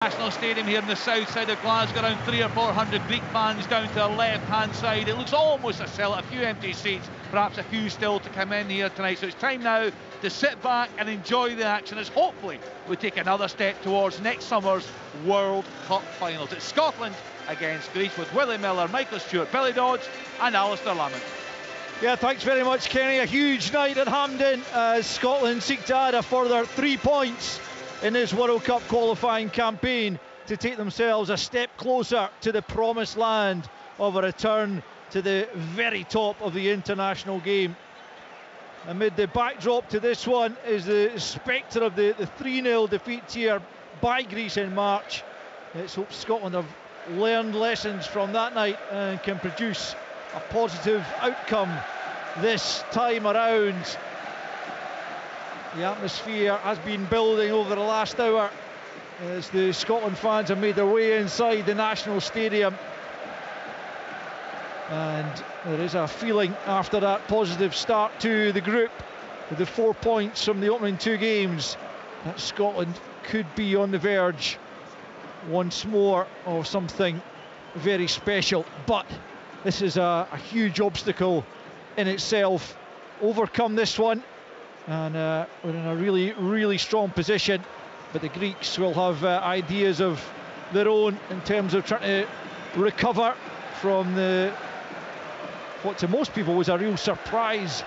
National Stadium here in the south side of Glasgow, around 300 or 400 Greek fans down to the left hand side. It looks almost a Celtic, a few empty seats, perhaps a few still to come in here tonight. So it's time now to sit back and enjoy the action as hopefully we take another step towards next summer's World Cup finals. It's Scotland against Greece with Willie Miller, Michael Stewart, Billy Dodds and Alistair Lamont. Yeah, thanks very much, Kenny. A huge night at Hampden as Scotland seek to add a further 3 points in this World Cup qualifying campaign to take themselves a step closer to the promised land of a return to the very top of the international game. Amid the backdrop to this one is the spectre of the 3-0 defeat here by Greece in March. Let's hope Scotland have learned lessons from that night and can produce a positive outcome this time around. The atmosphere has been building over the last hour as the Scotland fans have made their way inside the National Stadium, and there is a feeling after that positive start to the group with the 4 points from the opening two games that Scotland could be on the verge once more of something very special. But this is a huge obstacle in itself. Overcome this one and we're in a really strong position, but the Greeks will have ideas of their own in terms of trying to recover from what to most people was a real surprise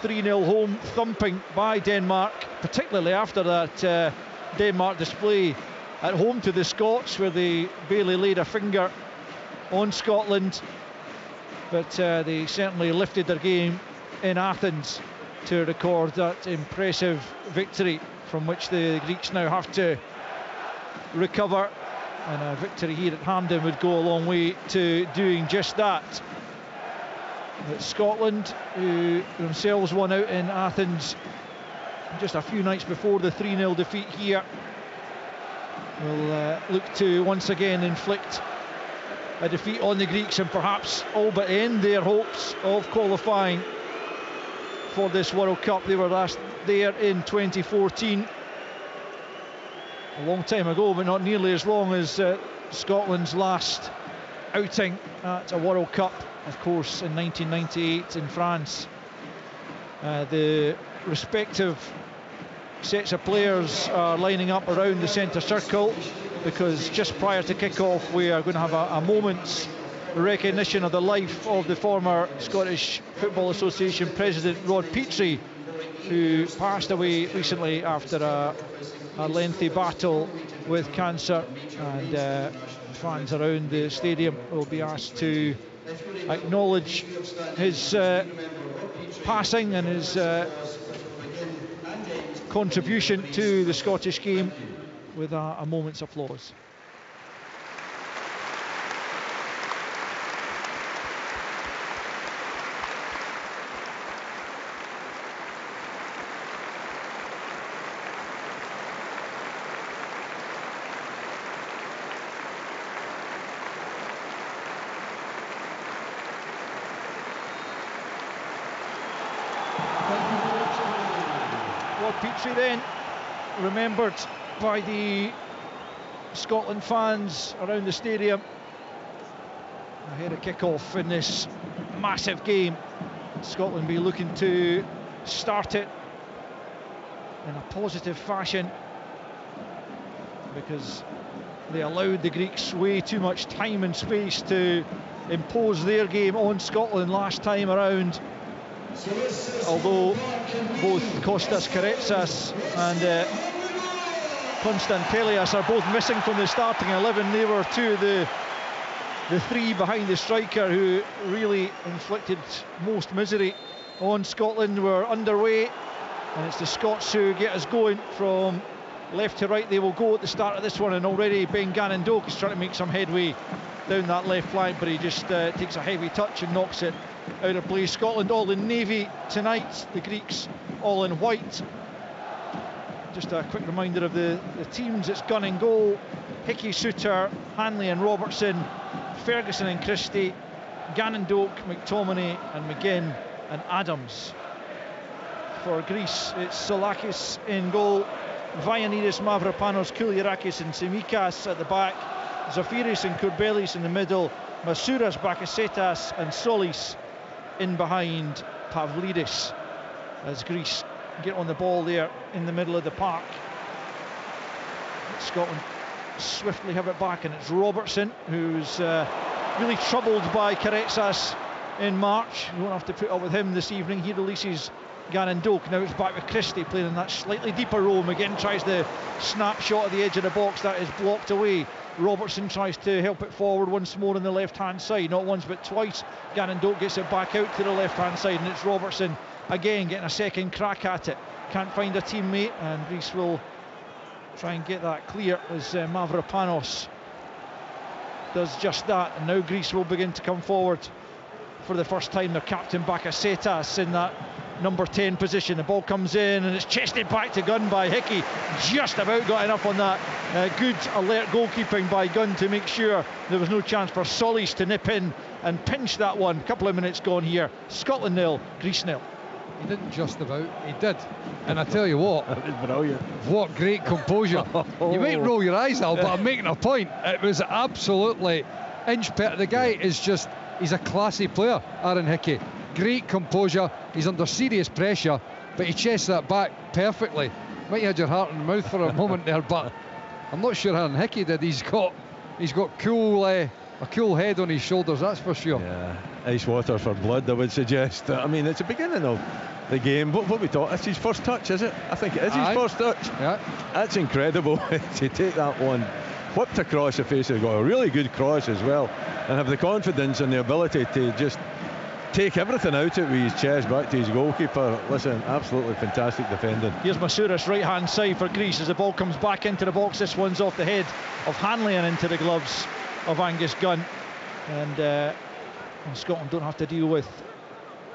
3-0 home thumping by Denmark, particularly after that Denmark display at home to the Scots where they barely laid a finger on Scotland. But they certainly lifted their game in Athens to record that impressive victory from which the Greeks now have to recover, and a victory here at Hampden would go a long way to doing just that. But Scotland, who themselves won out in Athens just a few nights before the 3-0 defeat here, will look to once again inflict a defeat on the Greeks and perhaps all but end their hopes of qualifying for this World Cup. They were last there in 2014, a long time ago, but not nearly as long as Scotland's last outing at a World Cup, of course, in 1998 in France. The respective sets of players are lining up around the centre circle because just prior to kick-off we are going to have a moment's recognition of the life of the former Scottish Football Association President Rod Petrie, who passed away recently after a lengthy battle with cancer, and fans around the stadium will be asked to acknowledge his passing and his contribution to the Scottish game with a moment's applause. Rod Petrie then remembered by the Scotland fans around the stadium ahead of kick-off in this massive game. Scotland be looking to start it in a positive fashion because they allowed the Greeks way too much time and space to impose their game on Scotland last time around. Although both Kostas Karetsas and Konstantelias are both missing from the starting 11, they were two of the three behind the striker who really inflicted most misery on Scotland. We're underway and it's the Scots who get us going from left to right. They will go at the start of this one, and already Ben Gannon-Doak is trying to make some headway down that left flank, but he just takes a heavy touch and knocks it out of play. Scotland all in navy tonight, the Greeks all in white. Just a quick reminder of the teams. It's Gunn and goal, Hickey, Suter, Hanley and Robertson, Ferguson and Christie, Gannon-Doak, McTominay and McGinn and Adams. For Greece, it's Solakis in goal, Vayanidis, Mavropanos, Kouliarakis and Tsimikas at the back. Zafiris and Kourbelis in the middle. Masouras, Bakasetas and Solis in behind Pavlidis, as Greece get on the ball there in the middle of the park. Scotland swiftly have it back, and it's Robertson who's really troubled by Karetsas in March. You won't have to put up with him this evening. He releases Gannon Doak. Now it's back with Christie playing in that slightly deeper role. McGinn tries the snapshot at the edge of the box. That is blocked away. Robertson tries to help it forward once more on the left hand side. Not once but twice. Gannon Doak gets it back out to the left hand side, and it's Robertson again getting a second crack at it. Can't find a teammate, and Greece will try and get that clear as Mavropanos does just that. And now Greece will begin to come forward for the first time. Their captain Bakasetas in that number 10 position. The ball comes in and it's chested back to Gunn by Hickey. Just about got enough on that. Good alert goalkeeping by Gunn to make sure there was no chance for Solis to nip in and pinch that one. A couple of minutes gone here. Scotland 0, Greece 0. He didn't just about, he did. And I tell you what, that was brilliant. What great composure. You might roll your eyes out, but I'm making a point. It was absolutely the guy is just, he's a classy player, Aaron Hickey. Great composure, he's under serious pressure, but he chests that back perfectly. Might have had your heart in your mouth for a moment there, but I'm not sure Aaron Hickey did. He's got cool, a cool head on his shoulders, that's for sure. Yeah, ice water for blood, I would suggest. I mean, it's the beginning of the game. What we thought, it's his first touch, is it? I think it is his first touch. Yeah. That's incredible to take that one whipped across the face. He's got a really good cross as well, and have the confidence and the ability to just take everything out of it with his chest back to his goalkeeper. Listen, absolutely fantastic defending. Here's Masouras right hand side for Greece as the ball comes back into the box. This one's off the head of Hanley and into the gloves of Angus Gunn, and Scotland don't have to deal with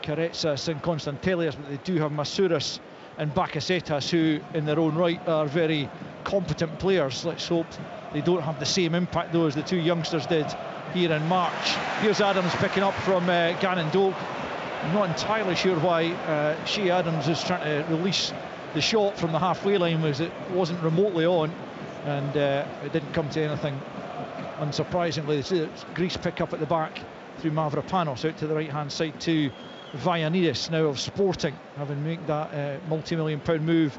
Karetsas and Konstantelias, but they do have Masouras and Bakasetas, who in their own right are very competent players. Let's hope they don't have the same impact though as the two youngsters did here in March. Here's Adams picking up from Gannon Doak. I'm not entirely sure why Shea Adams is trying to release the shot from the halfway line, as it wasn't remotely on, and it didn't come to anything. Unsurprisingly, Greece pick up at the back through Mavropanos out to the right hand side to Vayanidis, now of Sporting, having made that multi-million-pound move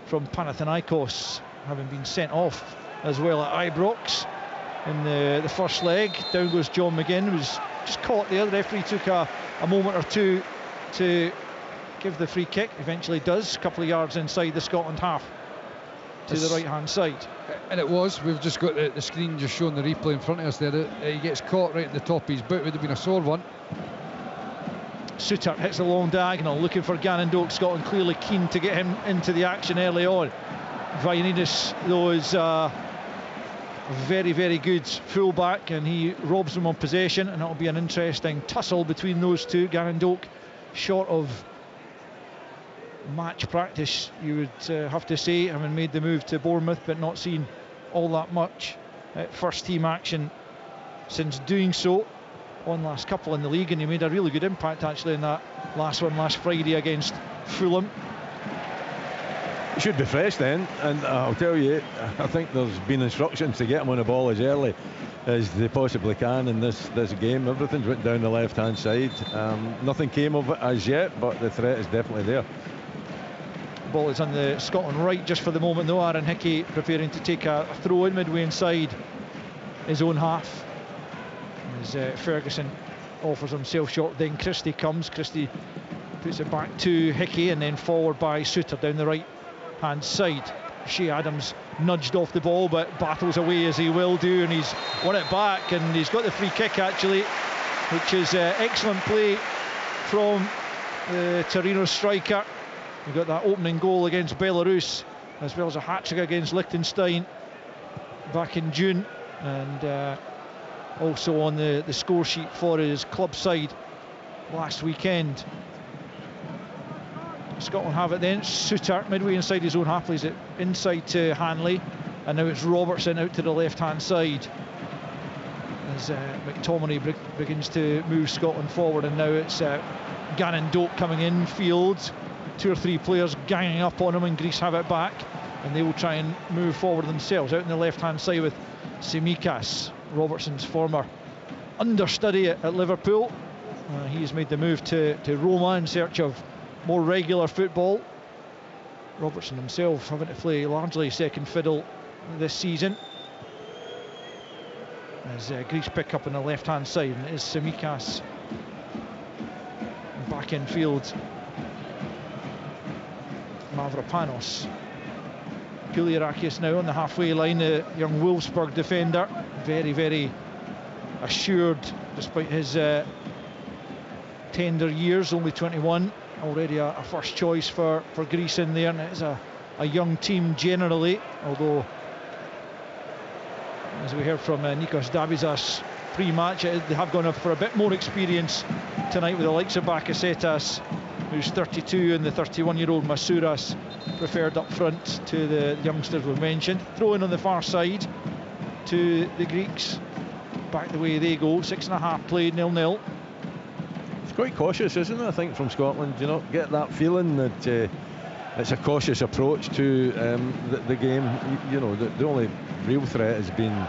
from Panathinaikos, having been sent off as well at Ibrox in the first leg. Down goes John McGinn, who's just caught there. The referee took a moment or two to give the free kick. Eventually does, a couple of yards inside the Scotland half to the right hand side. And it was, we've just got the screen just showing the replay in front of us there. He gets caught right in the top of his boot. Would have been a sore one. Suter hits a long diagonal looking for Gannon Doak. Scotland clearly keen to get him into the action early on. Vayanidis though is a very, very good fullback, and he robs them on possession, and it'll be an interesting tussle between those two. Gannon Doak, short of match practice, you would have to say, having made the move to Bournemouth but not seen all that much first team action since doing so on last couple in the league, and he made a really good impact actually in that last one last Friday against Fulham. He should be fresh then, and I'll tell you, I think there's been instructions to get him on the ball as early as they possibly can in this game. Everything's went down the left hand side. Nothing came of it as yet, but the threat is definitely there. Ball is on the Scotland right just for the moment though. Aaron Hickey preparing to take a throw in midway inside his own half as Ferguson offers himself short. Then Christie comes. Christie puts it back to Hickey and then forward by Suter down the right hand side. Shea Adams nudged off the ball but battles away as he will do, and he's won it back, and he's got the free kick actually, which is excellent play from the Torino striker. We got that opening goal against Belarus, as well as a hat-trick against Liechtenstein back in June, and also on the score sheet for his club side last weekend. Scotland have it then. Suter midway inside his own half, plays it inside to Hanley, and now it's Robertson out to the left-hand side as McTominay begins to move Scotland forward, and now it's Gannon Doak coming in field. 2 or 3 players ganging up on him, and Greece have it back. and they will try and move forward themselves. Out on the left-hand side with Tsimikas, Robertson's former understudy at Liverpool. He's made the move to Roma in search of more regular football. Robertson himself having to play largely second fiddle this season. As Greece pick up on the left-hand side, and it is Tsimikas back in field. Mavropanos. Kouliarakis now on the halfway line, the young Wolfsburg defender. Very, very assured despite his tender years, only 21. Already a first choice for Greece in there, and it is a young team generally, although as we heard from Nikos Davizas pre-match, they have gone up for a bit more experience tonight with the likes of Bakasetas, who's 32, and the 31-year-old Masouras preferred up front to the youngsters we've mentioned. Throw in on the far side to the Greeks. Back the way they go, 6.5 played, 0-0. It's quite cautious, isn't it, I think, from Scotland? You know, get that feeling that it's a cautious approach to the game. You know, the only real threat has been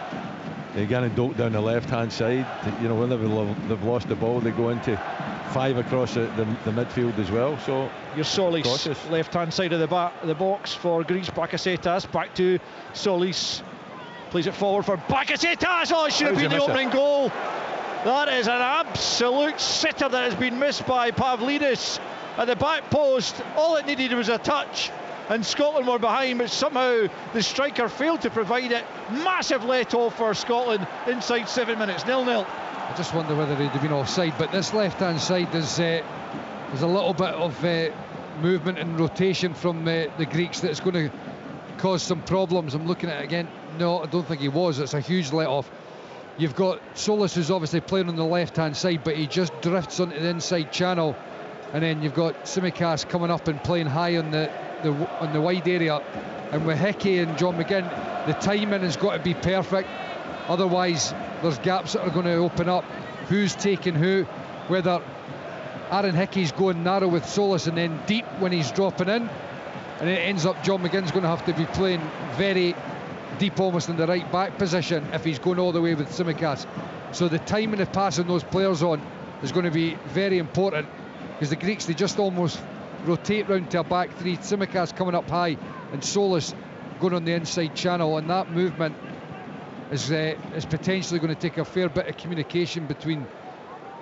getting Doak down the left-hand side. You know, whenever they've lost the ball, they go into 5 across the midfield as well. So your Solis, left-hand side of the box for Greece. Bakasetas back to Solis, plays it forward for Bakasetas. Oh, it should have been the opening goal. That is an absolute sitter that has been missed by Pavlidis at the back post. All it needed was a touch, and Scotland were behind, but somehow the striker failed to provide it. Massive let-off for Scotland inside 7 minutes, 0-0. I just wonder whether he'd have been offside, but this left-hand side there's a little bit of movement and rotation from the Greeks that's going to cause some problems. I'm looking at it again. No, I don't think he was. It's a huge let-off. You've got Solis, who's obviously playing on the left-hand side, but he just drifts onto the inside channel, and then you've got Tsimikas coming up and playing high on the wide area, and with Hickey and John McGinn, the timing has got to be perfect. Otherwise, there's gaps that are going to open up. Who's taking who? Whether Aaron Hickey's going narrow with Solis and then deep when he's dropping in, and it ends up John McGinn's going to have to be playing very deep, almost in the right back position if he's going all the way with Tsimikas. So the timing of passing those players on is going to be very important, because the Greeks, they just almost rotate round to a back three. Tsimikas coming up high and Solis going on the inside channel, and that movement is potentially going to take a fair bit of communication between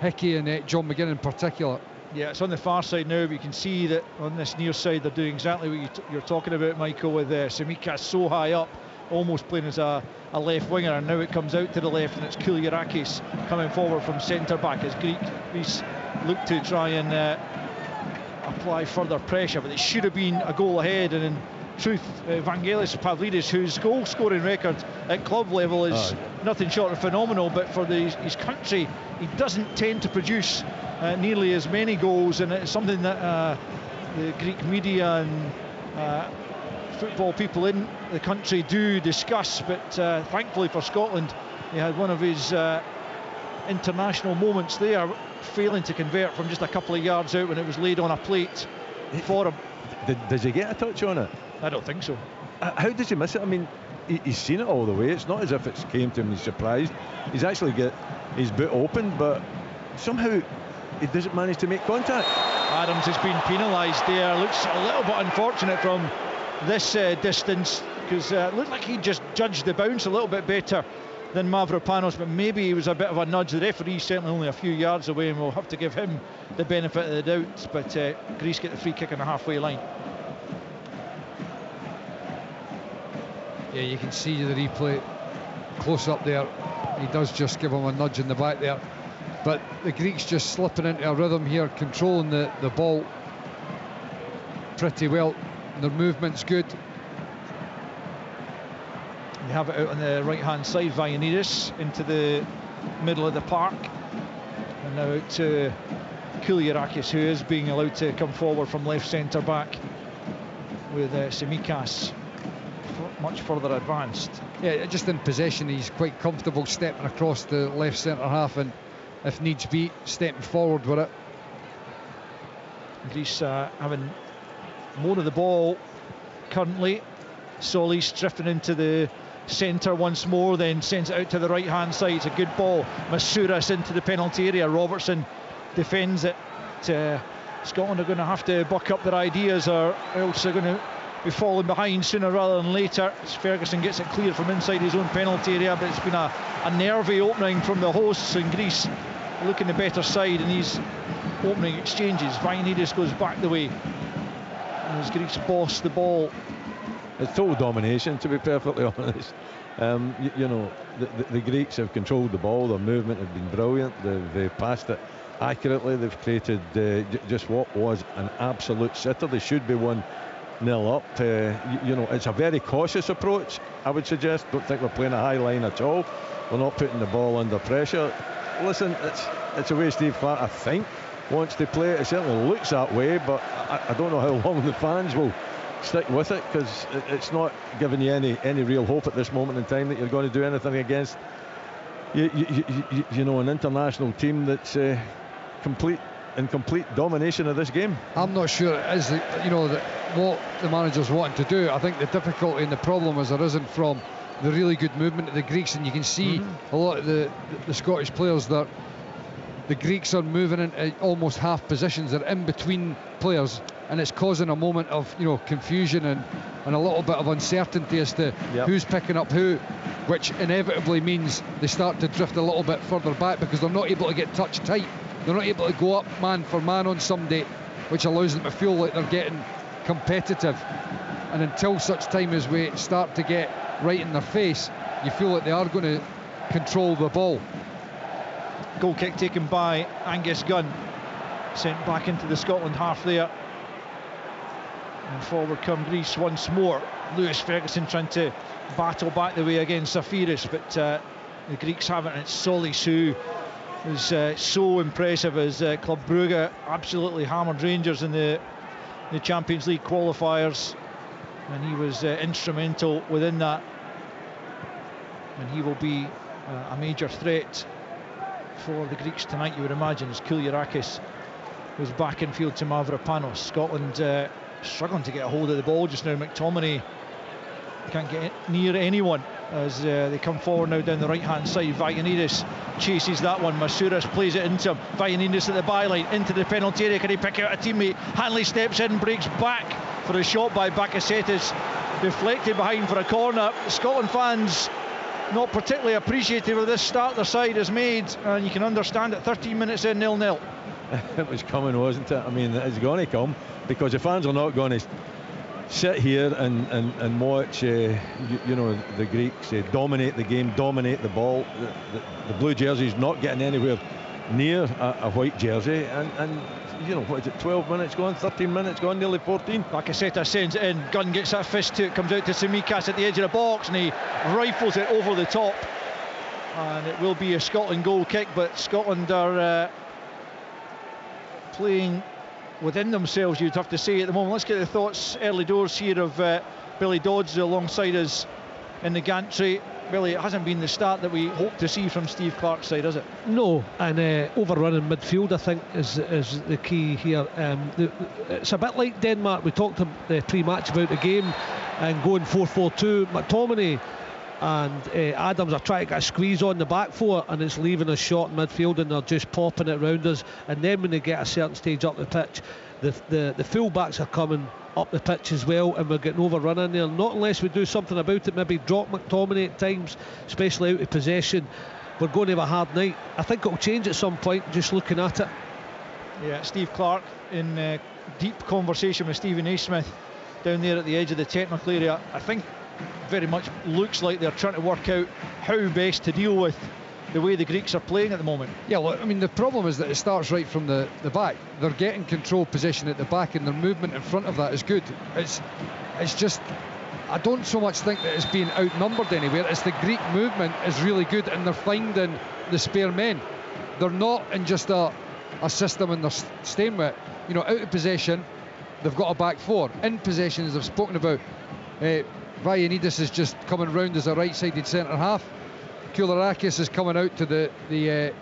Hickey and John McGinn in particular. Yeah, it's on the far side now, but you can see that on this near side they're doing exactly what you're talking about, Michael, with Tsimikas so high up, almost playing as a left winger, and now it comes out to the left, and it's Kouliarakis coming forward from centre back as Greece look to try and apply further pressure, but it should have been a goal ahead. And in truth, Vangelis Pavlidis, whose goal scoring record at club level is nothing short of phenomenal, but for his country he doesn't tend to produce nearly as many goals, and it's something that the Greek media and football people in the country do discuss. But thankfully for Scotland, he had one of his international moments there, failing to convert from just a couple of yards out when it was laid on a plate for him. Does he get a touch on it? I don't think so. How did he miss it? I mean, he's seen it all the way. It's not as if it's came to him, he's surprised. He's actually got his boot open, but somehow he doesn't manage to make contact. Adams has been penalised there. Looks a little bit unfortunate from this distance, because it looked like he just judged the bounce a little bit better than Mavropanos, but maybe he was a bit of a nudge. The referee's certainly only a few yards away, and we'll have to give him the benefit of the doubt. But Greece get the free kick on the halfway line. Yeah, you can see the replay close up there. He does just give him a nudge in the back there, but the Greeks just slipping into a rhythm here, controlling the ball pretty well. Their movement's good. They have it out on the right hand side. Vagianidis into the middle of the park, and now out to Kouliarakis, who is being allowed to come forward from left centre back, with Tsimikas much further advanced. Yeah, just in possession he's quite comfortable stepping across the left centre half, and if needs be stepping forward with it. Greece having more of the ball currently. Solis drifting into the centre once more, then sends it out to the right hand side. It's a good ball. Masouras into the penalty area. Robertson defends it. Scotland are going to have to buck up their ideas, or else they're going to be falling behind sooner rather than later. As Ferguson gets it clear from inside his own penalty area, but it's been a nervy opening from the hosts in Greece, looking the better side in these opening exchanges. Vagianidis goes back the way as Greece boss the ball. It's total domination, to be perfectly honest. You know, the Greeks have controlled the ball. Their movement has been brilliant. They've passed it accurately. They've created just what was an absolute sitter. They should be 1-0 up. You know, it's a very cautious approach, I would suggest. Don't think we're playing a high line at all. We're not putting the ball under pressure. Listen, it's the way Steve Clarke, I think, wants to play it. It certainly looks that way, but I don't know how long the fans will stick with it, because it's not giving you any real hope at this moment in time that you're going to do anything against you know, an international team that's in complete domination of this game. I'm not sure it is what the manager's wanting to do. I think the difficulty and the problem has arisen from the really good movement of the Greeks, and you can see a lot of the Scottish players that the Greeks are moving into almost half positions. They're in between players, and it's causing a moment of confusion and a little bit of uncertainty as to who's picking up who, which inevitably means they start to drift a little bit further back because they're not able to get touch tight. They're not able to go up man for man on somebody, which allows them to feel like they're getting competitive. And until such time as we start to get right in their face, you feel like they are going to control the ball. Goal kick taken by Angus Gunn, sent back into the Scotland half there, and forward come Greece once more. Lewis Ferguson trying to battle back the way against Zafiris, but the Greeks haven't. It's Solis who was so impressive as Club Brugge absolutely hammered Rangers in the Champions League qualifiers, and he was instrumental within that, and he will be a major threat for the Greeks tonight, you would imagine, as Kouliarakis was back in field to Mavropanos. Scotland struggling to get a hold of the ball just now. McTominay can't get near anyone as they come forward now down the right hand side. Vagianidis chases that one. Masouras plays it into him. Vagianidis at the byline into the penalty area. Can he pick out a teammate? Hanley steps in, breaks back for a shot by Bakasetas, deflected behind for a corner. Scotland fans not particularly appreciative of this start their side has made, and you can understand it. 13 minutes in, 0-0. It was coming, wasn't it? I mean, it's going to come, because the fans are not going to sit here and watch the Greeks dominate the game, dominate the ball. The blue jersey's not getting anywhere near a white jersey, and what is it, 12 minutes gone, 13 minutes gone, nearly 14. Bakasetas sends it in. Gunn gets that fist to it, comes out to Tsimikas at the edge of the box, and he rifles it over the top, and it will be a Scotland goal kick. But Scotland are playing within themselves, you'd have to say, at the moment. Let's get the thoughts early doors here of Billy Dodds alongside us in the gantry. Billy, it hasn't been the start that we hope to see from Steve Clarke's side, has it? No, and overrunning midfield, I think, is the key here. It's a bit like Denmark. We talked pre-match about the game and going 4-4-2. McTominay and Adams are trying to get a squeeze on the back four, and it's leaving us short in midfield, and they're just popping it round us. And then when they get a certain stage up the pitch, the full-backs are coming up the pitch as well, and we're getting overrun in there. Not unless we do something about it, maybe drop McTominay at times, especially out of possession. We're going to have a hard night. I think it'll change at some point, just looking at it. Yeah, Steve Clarke in deep conversation with Stephen A. Smith down there at the edge of the technical area. I think very much looks like they're trying to work out how best to deal with the way the Greeks are playing at the moment. Yeah, well, I mean, the problem is that it starts right from the back. They're getting control position at the back, and their movement in front of that is good. It's just, I don't so much think that it's being outnumbered anywhere. It's the Greek movement is really good, and they're finding the spare men. They're not in just a system, and they're staying with it. Out of possession, they've got a back four. In possession, as I've spoken about, Vagianidis is just coming round as a right-sided centre half. Kouliarakis is coming out to the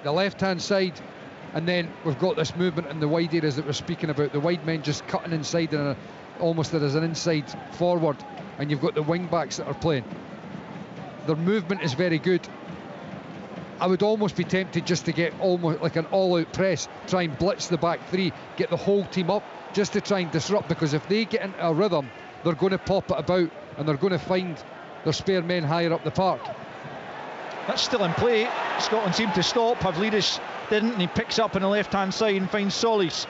left-hand side, and then we've got this movement in the wide areas that we're speaking about. The wide men just cutting inside in almost there is an inside forward, and you've got the wing backs that are playing. Their movement is very good. I would almost be tempted just to get almost like an all-out press, try and blitz the back three, get the whole team up, just to try and disrupt, because if they get into a rhythm, they're going to pop it about and they're going to find their spare men higher up the park. That's still in play. Scotland seemed to stop. Pavlidis didn't, and he picks up on the left-hand side and finds Solis.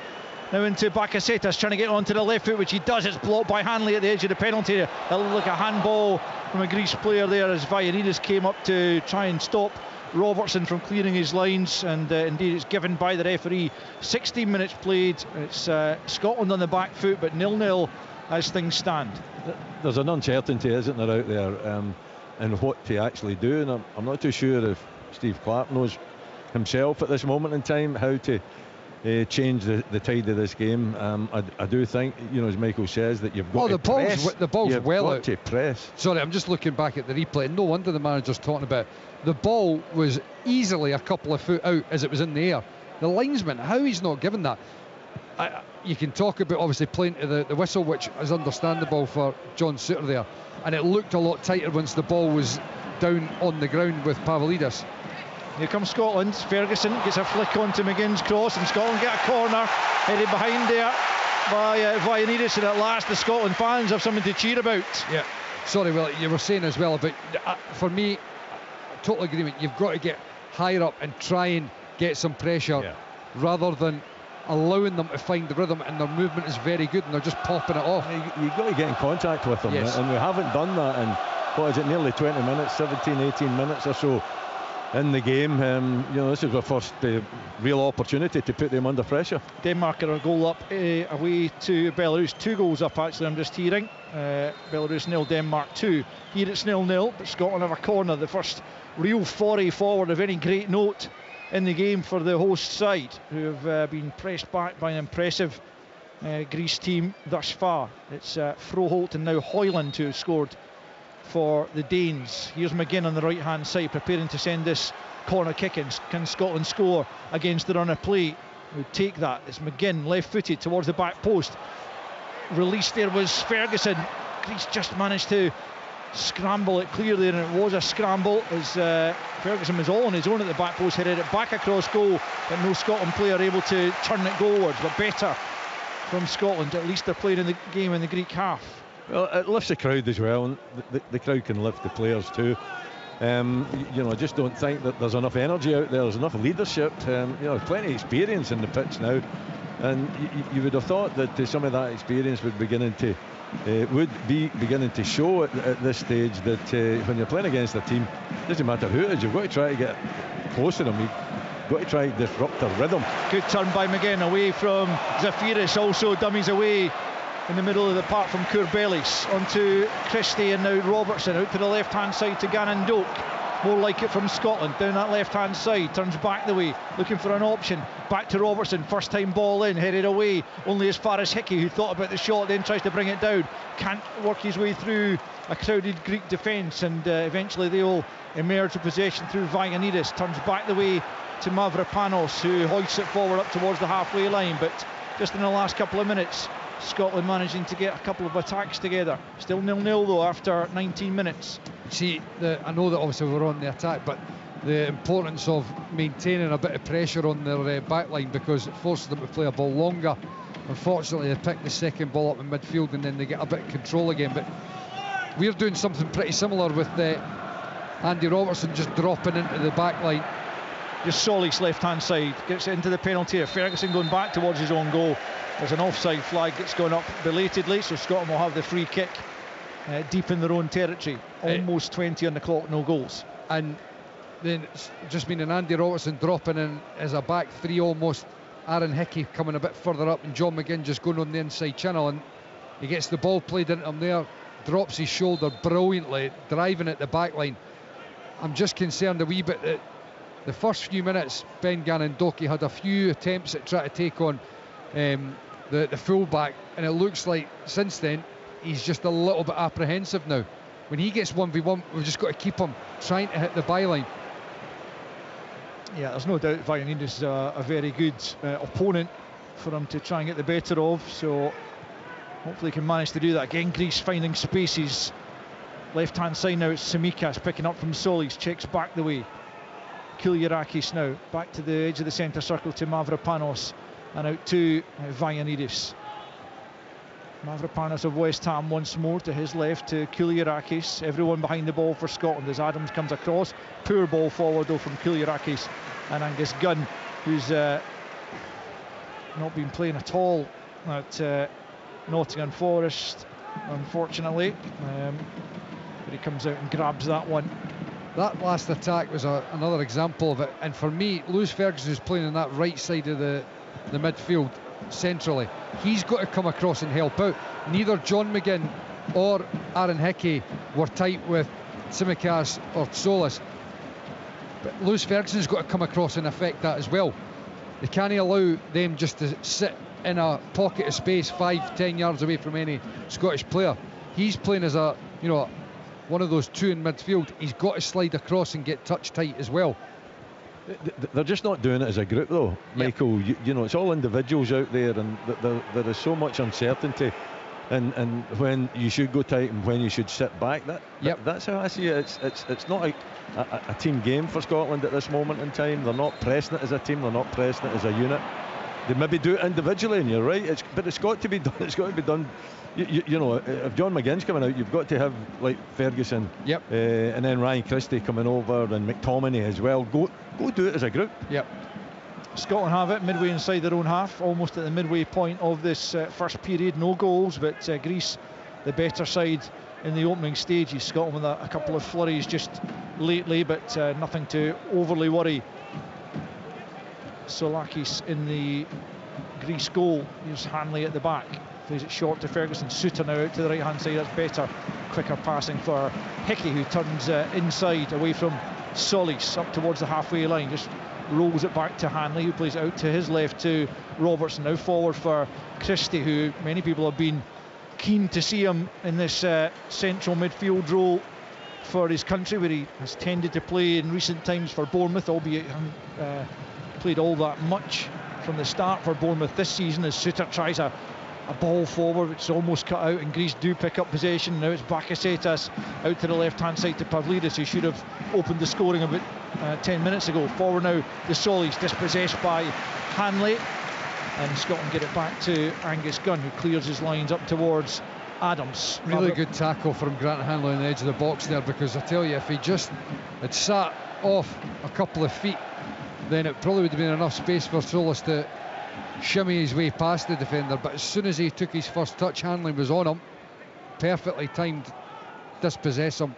Now into Bakasetas, trying to get onto the left foot, which he does. It's blocked by Hanley at the edge of the penalty area. It looked like a handball from a Greece player there as Vagianidis came up to try and stop Robertson from clearing his lines, and indeed it's given by the referee. 16 minutes played. It's Scotland on the back foot, but 0-0 as things stand. There's an uncertainty, isn't there, out there in what to actually do, and I'm not too sure if Steve Clarke knows himself at this moment in time how to change the tide of this game. I do think, as Michael says, that you've got to press. The ball's you've well got out. to press. Sorry, I'm just looking back at the replay. No wonder the manager's talking about the ball was easily a couple of foot out as it was in the air. The linesman, how he's not given that. You can talk about obviously playing to the whistle, which is understandable for John Suter there, and it looked a lot tighter once the ball was down on the ground with Pavlidis. Here comes Scotland. Ferguson gets a flick onto McGinn's cross, and Scotland get a corner headed behind there by Vagianidis, and at last the Scotland fans have something to cheer about. Yeah. Sorry, Will, you were saying as well about, for me, total agreement, you've got to get higher up and try and get some pressure rather than allowing them to find the rhythm, and their movement is very good and they're just popping it off. You've got to get in contact with them, yes. And we haven't done that in, what is it, nearly 20 minutes, 17, 18 minutes or so in the game. This is our first real opportunity to put them under pressure. Denmark are a goal up away to Belarus. 2 goals up actually, I'm just hearing. Belarus 0, Denmark 2. Here it's 0-0, but Scotland have a corner. The first real foray forward of any great note in the game for the host side, who have been pressed back by an impressive Greece team thus far. It's Froholt and now Hoyland who have scored for the Danes. Here's McGinn on the right hand side preparing to send this corner kick in. Can Scotland score against the run of play? We'll take that. It's McGinn left footed towards the back post. Released there was Ferguson. Greece just managed to scramble it clear there, and it was a scramble as Ferguson was all on his own at the back post, headed it back across goal, but no Scotland player able to turn it goalwards. But better from Scotland. At least they're playing in the game in the Greek half. Well, it lifts the crowd as well, and the crowd can lift the players too. I just don't think that there's enough energy out there. There's enough leadership. Plenty of experience in the pitch now, and you would have thought that some of that experience would be beginning to show at this stage, that when you're playing against a team, it doesn't matter who it is, you've got to try to get close to them. You've got to try to disrupt their rhythm. Good turn by McGinn away from Zafiris, also dummies away in the middle of the park from Courbelis onto Christie, and now Robertson out to the left hand side to Gannon Doak. More like it from Scotland down that left hand side, turns back the way looking for an option, back to Robertson, first time ball in, headed away only as far as Hickey, who thought about the shot then tries to bring it down, can't work his way through a crowded Greek defence, and eventually they will emerge with possession through Vagianidis. Turns back the way to Mavropanos, who hoists it forward up towards the halfway line, but just in the last couple of minutes Scotland managing to get a couple of attacks together. Still 0-0 though after 19 minutes. See, I know that obviously we're on the attack, but the importance of maintaining a bit of pressure on their back line, because it forces them to play a ball longer. Unfortunately, they pick the second ball up in midfield and then they get a bit of control again. But we're doing something pretty similar with Andy Robertson just dropping into the back line. Just Solis left hand side gets it into the penalty area. Ferguson going back towards his own goal. There's an offside flag that's gone up belatedly, so Scotland will have the free kick deep in their own territory. Almost 20 on the clock, no goals. And then it's just meaning Andy Robertson dropping in as a back three almost. Aaron Hickey coming a bit further up, and John McGinn just going on the inside channel, and he gets the ball played into him there, drops his shoulder brilliantly, driving at the back line. I'm just concerned a wee bit that the first few minutes Ben Gannon Doki had a few attempts at trying to take on the full-back, and it looks like since then he's just a little bit apprehensive now. When he gets 1v1, we've just got to keep him trying to hit the byline. Yeah, there's no doubt Vagianidis is a very good opponent for him to try and get the better of, so Hopefully he can manage to do that. Again, Greece finding spaces. Left hand side now, it's Tsimikas picking up from Solis, checks back the way. Kyliarakis now back to the edge of the centre circle to Mavropanos, and out to Vagianidis. Mavropanos of West Ham once more to his left to Kyliarakis. Everyone behind the ball for Scotland as Adams comes across. Poor ball forward though from Kyliarakis and Angus Gunn, who's not been playing at all at Nottingham Forest, unfortunately. But he comes out and grabs that one. That last attack was another example of it, and for me, Lewis Ferguson, who's playing on that right side of the midfield centrally, he's got to come across and help out. Neither John McGinn or Aaron Hickey were tight with Tsimikas or Solis, but Lewis Ferguson's got to come across and affect that as well. They can't allow them just to sit in a pocket of space 5-10 yards away from any Scottish player. He's playing as a, one of those two in midfield. He's got to slide across and get touch tight as well. They're just not doing it as a group though, Michael. You know, it's all individuals out there, and there is so much uncertainty, and when you should go tight and when you should sit back. That's how I see it. It's not a team game for Scotland at this moment in time. They're not pressing it as a team. They're not pressing it as a unit. They maybe do it individually, and you're right. But it's got to be done. It's got to be done. You know, if John McGinn's coming out, you've got to have like Ferguson, and then Ryan Christie coming over, and McTominay as well. Go do it as a group. Scotland have it midway inside their own half, almost at the midway point of this first period. No goals, but Greece, the better side in the opening stages. Scotland with a couple of flurries just lately, but nothing to overly worry. Solakis in the Greece goal. Here's Hanley at the back. Plays it short to Ferguson. Suter now out to the right hand side. That's better, quicker passing for Hickey, who turns inside away from Solis up towards the halfway line. Just rolls it back to Hanley, who plays it out to his left to Robertson. Now forward for Christie, who many people have been keen to see him in this central midfield role for his country, where he has tended to play in recent times for Bournemouth, albeit played all that much from the start for Bournemouth this season, as Suter tries a ball forward which is almost cut out, and Greece do pick up possession. Now it's Bakasetas out to the left hand side to Pavlidis, who should have opened the scoring about 10 minutes ago. Forward now the Solis, dispossessed by Hanley, and Scotland get it back to Angus Gunn, who clears his lines up towards Adams. Really good tackle from Grant Hanley on the edge of the box there, because I tell you, if he just had sat off a couple of feet, then it probably would have been enough space for Solis to shimmy his way past the defender. But as soon as he took his first touch, Hanley was on him. Perfectly timed dispossess him.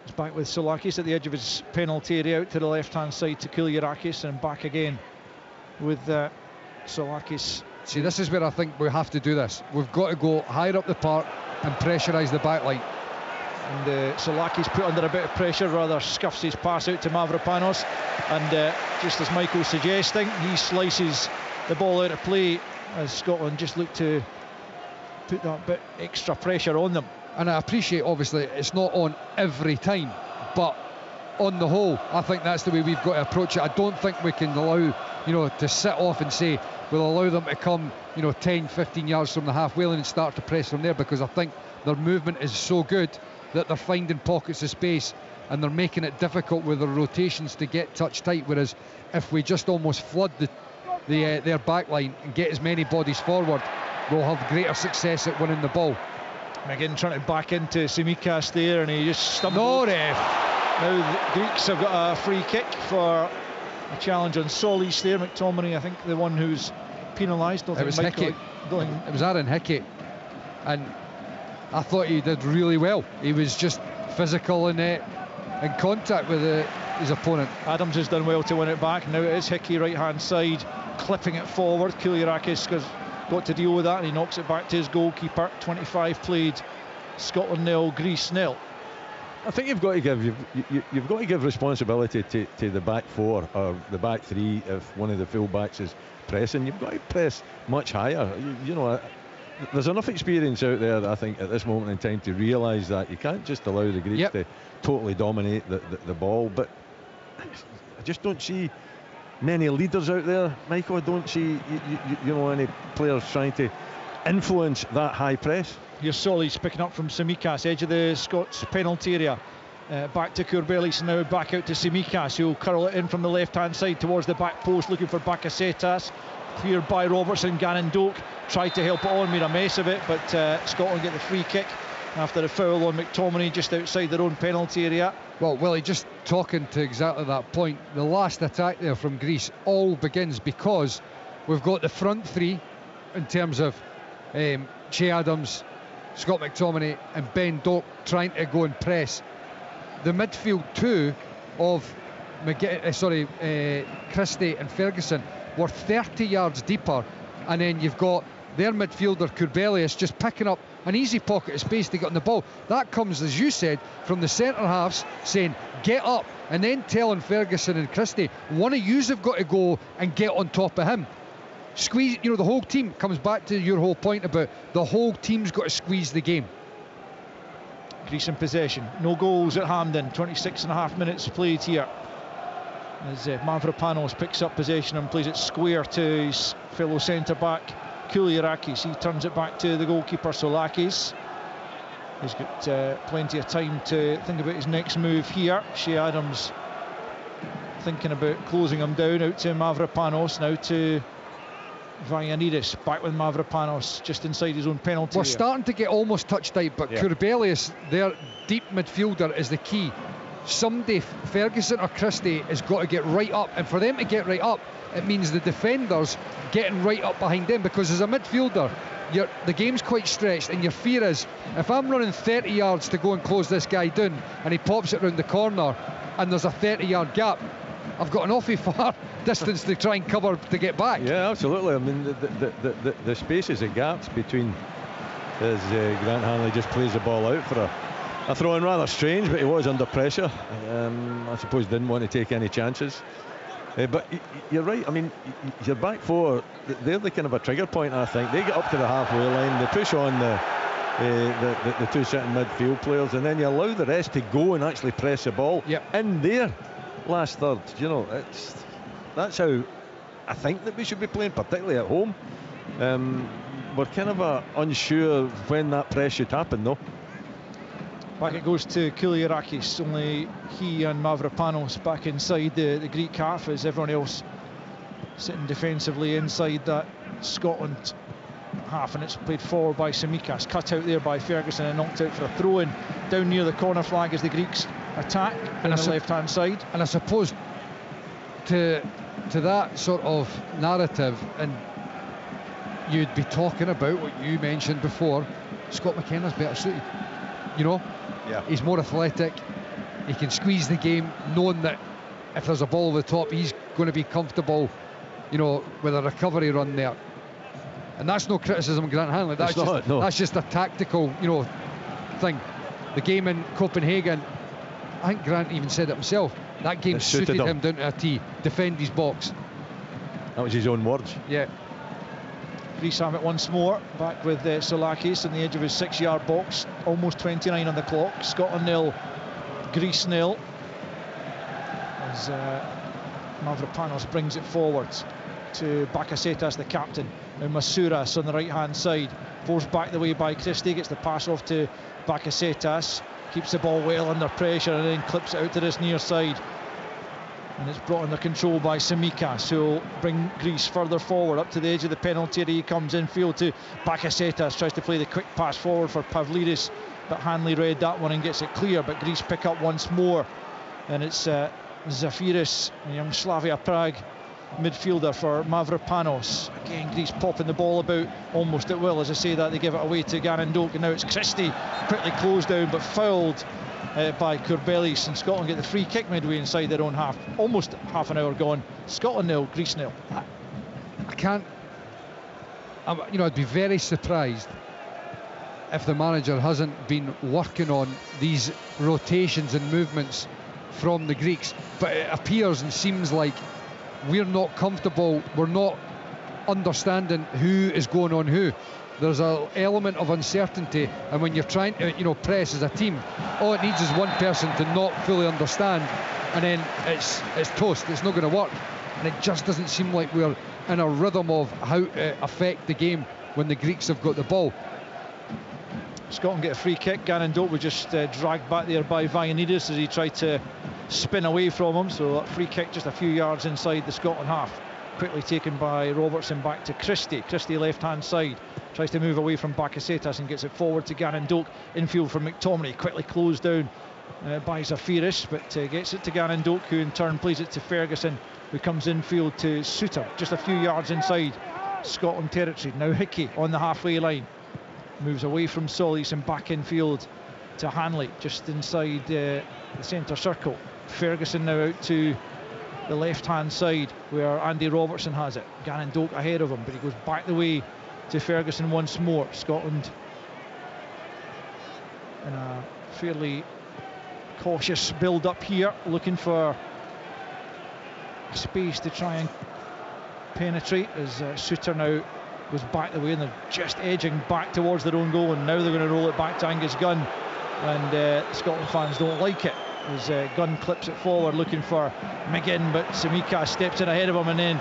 It's back with Solakis at the edge of his penalty area, out to the left hand side to Kyliarakis, and back again with Solakis. See, this is where I think we have to do this. We've got to go higher up the park and pressurise the back line. And Solakis put under a bit of pressure, rather scuffs his pass out to Mavropanos, and just as Michael's suggesting, he slices the ball out of play as Scotland just look to put that bit extra pressure on them. And I appreciate, obviously, it's not on every time, but on the whole, I think that's the way we've got to approach it. I don't think we can allow, to sit off and say we'll allow them to come, 10-15 yards from the halfway line and start to press from there, because I think their movement is so good that they're finding pockets of space and they're making it difficult with their rotations to get touch tight. Whereas if we just almost flood their back line and get as many bodies forward, we'll have greater success at winning the ball. McGinn trying to back into Tsimikas there, and he just stumbled. No ref. Now the Greeks have got a free kick for a challenge on Solis there. McTominay, I think, the one who's penalised. It was Hickey. It was Aaron Hickey, and I thought he did really well. He was just physical and in contact with his opponent. Adams has done well to win it back. Now it is Hickey right hand side, clipping it forward. Kyliarakis has got to deal with that, and he knocks it back to his goalkeeper. 25 played, Scotland 0, Greece 0. I think you've got to give responsibility to the back four or the back three. If one of the full backs is pressing, you've got to press much higher. There's enough experience out there, I think, at this moment in time to realise that you can't just allow the Greeks to totally dominate the ball. But I just don't see many leaders out there, Michael. I don't see any players trying to influence that high press. Here's Solis picking up from Tsimikas, edge of the Scots penalty area. Back to Courbelis, now back out to Tsimikas, who'll curl it in from the left hand side towards the back post, looking for Bakasetas. Cleared by Robertson. Gannon Doak tried to help it on, made a mess of it, but Scotland get the free kick after a foul on McTominay just outside their own penalty area. Well, Willie, just talking to exactly that point, the last attack there from Greece all begins because we've got the front three in terms of Che Adams, Scott McTominay and Ben Doak trying to go and press. The midfield two of Christie and Ferguson were 30 yards deeper, and then you've got their midfielder Courbelis just picking up an easy pocket of space to get on the ball. That comes, as you said, from the centre halves saying get up, and then telling Ferguson and Christie, one of yous have got to go and get on top of him. Squeeze, the whole team comes back to your whole point about the whole team's got to squeeze the game. Greece in possession, no goals at Hampden, 26.5 minutes played here as Mavropanos picks up possession and plays it square to his fellow centre back Kouliarakis. He turns it back to the goalkeeper Solakis. He's got plenty of time to think about his next move here. Shea Adams thinking about closing him down, out to Mavropanos, now to Vagianidis, back with Mavropanos just inside his own penalty. We're starting to get almost touch tight, but Courbelis, their deep midfielder, is the key. Somebody, Ferguson or Christie, has got to get right up, and for them to get right up, it means the defenders getting right up behind them, because as a midfielder the game's quite stretched, and your fear is if I'm running 30 yards to go and close this guy down and he pops it round the corner and there's a 30-yard gap, I've got an awfully far distance to try and cover to get back. Yeah, absolutely. I mean, the spaces, the gaps between, as Grant Hanley just plays the ball out for a throw-in, rather strange, but he was under pressure. I suppose didn't want to take any chances. But you're right. I mean, your back four, they're the kind of a trigger point, I think. They get up to the halfway line, they push on the two sitting midfield players, and then you allow the rest to go and actually press the ball in there. Last third, that's how I think that we should be playing, particularly at home. We're kind of unsure when that press should happen, though. Back it goes to Kouliarakis, only he and Mavropanos back inside the Greek half, as everyone else sitting defensively inside that Scotland half, and it's played forward by Tsimikas, cut out there by Ferguson and knocked out for a throw-in down near the corner flag as the Greeks attack on the left hand side. And I suppose to that sort of narrative, and you'd be talking about what you mentioned before, Scott McKenna's better suited, he's more athletic, he can squeeze the game, knowing that if there's a ball over the top he's going to be comfortable with a recovery run there. And that's no criticism of Grant Hanley, that's just a tactical thing. The game in Copenhagen, I think Grant even said it himself, that game suited him down to a T. Defend his box. That was his own words. Yeah. Greece have it once more, back with Solakis on the edge of his 6-yard box, almost 29 on the clock. Scotland 0, Greece 0. As Mavropanos brings it forward to Bakasetas, the captain. Now Masouras on the right hand side, forced back the way by Christie, gets the pass off to Bakasetas, keeps the ball well under pressure and then clips it out to this near side, and it's brought under control by Tsimikas, who will bring Greece further forward up to the edge of the penalty area. He comes infield to Bakasetas, tries to play the quick pass forward for Pavlidis, but Hanley read that one and gets it clear. But Greece pick up once more, and it's Zafiris, a young Slavia Prague midfielder, for Mavropanos. Again, Greece popping the ball about almost at will. As I say that, they give it away to Gannon Doak, and now it's Christie, quickly closed down but fouled by Courbelis, and Scotland get the free kick midway inside their own half. Almost half an hour gone. Scotland 0, Greece 0. I'd be very surprised if the manager hasn't been working on these rotations and movements from the Greeks, but it appears and seems like we're not comfortable, we're not understanding who is going on who. There's an element of uncertainty, and when you're trying to press as a team, all it needs is one person to not fully understand, and then it's toast. It's not going to work, and it just doesn't seem like we're in a rhythm of how to affect the game when the Greeks have got the ball. Scotland get a free kick. Gannon Doak was just dragged back there by Vagianidis as he tried to spin away from him. So that free kick just a few yards inside the Scotland half. Quickly taken by Robertson back to Christie. Christie left hand side. Tries to move away from Bakasetas and gets it forward to Gannon Doak. Infield for McTominay. Quickly closed down by Zafiris, but gets it to Gannon Doak, who in turn plays it to Ferguson, who comes infield to Suter. Just a few yards inside Scotland territory. Now Hickey on the halfway line. Moves away from Solis and back infield to Hanley, just inside the centre circle. Ferguson now out to the left hand side where Andy Robertson has it. Gannon Doak ahead of him, but he goes back the way to Ferguson once more. Scotland in a fairly cautious build up here, looking for space to try and penetrate as Suter now goes back the way, and they're just edging back towards their own goal, and now they're going to roll it back to Angus Gunn, and Scotland fans don't like it as Gunn clips it forward looking for McGinn, but Tsimikas steps in ahead of him and then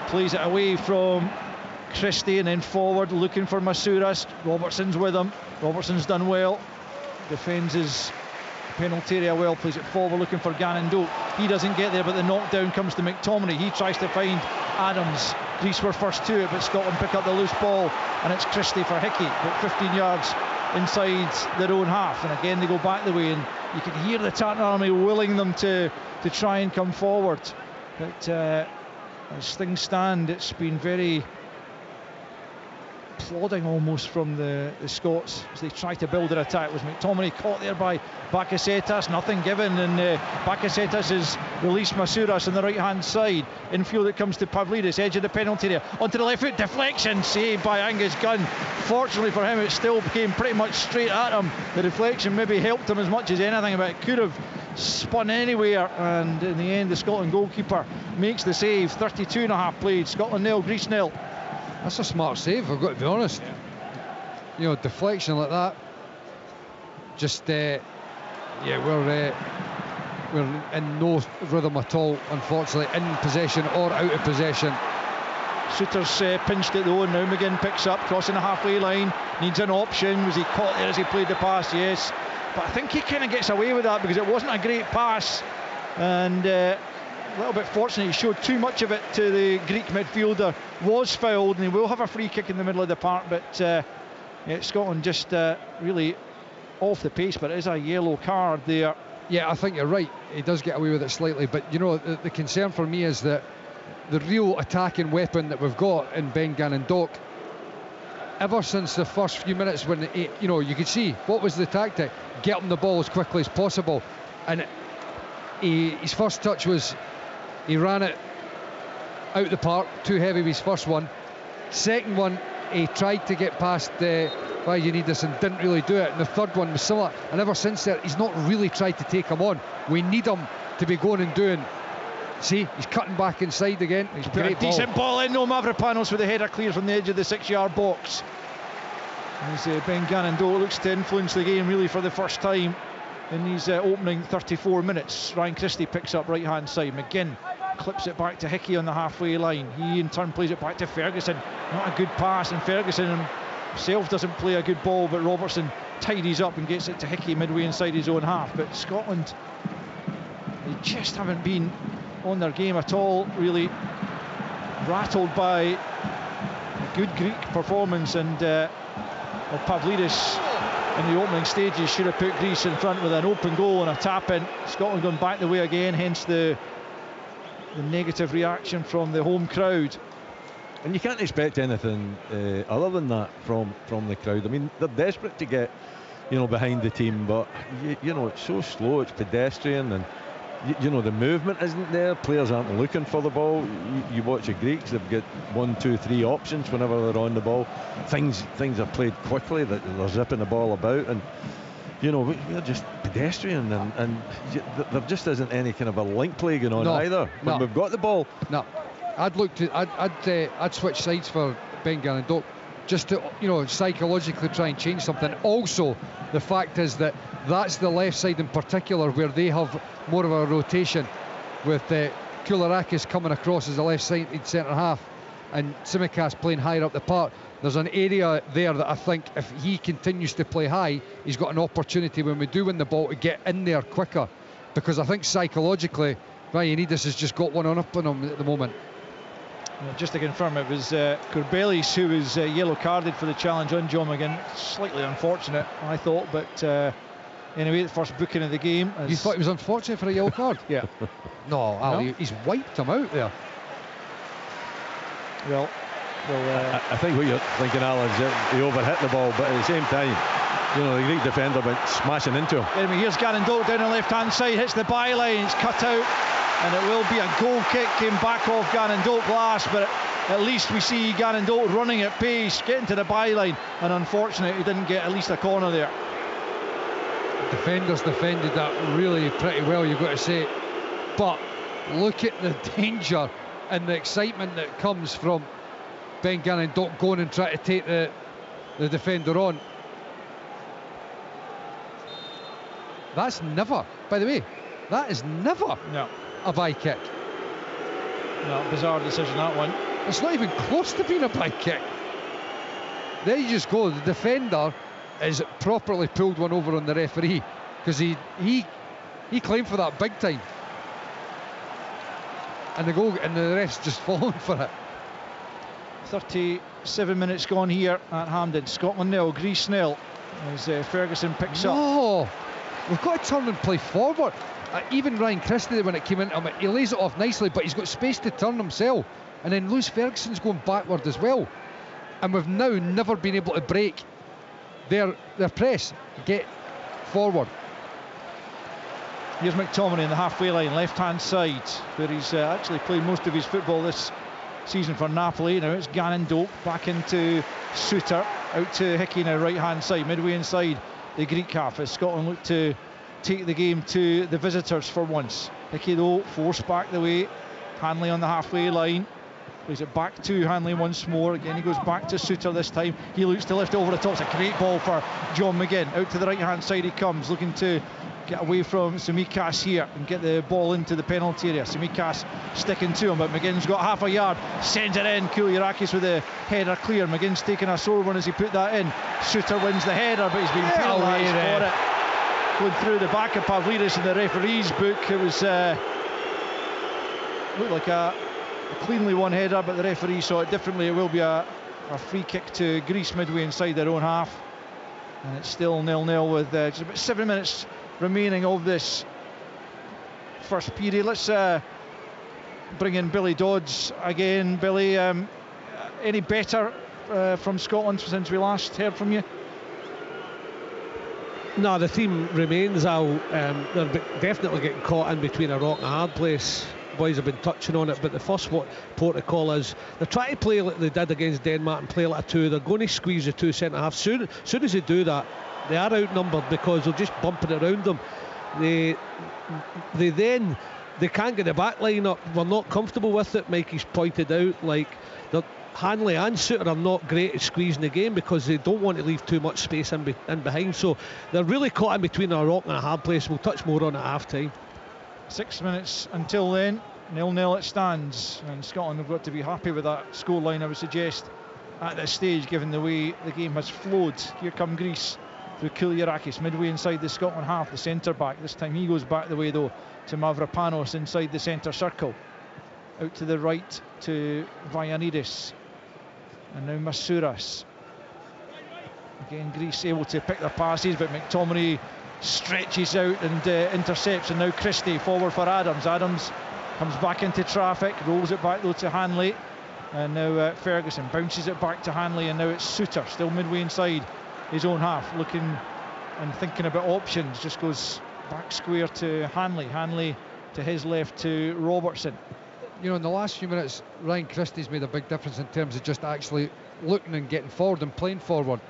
plays it away from Christie and then forward looking for Masouras. Robertson's with him. Robertson's done well, defends his penalty area well, plays it forward looking for Gannon Doak. He doesn't get there, but the knockdown comes to McTominay. He tries to find Adams. Greece were first to it, but Scotland pick up the loose ball, and it's Christie for Hickey, about 15 yards inside their own half, and again they go back the way, and you can hear the Tartan Army willing them to try and come forward, but as things stand, it's been very plodding almost from the Scots as they try to build an attack. Was McTominay caught there by Bakasetas, nothing given, and Bakasetas has released Masouras on the right hand side. Infield it comes to Pavlidis, edge of the penalty area, onto the left foot, deflection, saved by Angus Gunn. Fortunately for him, it still came pretty much straight at him. The deflection maybe helped him as much as anything, but it could have spun anywhere, and in the end the Scotland goalkeeper makes the save. 32.5 played, Scotland 0, Greece 0. That's a smart save, I've got to be honest. You know, deflection like that, just we're in no rhythm at all, unfortunately, in possession or out of possession. Suter's pinched it though, and now McGinn picks up, crossing the halfway line, needs an option. Was he caught there as he played the pass? Yes, but I think he kind of gets away with that because it wasn't a great pass, and a little bit fortunate. He showed too much of it to the Greek midfielder, was fouled, and he will have a free kick in the middle of the park, but Scotland just really off the pace, but it is a yellow card there. Yeah, I think you're right, he does get away with it slightly, but you know, the concern for me is that the real attacking weapon that we've got in Ben Gannon Doak, ever since the first few minutes when you could see what was the tactic, get him the ball as quickly as possible, and his first touch was he ran it out the park, too heavy with his first one. Second one, he tried to get past Vagianidis and didn't really do it, and the third one was similar, and ever since that he's not really tried to take him on. We need him to be going and doing. See, he's cutting back inside again. He's put a decent ball in. No Mavropanos with the header clear from the edge of the 6-yard box. As Ben Gannon Doak looks to influence the game really for the first time in these opening 34 minutes. Ryan Christie picks up right hand side. McGinn clips it back to Hickey on the halfway line. He in turn plays it back to Ferguson. Not a good pass, and Ferguson himself doesn't play a good ball, but Robertson tidies up and gets it to Hickey midway inside his own half. But Scotland, they just haven't been on their game at all, really. Rattled by a good Greek performance, and Pavlidis in the opening stages should have put Greece in front with an open goal and a tap in. Scotland going back the way again, hence the negative reaction from the home crowd. And you can't expect anything other than that from the crowd. I mean, they're desperate to get behind the team, but it's so slow, it's pedestrian, and the movement isn't there. Players aren't looking for the ball. You watch the Greeks, they've got 1, 2, 3 options whenever they're on the ball. Things are played quickly, that they're zipping the ball about, and we're just pedestrian, and there just isn't any kind of a link play going on either when we've got the ball. No, I'd switch sides for Ben Gannon Doak just to psychologically try and change something. Also, the fact is that that's the left side in particular where they have more of a rotation with Koulirakis coming across as the left side centre half. and Tsimikas playing higher up the park. There's an area there that I think if he continues to play high, he's got an opportunity when we do win the ball to get in there quicker, because I think psychologically Ioannidis has just got one on up on him at the moment. Just to confirm, it was Courbelis who was yellow carded for the challenge on John McGinn. Slightly unfortunate, I thought, but anyway, the first booking of the game. You thought he was unfortunate for a yellow card? Yeah. No, Al, he's wiped him out there. Well, I think what you're thinking, Alan, is that he overhit the ball, but at the same time, you know, the Greek defender went smashing into him. Anyway, here's Gannon Doak down the left-hand side, hits the byline, it's cut out, and it will be a goal kick. Came back off Gannon Doak last, but at least we see Gannon Doak running at pace, getting to the byline, and unfortunately he didn't get at least a corner there. Defenders defended that really pretty well, you've got to say, but look at the danger and the excitement that comes from Ben Gannon Doak going and trying to take the defender on. That's never, by the way, that is never a by kick. No, bizarre decision, that one. It's not even close to being a by kick. There you just go, the defender is properly pulled one over on the referee, because he claimed for that big time, and the goal, and the ref's just fallen for it. 37 minutes gone here at Hampden. Scotland 0, Greece 0, as Ferguson picks up. We've got to turn and play forward. Even Ryan Christie, when it came into him, he lays it off nicely, but he's got space to turn himself, and then Lewis Ferguson's going backward as well, and we've now never been able to break their press, get forward. Here's McTominay in the halfway line, left-hand side, where he's actually played most of his football this season for Napoli. Now it's Gannon Doak back into Suter, out to Hickey now, right-hand side, midway inside the Greek half, as Scotland look to take the game to the visitors for once. Hickey though forced back the way, Hanley on the halfway line, plays it back to Hanley once more. Again he goes back to Suter this time, he looks to lift it over the top. It's a great ball for John McGinn, out to the right hand side he comes, looking to get away from Tsimikas here and get the ball into the penalty area. Tsimikas sticking to him, but McGinn's got half a yard, sends it in. Kouliarakis with the header clear. McGinn's taking a sore one as he put that in. Suter wins the header, but he's been penalised for it. Going through the back of Pavlidis in the referee's book. It was looked like a cleanly won header, but the referee saw it differently. It will be a free kick to Greece midway inside their own half, and it's still 0-0 with just about 7 minutes remaining of this first period. Let's bring in Billy Dodds again. Billy, any better from Scotland since we last heard from you? No, the theme remains, Al. They're definitely getting caught in between a rock and a hard place. Boys have been touching on it, but the first protocol is they're trying to play like they did against Denmark and play like a two. They're going to squeeze the two centre halves. Soon as they do that, they are outnumbered because they're just bumping around them. They can't get the back line up. We're not comfortable with it. Mikey's pointed out, like, Hanley and Suter are not great at squeezing the game because they don't want to leave too much space in behind. So they're really caught in between a rock and a hard place. We'll touch more on it at half time. 6 minutes until then, 0-0 it stands, and Scotland have got to be happy with that scoreline, I would suggest, at this stage, given the way the game has flowed. Here come Greece through Kouliarakis, midway inside the Scotland half, the centre back. This time he goes back the way though to Mavropanos inside the centre circle. Out to the right to Ioannidis, and now Masouras. Again Greece able to pick their passes, but McTominay stretches out and intercepts, and now Christie forward for Adams. Adams comes back into traffic, rolls it back though to Hanley, and now Ferguson bounces it back to Hanley, and now it's Suter still midway inside his own half, looking and thinking about options. Just goes back square to Hanley to his left to Robertson. You know, in the last few minutes Ryan Christie's made a big difference in terms of just actually looking and getting forward and playing forward.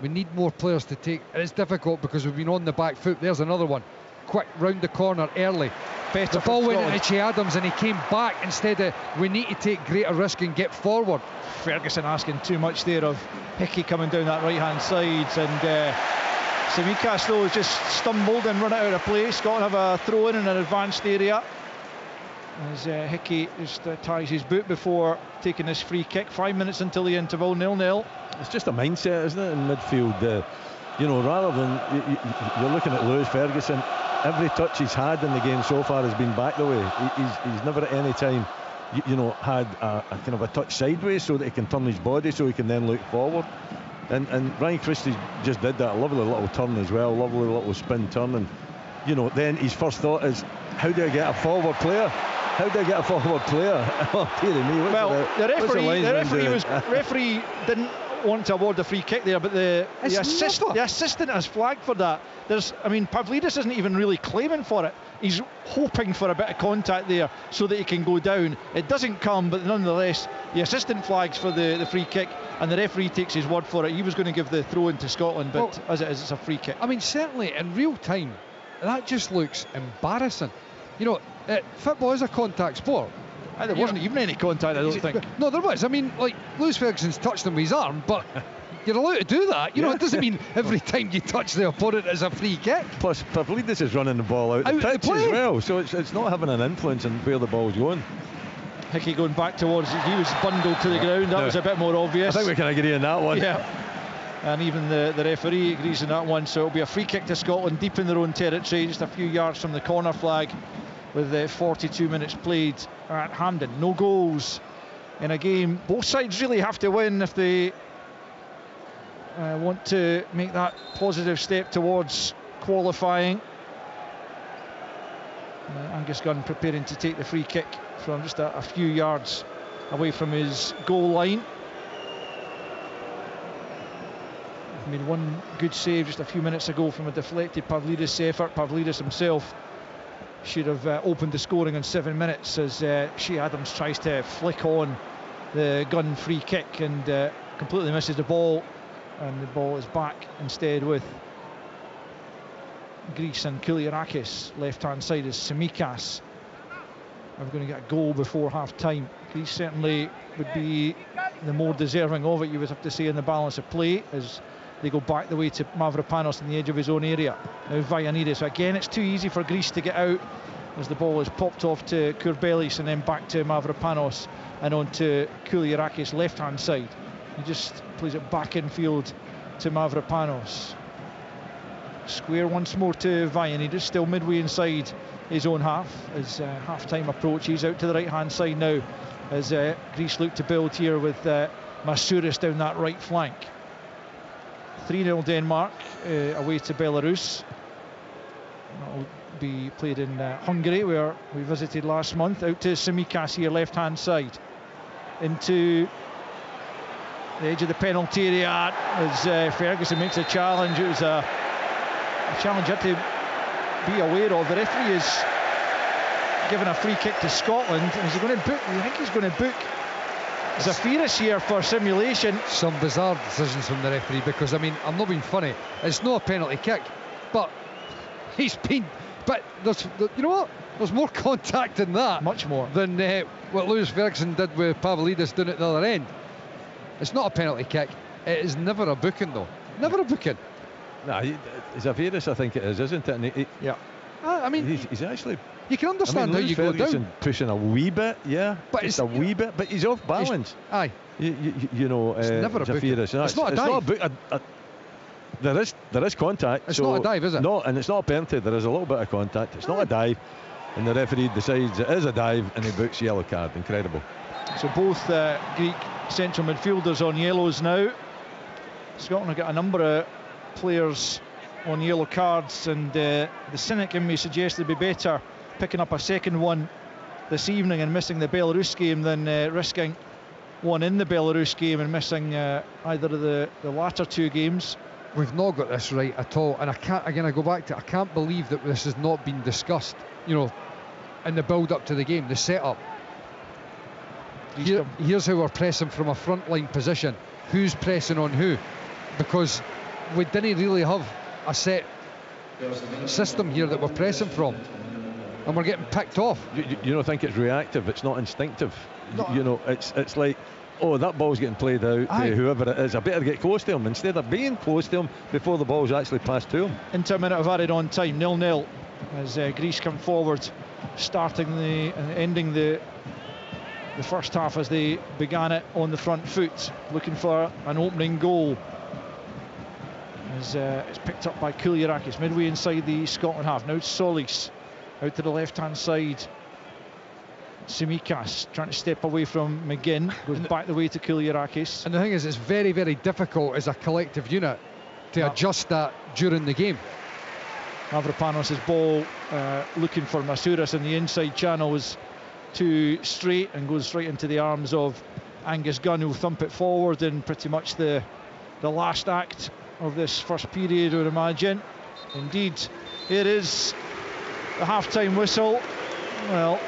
We need more players to take, and it's difficult because we've been on the back foot. There's another one, quick round the corner early. The ball went into Che Adams and he came back instead of, we need to take greater risk and get forward. Ferguson asking too much there of Hickey coming down that right hand side, and Tsimikas though has just stumbled and run it out of play. Scotland have a throw in an advanced area, as Hickey just ties his boot before taking this free kick. 5 minutes until the interval, 0-0. It's just a mindset, isn't it, in midfield? Rather than you're looking at Lewis Ferguson, every touch he's had in the game so far has been back the way. He's never at any time had a kind of a touch sideways so that he can turn his body so he can then look forward. And Ryan Christie just did that lovely little turn as well, lovely little spin turn, and then his first thought is, how do I get a forward player? Oh dear me. Well, the referee didn't want to award the free kick there, but the assistant has flagged for that. Pavlidis isn't even really claiming for it. He's hoping for a bit of contact there so that he can go down. It doesn't come, but nonetheless the assistant flags for the free kick, and the referee takes his word for it. He was going to give the throw into Scotland, but as it is, it's a free kick. Certainly in real time that just looks embarrassing. Football is a contact sport. There wasn't even any contact, I don't think. No, there was. Lewis Ferguson's touched him with his arm, but you're allowed to do that. It doesn't mean every time you touch the opponent it's a free kick. Plus, Pavlidis is running the ball out the pitch as well, so it's not having an influence on where the ball's going. Hickey going back towards it. He was bundled to the ground. That was a bit more obvious. I think we can agree on that one. Yeah. And even the referee agrees on that one. So it'll be a free kick to Scotland deep in their own territory, just a few yards from the corner flag, with 42 minutes played at Hampden. No goals in a game. Both sides really have to win if they want to make that positive step towards qualifying. Angus Gunn preparing to take the free kick from just a few yards away from his goal line. Made one good save just a few minutes ago from a deflected Pavlidis effort. Pavlidis himself should have opened the scoring in 7 minutes as Shea Adams tries to flick on the Gunn free kick and completely misses the ball, and the ball is back instead with Greece and Kouliarakis. Left hand side is Tsimikas. We're going to get a goal before half time. Greece certainly would be the more deserving of it, you would have to say, in the balance of play, as they go back the way to Mavropanos in the edge of his own area. Now Vagiannidis. Again, it's too easy for Greece to get out as the ball is popped off to Kourbelis and then back to Mavropanos and on to Kouliarakis left hand side. He just plays it back infield to Mavropanos. Square once more to Vagiannidis, still midway inside his own half as half time approaches. Out to the right hand side now as Greece look to build here with Masouras down that right flank. 3-0 Denmark away to Belarus. That'll be played in Hungary, where we visited last month. Out to Tsimikas here, left hand side, into the edge of the penalty area as Ferguson makes a challenge. It was a challenge you had to be aware of. The referee is given a free kick to Scotland. Is he going to book? I think he's going to book Zafiris here for simulation. Some bizarre decisions from the referee, because I'm not being funny, it's not a penalty kick, but he's been, but there's, you know what, there's more contact in that, much more, than what Lewis Ferguson did with Pavlidis doing at the other end. It's not a penalty kick. It is never a booking though, never a booking. Nah, Zafiris, I think it is, isn't it? And yeah. He's actually. You can understand how you go down. Pushing a wee bit, yeah, but just a wee bit, but he's off balance. Aye. You know, it's never a Zafiris. No, it's not a dive. There is contact. It's not a dive, is it? No, and it's not a penalty. There is a little bit of contact. It's not a dive, and the referee decides it is a dive, and he books yellow card. Incredible. So both Greek central midfielders on yellows now. Scotland have got a number of players on yellow cards, and the cynic in me suggests it'd be better picking up a second one this evening and missing the Belarus game than risking one in the Belarus game and missing either of the latter two games. We've not got this right at all, and I go back to, I can't believe that this has not been discussed, in the build up to the game, the setup. Here's how we're pressing from a front line position. Who's pressing on who? Because we didn't really have a set system here that we're pressing from, and we're getting picked off. You don't think it's reactive? It's not instinctive. No. It's like, oh, that ball's getting played out to whoever it is. I better get close to him, instead of being close to him before the ball's actually passed to him. Into a minute of added on time, 0-0 as Greece come forward starting and ending the first half as they began it on the front foot, looking for an opening goal. As it's picked up by Kouliarakis midway inside the Scotland half. Now it's Solis out to the left hand side. Tsimikas trying to step away from McGinn, goes back the way to Kouliarakis. And the thing is, it's very, very difficult as a collective unit to adjust that during the game. Mavropanos' ball looking for Masouras in the inside channel is too straight and goes straight into the arms of Angus Gunn, who'll thump it forward in pretty much the last act of this first period, I would imagine. Indeed, it is the half-time whistle. Well,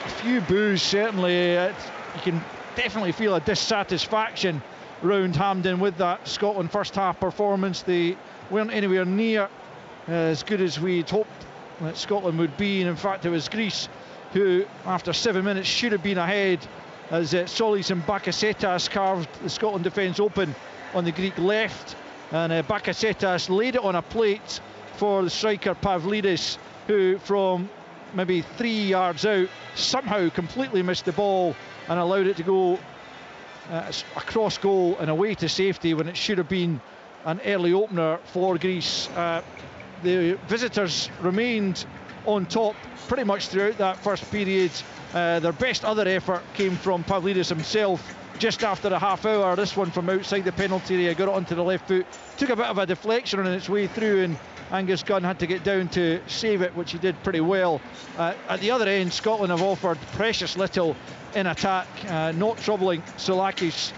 a few boos certainly. You can definitely feel a dissatisfaction round Hampden with that Scotland first half performance. They weren't anywhere near as good as we'd hoped that Scotland would be, and in fact it was Greece who after 7 minutes should have been ahead, as Solis and Bakasetas carved the Scotland defence open on the Greek left, and Bakasetas laid it on a plate for the striker Pavlidis, who from maybe 3 yards out somehow completely missed the ball and allowed it to go across goal and away to safety when it should have been an early opener for Greece. The visitors remained on top pretty much throughout that first period. Their best other effort came from Pavlidis himself just after a half hour. This one from outside the penalty area, got it onto the left foot, took a bit of a deflection on its way through, and Angus Gunn had to get down to save it, which he did pretty well. At the other end, Scotland have offered precious little in attack, not troubling Soulakis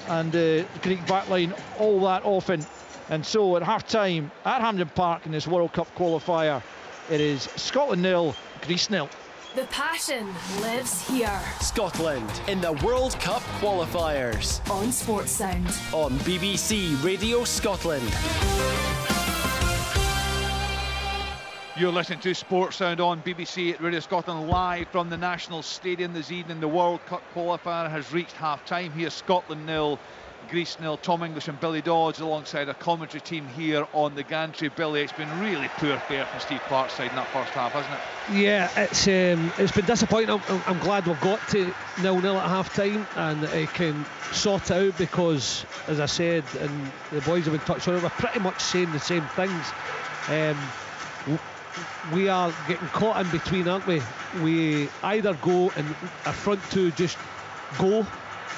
and the Greek backline all that often. And so at half-time at Hampden Park in this World Cup qualifier, it is Scotland 0, Greece 0. The passion lives here. Scotland in the World Cup qualifiers. On Sports Sound. On BBC Radio Scotland. You're listening to Sports Sound on BBC Radio Scotland, live from the National Stadium this evening. The World Cup qualifier has reached half-time here. Scotland 0, Greece 0. Tom English and Billy Dodds alongside a commentary team here on the gantry. Billy, it's been really poor fare from Steve Clarke's side in that first half, hasn't it? Yeah, it's been disappointing. I'm glad we've got to 0-0 at half-time and it can sort it out, because, as I said, and the boys have been touched on it, we're pretty much saying the same things. We are getting caught in between, aren't we? We either go and our front two just go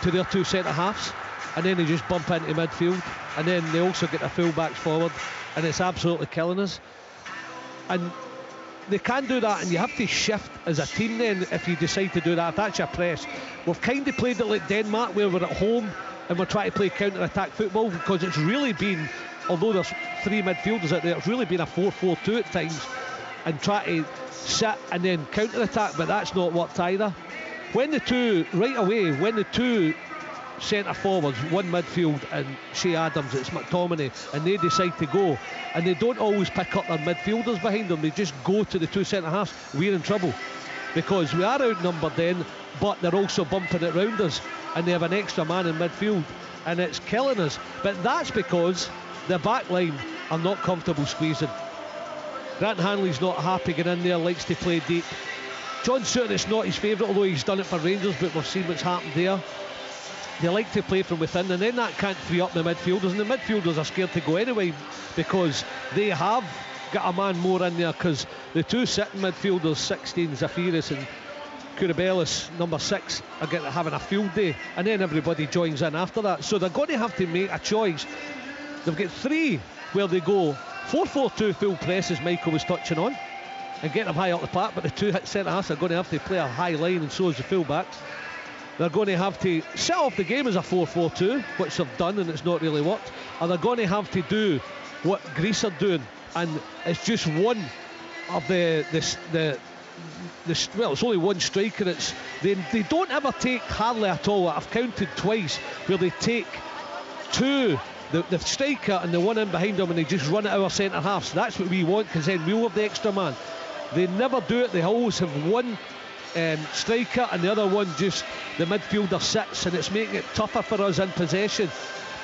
to their two centre halves, and then they just bump into midfield, and then they also get their full backs forward, and it's absolutely killing us. And they can do that, and you have to shift as a team then if you decide to do that. If that's your press, we've kind of played it like Denmark, where we're at home and we're trying to play counter-attack football, because it's really been, although there's three midfielders out there, it's really been a 4-4-2 at times, and try to sit and then counter-attack, but that's not worked either. When the two centre forwards, one midfield and Shea Adams, it's McTominay, and they decide to go, and they don't always pick up their midfielders behind them, they just go to the two centre halves, we're in trouble, because we are outnumbered then, but they're also bumping it round us, and they have an extra man in midfield, and it's killing us. But that's because the back line are not comfortable squeezing. Grant Hanley's not happy getting in there, likes to play deep. John Sutton, it's not his favourite, although he's done it for Rangers, but we've seen what's happened there. They like to play from within, and then that can't free up the midfielders, and the midfielders are scared to go anyway, because they have got a man more in there, because the two sitting midfielders, 16, Zafiris and Kouroubelis, number 6, are having a field day, and then everybody joins in after that. So they're going to have to make a choice. They've got three where they go 4-4-2 full press, as Michael was touching on, and get them high up the park, but the two centre halves are going to have to play a high line, and so is the full backs. They're going to have to set off the game as a 4-4-2, which they've done, and it's not really worked, and they're going to have to do what Greece are doing, and it's just one of well, it's only one striker. They don't ever take hardly at all. I've counted twice where they take two, the striker and the one in behind them, and they just run at our centre halves. That's what we want, because then we'll have the extra man. They never do it. They always have one striker and the other one just the midfielder sits, and it's making it tougher for us in possession.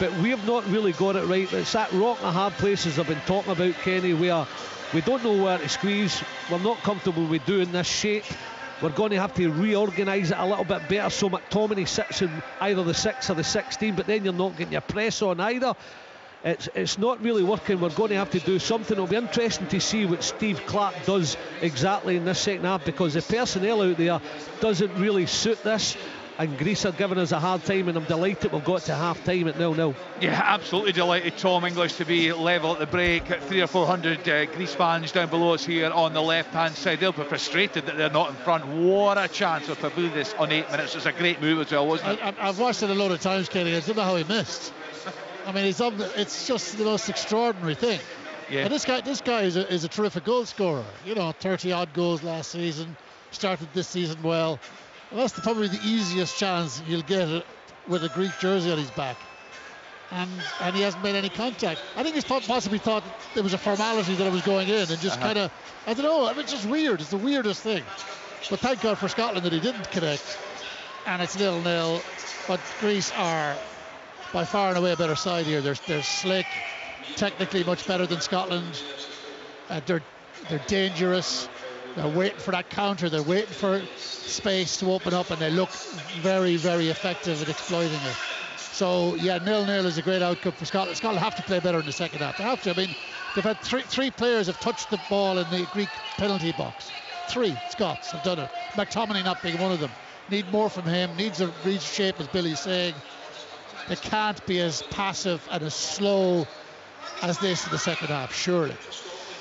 but we have not really got it right. It's that rock and a hard places I've been talking about, Kenny, where we don't know where to squeeze. We're not comfortable with doing this shape. We're going to have to reorganise it a little bit better so McTominay sits in either the 6 or the 16, but then you're not getting your press on either. It's not really working. We're going to have to do something. It'll be interesting to see what Steve Clarke does exactly in this second half, because the personnel out there doesn't really suit this, and Greece are giving us a hard time, and I'm delighted we've got to half time at 0-0. Yeah, absolutely delighted, Tom English, to be level at the break. 300 or 400 Greece fans down below us here on the left hand side. They'll be frustrated that they're not in front. What a chance of Pavlidis on 8 minutes. It's a great move as well, wasn't it? I've watched it a lot of times, Kenny. I don't know how he missed. I mean, it's just the most extraordinary thing. Yeah. And this guy is a terrific goal scorer. 30 odd goals last season, started this season well. And that's probably the easiest chance you'll get with a Greek jersey on his back. And he hasn't made any contact. I think he's possibly thought it was a formality that it was going in, and just kind of, I don't know, it's just weird. It's the weirdest thing. But thank God for Scotland that he didn't connect. And it's 0-0. But Greece are by far and away a better side here. They're slick, technically much better than Scotland. They're dangerous. They're waiting for that counter. They're waiting for space to open up, and they look very, very effective at exploiting it. So, yeah, 0-0 is a great outcome for Scotland. Scotland have to play better in the second half. They have to. I mean, they've had three players have touched the ball in the Greek penalty box. 3 Scots have done it. McTominay not being one of them. Need more from him. Needs to reach shape, as Billy's saying. They can't be as passive and as slow as this in the second half, surely.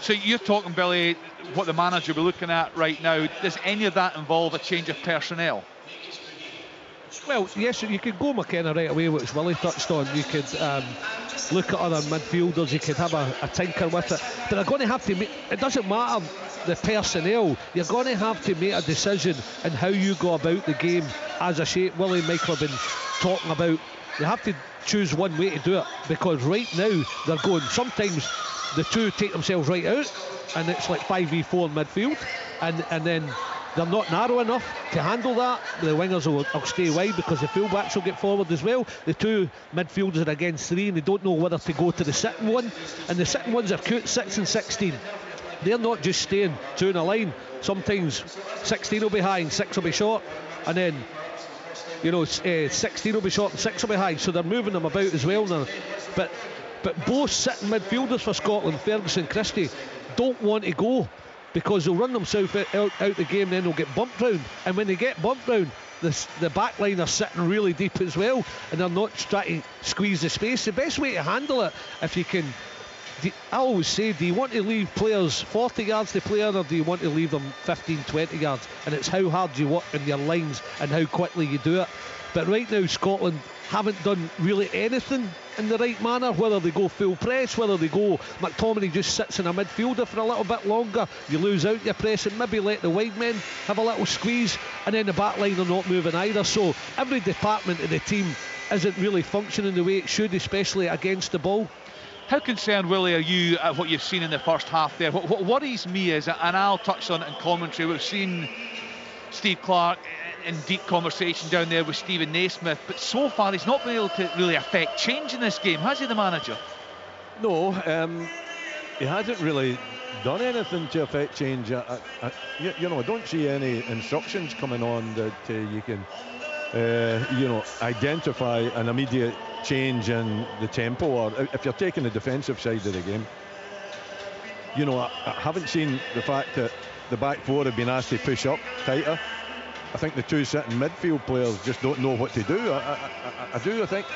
So you're talking, Billy, what the manager will be looking at right now. Does any of that involve a change of personnel? Well, yes, you could go McKenna right away, which Willie touched on. You could look at other midfielders. You could have a tinker with it. But they're going to have to make, it doesn't matter the personnel, you're going to have to make a decision in how you go about the game as a shape. Willie and Michael have been talking about. You have to choose one way to do it, because right now they're going, sometimes the two take themselves right out and it's like 5v4 in midfield, and then they're not narrow enough to handle that. The wingers will stay wide because the fullbacks will get forward as well. The two midfielders are against 3 and they don't know whether to go to the sitting one, and the sitting ones are cute, 6 and 16. They're not just staying 2 in a line. Sometimes 16 will be high and 6 will be short, and then 16 will be short and 6 will be high, so they're moving them about as well now. But both sitting midfielders for Scotland, Ferguson and Christie, don't want to go, because they'll run themselves out the game, then they'll get bumped round, and when they get bumped round, the back line are sitting really deep as well, and they're not trying to squeeze the space. The best way to handle it, if you can, I always say, do you want to leave players 40 yards to play, or do you want to leave them 15-20 yards? And it's how hard you work in your lines and how quickly you do it. But right now Scotland haven't done really anything in the right manner, whether they go full press, whether they go McTominay just sits in a midfielder for a little bit longer, you lose out your press, and maybe let the wide men have a little squeeze, and then the back line are not moving either. So every department of the team isn't really functioning the way it should, especially against the ball. How concerned, Willie, are you at what you've seen in the first half there? What worries me is, and I'll touch on it in commentary, we've seen Steve Clarke in deep conversation down there with Stephen Naismith, but so far he's not been able to really affect change in this game, has he, the manager? No, he hasn't really done anything to affect change. I don't see any instructions coming on that you can identify an immediate change in the tempo, or if you're taking the defensive side of the game. I haven't seen the fact that the back 4 have been asked to push up tighter. I think the 2 sitting midfield players just don't know what to do. I think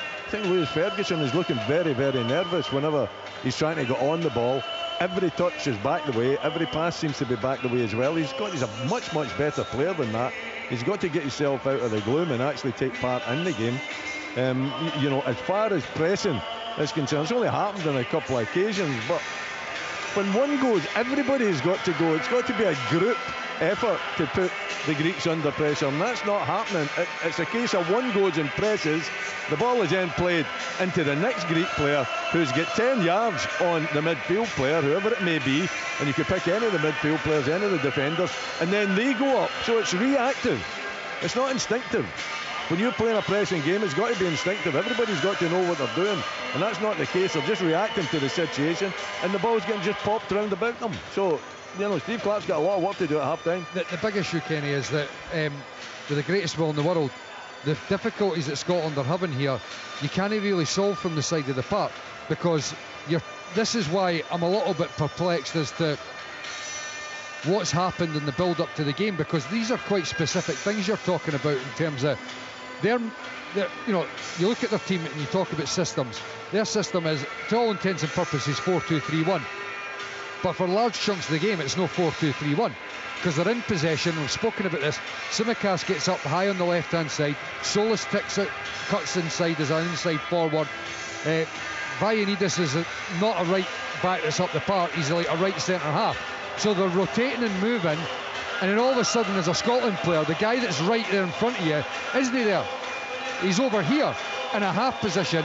Lewis Ferguson is looking very, very nervous whenever he's trying to get on the ball. Every touch is back the way, every pass seems to be back the way as well. He's a much better player than that. He's got to get himself out of the gloom and actually take part in the game. As far as pressing is concerned, it's only happened on a couple of occasions, but when one goes, everybody's got to go. It's got to be a group effort to put the Greeks under pressure, and that's not happening. It's a case of one goes and presses, the ball is then played into the next Greek player, who's got 10 yards on the midfield player, whoever it may be, and you can pick any of the midfield players, any of the defenders, and then they go up. So it's reactive, it's not instinctive. When you're playing a pressing game, it's got to be instinctive. Everybody's got to know what they're doing, and that's not the case. They're just reacting to the situation, and the ball's getting just popped round about them. So, you know, Steve Clarke's got a lot of work to do at half-time. The big issue, Kenny, is that with the greatest will in the world, the difficulties that Scotland are having here, you can't really solve from the side of the park, because this is why I'm a little bit perplexed as to what's happened in the build-up to the game, because these are quite specific things you're talking about in terms of you know, you look at their team and you talk about systems. Their system is, to all intents and purposes, 4-2-3-1. But for large chunks of the game, it's no 4-2-3-1, because they're in possession. We've spoken about this. Tsimikas gets up high on the left-hand side. Solis cuts inside as an inside forward. Vagianidis is not a right back that's up the park. He's like a right centre half. So they're rotating and moving, and then all of a sudden, as a Scotland player, the guy that's right there in front of you, isn't he there? He's over here in a half position,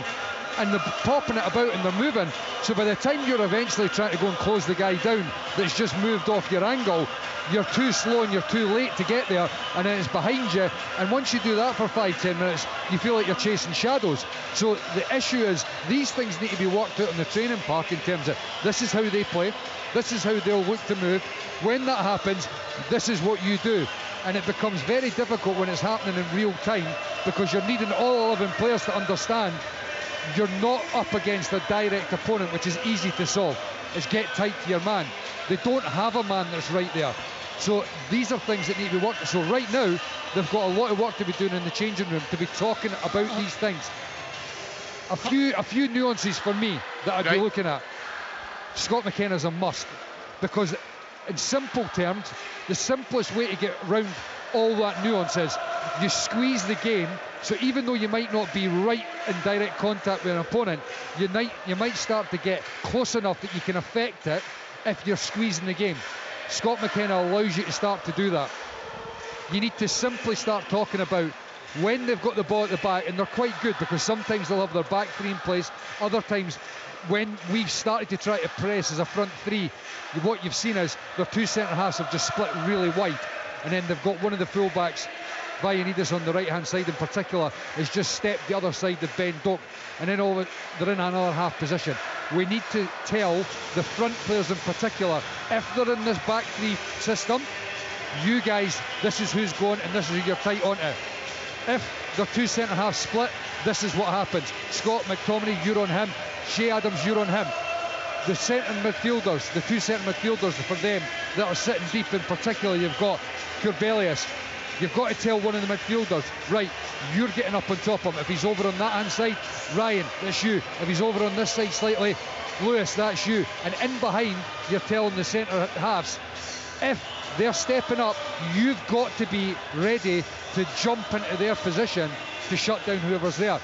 and they're popping it about and they're moving. So by the time you're eventually trying to go and close the guy down that's just moved off your angle, you're too slow and you're too late to get there, and then it's behind you. And once you do that for 5-10 minutes, you feel like you're chasing shadows. So the issue is, these things need to be worked out in the training park in terms of, this is how they play, this is how they'll look to move. When that happens, this is what you do. And it becomes very difficult when it's happening in real time, because you're needing all 11 players to understand you're not up against a direct opponent, which is easy to solve. It's get tight to your man. They don't have a man that's right there. So these are things that need to be worked. So right now, they've got a lot of work to be doing in the changing room, to be talking about these things. A few nuances for me that I'd be looking at. Scott McKenna's a must, because in simple terms, the simplest way to get around all that nuance is you squeeze the game. So even though you might not be right in direct contact with an opponent, you might start to get close enough that you can affect it if you're squeezing the game. Scott McKenna allows you to start to do that. You need to simply start talking about when they've got the ball at the back, and they're quite good, because sometimes they'll have their back three in place, other times when we've started to try to press as a front three, what you've seen is their two centre halves have just split really wide, and then they've got one of the full-backs, Vagianidis on the right-hand side in particular, has just stepped the other side of Ben Doak, and then they're in another half position. We need to tell the front players in particular, if they're in this back three system, you guys, this is who's going and this is who you're tight onto. If they're two centre half split, this is what happens. Scott McTominay, you're on him. Shea Adams, you're on him. The centre midfielders, the two centre midfielders for them that are sitting deep in particular, you've got Corbelius. You've got to tell one of the midfielders, right, you're getting up on top of him. If he's over on that hand side, Ryan, that's you. If he's over on this side slightly, Lewis, that's you. And in behind, you're telling the centre halves, if they're stepping up, you've got to be ready to jump into their position to shut down whoever's there.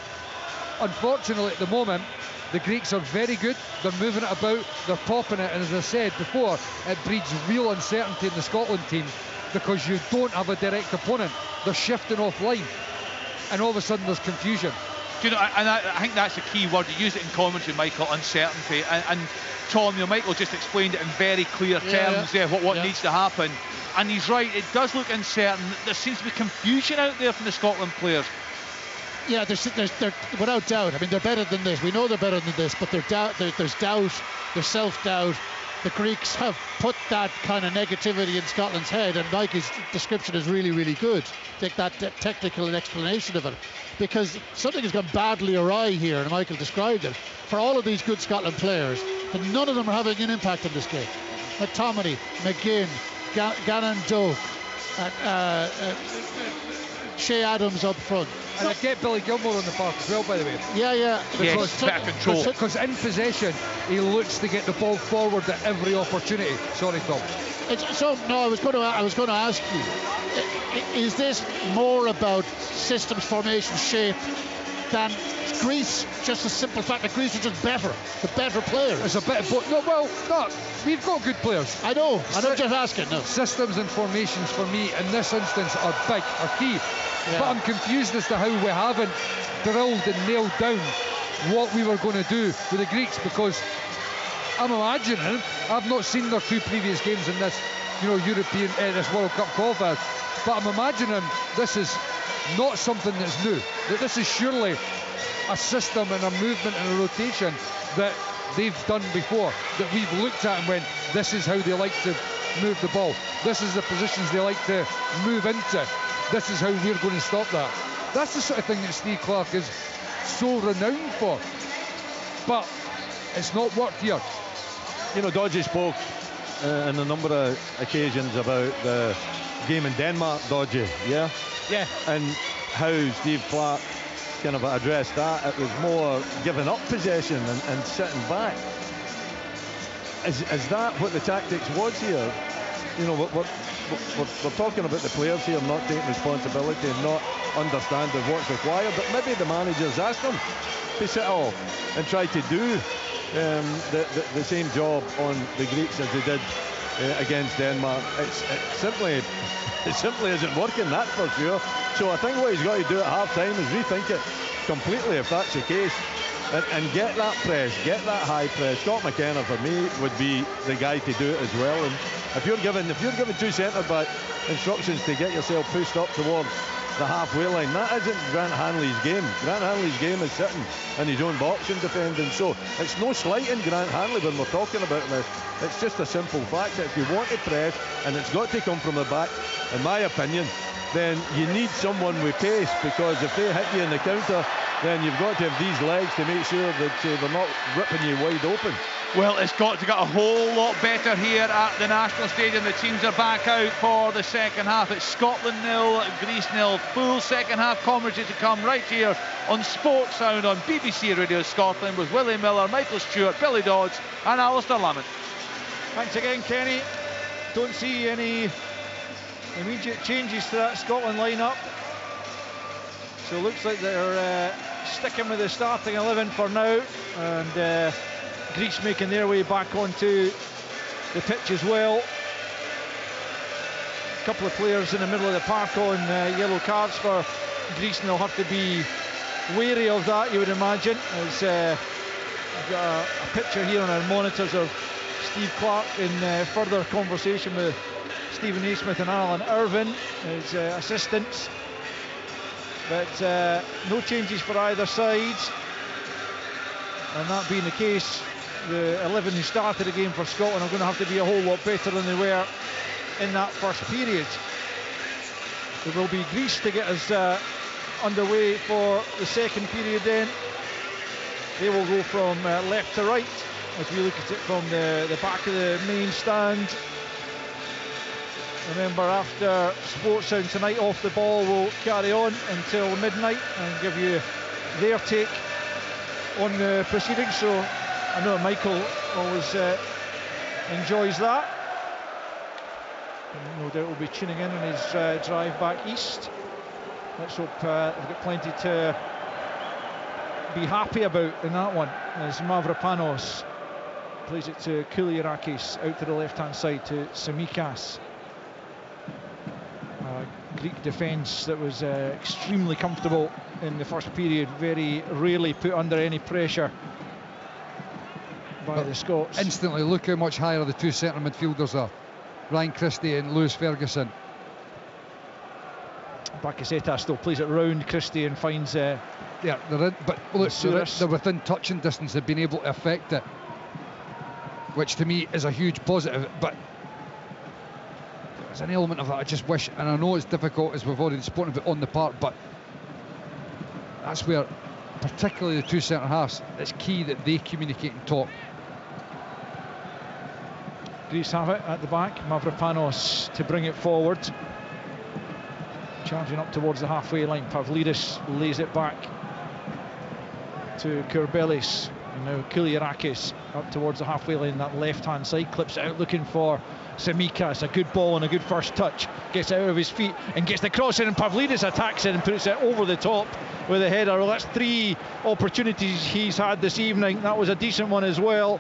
Unfortunately, at the moment, the Greeks are very good. They're moving it about, they're popping it, and as I said before, it breeds real uncertainty in the Scotland team, because you don't have a direct opponent. They're shifting offline, and all of a sudden there's confusion. You know, and I think that's the key word. You use it in commentary, Michael, uncertainty. And Tom, Michael just explained it in very clear terms there, what needs to happen. And he's right, it does look uncertain. There seems to be confusion out there from the Scotland players. Yeah, there's without doubt. I mean, they're better than this. We know they're better than this, but there's doubt, there's self-doubt. The Greeks have put that kind of negativity in Scotland's head, and Mikey's description is really, really good. Take that technical explanation of it, because something has gone badly awry here, and Michael described it. For all of these good Scotland players, and none of them are having an impact on this game. McTominay, McGinn, Gannon Doak, Shea Adams up front. And I get Billy Gilmore on the park as well, by the way. Yeah. Because in possession, he looks to get the ball forward at every opportunity. Sorry, Tom. I was going to ask you, is this more about systems, formation, shape than Greece? Just a simple fact that Greece are just better, the better players. It's a bit of both. We've got good players. I know, and I'm just asking. No. Systems and formations for me in this instance are big, are key. Yeah. But I'm confused as to how we haven't drilled and nailed down what we were going to do with the Greeks, because I'm imagining, I've not seen their two previous games in this, European, this World Cup qualifiers, but I'm imagining this is not something that's new. That this is surely a system and a movement and a rotation that they've done before, that we've looked at and went, this is how they like to move the ball. This is the positions they like to move into. This is how we're going to stop that. That's the sort of thing that Steve Clarke is so renowned for. But it's not worked here. You know, Dodgy spoke on a number of occasions about the game in Denmark, Dodgy, yeah? Yeah. And how Steve Clarke kind of addressed that. It was more giving up possession and sitting back. Is that what the tactics was here? You know, we're talking about the players here not taking responsibility and not understanding what's required, but maybe the managers asked them to sit off and try to do the same job on the Greeks as they did against Denmark. It simply isn't working, that's for sure. So I think what he's got to do at half-time is rethink it completely, if that's the case, and get that press, get that high press. Scott McKenna, for me, would be the guy to do it as well. And if you're given two centre-back instructions to get yourself pushed up towards the halfway line, that isn't Grant Hanley's game. Grant Hanley's game is sitting in his own box and defending. So it's no slight in Grant Hanley when we're talking about this. It's just a simple fact that if you want to press, and it's got to come from the back, in my opinion, then you need someone with pace, because if they hit you in the counter, then you've got to have these legs to make sure that they're not ripping you wide open. Well, it's got to get a whole lot better here at the National Stadium. The teams are back out for the second half. It's Scotland 0, Greece 0. Full second half commentary to come right here on Sports Sound on BBC Radio Scotland with Willie Miller, Michael Stewart, Billy Dodds and Alistair Lamont. Thanks again, Kenny. Don't see any immediate changes to that Scotland lineup. So it looks like they're sticking with the starting 11 for now, and Greece making their way back onto the pitch as well. A couple of players in the middle of the park on yellow cards for Greece, and they'll have to be wary of that, you would imagine. As we've got a picture here on our monitors of Steve Clarke in further conversation with Stephen Naismith and Alan Irvin, his assistants. But no changes for either side, and that being the case, the 11 who started the game for Scotland are going to have to be a whole lot better than they were in that first period. There will be Greece to get us underway for the second period then. They will go from left to right as we look at it from the back of the main stand. Remember, after Sports Sound tonight, Off the Ball will carry on until midnight and give you their take on the proceedings. So I know Michael always enjoys that. And no doubt will be tuning in on his drive back east. Let's hope they've got plenty to be happy about in that one, as Mavropanos plays it to Kouliarakis, out to the left-hand side to Tsimikas. Greek defence that was extremely comfortable in the first period, very rarely put under any pressure by the Scots. Instantly, look how much higher the two centre midfielders are, Ryan Christie and Lewis Ferguson. Bakasetas still plays it round Christie and finds they're in, but look, they're within touching distance. They've been able to affect it, which to me is a huge positive. But there's an element of that I just wish, and I know it's difficult as we've already spoken about on the park, but that's where particularly the two centre halves, it's key that they communicate and talk. Greece have it at the back. Mavropanos to bring it forward, charging up towards the halfway line. Pavlidis lays it back to Kourbelis, and now Kouliarakis up towards the halfway line, that left hand side, clips it out looking for Tsimikas. A good ball and a good first touch, gets it out of his feet and gets the cross in, and Pavlidis attacks it and puts it over the top with a header. Well, that's 3 opportunities he's had this evening. That was a decent one as well,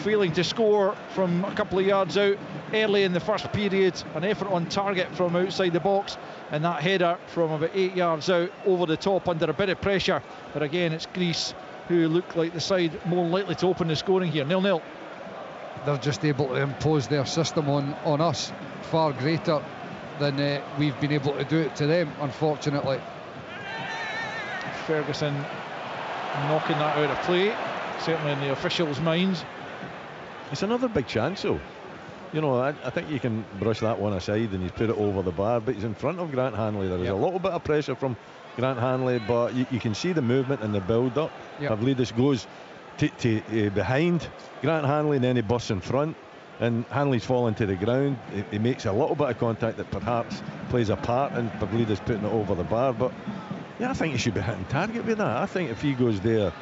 failing to score from a couple of yards out early in the first period. An effort on target from outside the box, and that header from about 8 yards out over the top under a bit of pressure. But again, it's Greece who look like the side more likely to open the scoring here. 0-0. They're just able to impose their system on us far greater than we've been able to do it to them, unfortunately. Ferguson knocking that out of play, certainly in the officials' minds. It's another big chance, though. You know, I think you can brush that one aside and he's put it over the bar, but he's in front of Grant Hanley. There is a little bit of pressure from Grant Hanley, but you can see the movement and the build-up. Pavlidis goes to behind Grant Hanley, and then he busts in front, and Hanley's falling to the ground. He makes a little bit of contact that perhaps plays a part in Pavlidis putting it over the bar, but yeah, I think he should be hitting target with that. I think if he goes there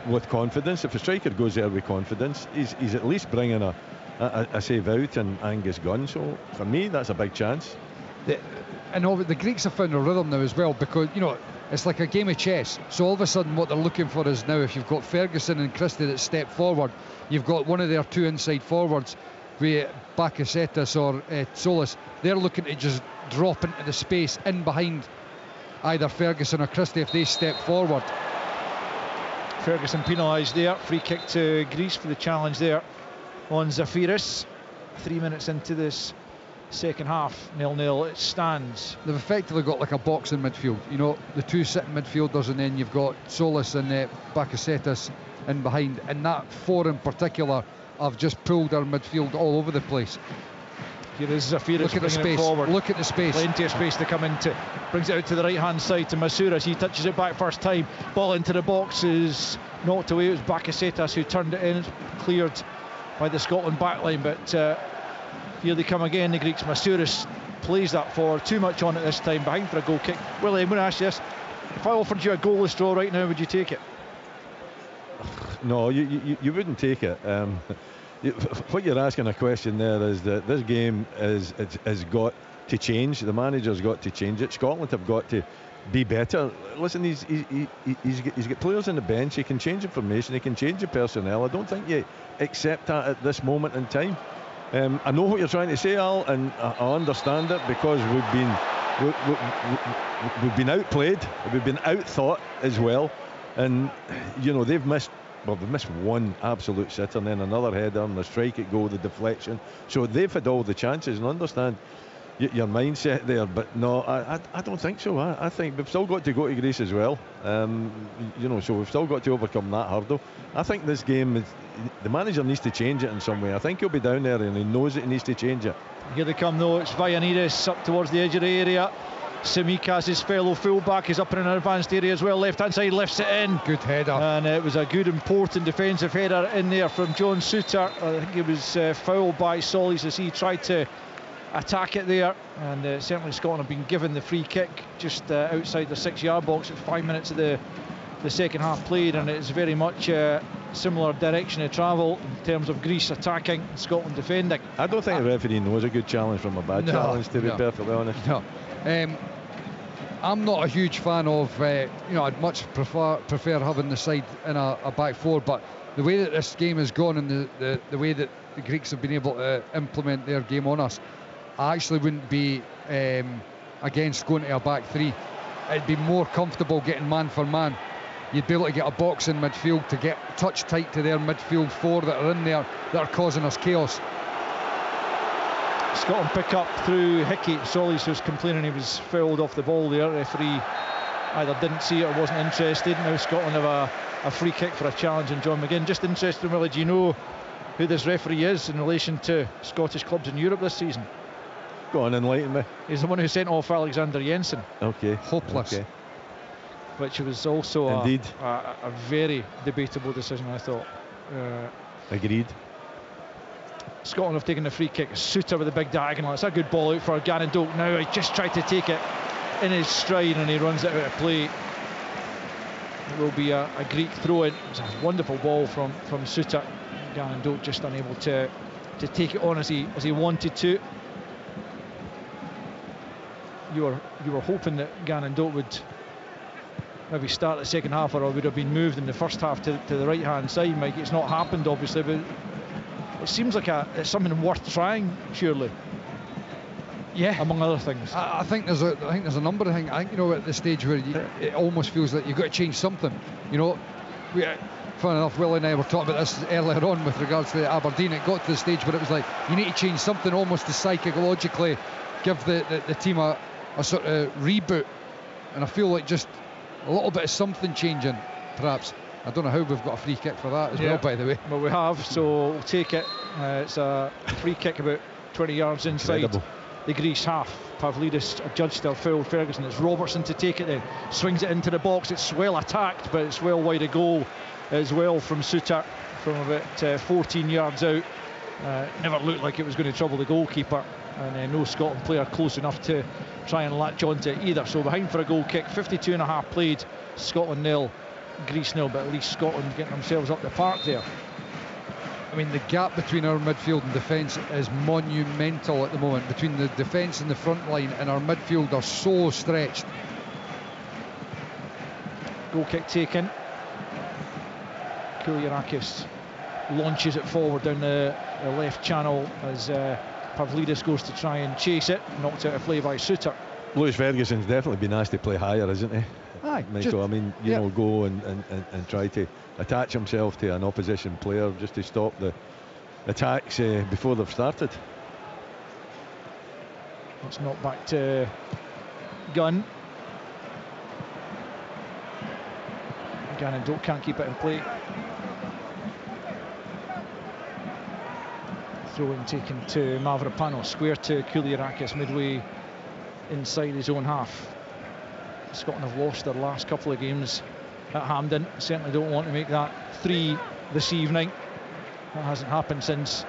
with confidence, if a striker goes there with confidence, he's at least bringing a save out and Angus Gunn. So for me, that's a big chance. And the Greeks have found a rhythm now as well, because you know it's like a game of chess. So all of a sudden what they're looking for is now, if you've got Ferguson and Christie that step forward, you've got one of their two inside forwards with Bakasetas or Solis. They're looking to just drop into the space in behind either Ferguson or Christie if they step forward. Ferguson penalised there. Free kick to Greece for the challenge there on Zafiris. 3 minutes into this second half, 0-0 it stands. They've effectively got like a box in midfield, you know, the two sitting midfielders, and then you've got Solis and Bakasetas in behind, and that four in particular have just pulled their midfield all over the place. Here is Zafiris. Look at the space. Look at the space. Plenty of space to come into. Brings it out to the right hand side to Masouras. He touches it back first time. Ball into the box is knocked away. It was Bakasetas who turned it in. It's cleared by the Scotland backline, but here they come again, the Greeks. Masouras plays that forward. Too much on it this time. Behind for a goal kick. Willie, I'm going to ask you this. If I offered you a goalless draw right now, would you take it? No, you wouldn't take it. What you're asking a question there is that this game has got to change. The manager's got to change it. Scotland have got to be better. Listen, he's got players on the bench. He can change information. He can change the personnel. I don't think you accept that at this moment in time. I know what you're trying to say, Al, and I understand it, because we've been outplayed, we've been outthought as well, and you know they've missed one absolute sitter and then another header and a strike at goal, the deflection. So they've had all the chances, and understand your mindset there, but no, I don't think so. I think we've still got to go to Greece as well, you know, so we've still got to overcome that hurdle. I think this game, the manager needs to change it in some way. I think he'll be down there and he knows that he needs to change it. Here they come though. It's Vayanidis up towards the edge of the area. Simikas, his fellow fullback, is up in an advanced area as well. Left hand side, lifts it in. Good header. And it was a good, important defensive header in there from John Souttar. I think he was fouled by Solis as he tried to attack it there. And certainly Scotland have been given the free kick just outside the 6-yard box at 5 minutes of the second half played, and it's very much similar direction of travel in terms of Greece attacking and Scotland defending. I don't think the referee knows a good challenge from a bad challenge, to be perfectly honest. No. I'm not a huge fan of, you know, I'd much prefer having the side in a back four, but the way that this game has gone and the way that the Greeks have been able to implement their game on us, I actually wouldn't be against going to a back three. It'd be more comfortable getting man for man. You'd be able to get a box in midfield to get touch tight to their midfield four that are in there that are causing us chaos. Scotland pick up through Hickey. Solis was complaining he was fouled off the ball there. Referee either didn't see it or wasn't interested. Now Scotland have a free kick for a challenge on John McGinn. Just interested, Willie, do you know who this referee is in relation to Scottish clubs in Europe this season? Go on, enlighten me. He's the one who sent off Alexander Jensen. Okay. Hopeless. Okay. Which was also Indeed. a very debatable decision, I thought. Agreed. Scotland have taken the free kick. Souttar with a big diagonal. It's a good ball out for Gannon Doak now. He just tried to take it in his stride and he runs it out of play. It will be a Greek throw-in. It's a wonderful ball from Souttar. Gannon Doak just unable to take it on as he wanted to. You were hoping that Gannon Doak would maybe start the second half, or would have been moved in the first half to the right hand side, Mike. It's not happened, obviously, but it seems like it's something worth trying, surely. Yeah, among other things. I think there's a number of things. I think, you know, at the stage where it almost feels like you've got to change something. You know, fun enough, Willie and I were talking about this earlier on with regards to Aberdeen. It got to the stage where it was like you need to change something almost to psychologically give the team a sort of reboot, and I feel like just a little bit of something changing, perhaps. I don't know how we've got a free kick for that as well, by the way. Well, we have, so we'll take it. It's a free kick about 20 yards inside the Greece half. Pavlidis adjudged a foul. Ferguson. It's Robertson to take it then. Swings it into the box. It's well attacked, but it's well wide of goal as well from Suter from about 14 yards out. Never looked like it was going to trouble the goalkeeper, and no Scotland player close enough to try and latch onto it either. So behind for a goal kick. 52 and a half played. Scotland 0, Greece 0, but at least Scotland getting themselves up the park there. I mean, the gap between our midfield and defence is monumental at the moment. Between the defence and the front line and our midfield are so stretched. Goal kick taken. Kouliarakis launches it forward down the left channel as Pavlidis goes to try and chase it. Knocked out a play by Suter. Lewis Ferguson's definitely been asked to play higher, isn't he? Aye, Michael, I mean, you know, go and try to attach himself to an opposition player just to stop the attacks before they've started. It's not back to Gunn. Gannon can't keep it in play. Throw-in taken to Mavropanos. Square to Kouliarakis midway inside his own half. Scotland have lost their last couple of games at Hampden. Certainly don't want to make that 3 this evening. That hasn't happened since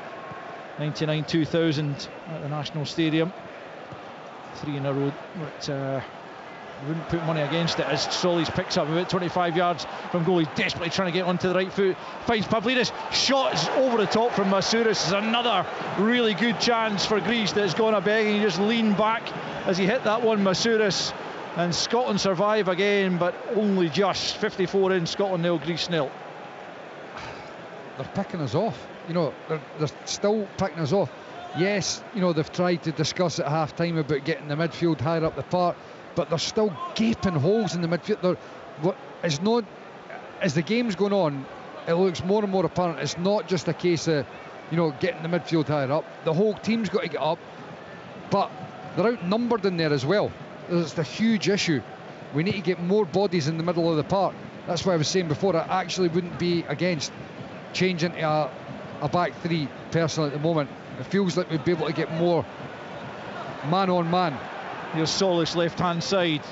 99-2000 at the National Stadium. 3 in a row, but wouldn't put money against it as Solis picks up about 25 yards from goal. He's desperately trying to get onto the right foot. Finds Pavlidis. Shot is over the top from Masouras. Is another really good chance for Greece that's gone a begging. He just leaned back as he hit that one, Masouras. And Scotland survive again, but only just. 54 in, Scotland 0, Greece 0. They're picking us off. You know, they're still picking us off. Yes, you know, they've tried to discuss at half time about getting the midfield higher up the park, but there's still gaping holes in the midfield. It's not, as the game's going on, it looks more and more apparent. It's not just a case of, you know, getting the midfield higher up. The whole team's got to get up, but they're outnumbered in there as well. It's a huge issue. We need to get more bodies in the middle of the park. That's why I was saying before, I actually wouldn't be against changing to a back three personally at the moment. It feels like we'd be able to get more man on man. Here's Solis left hand side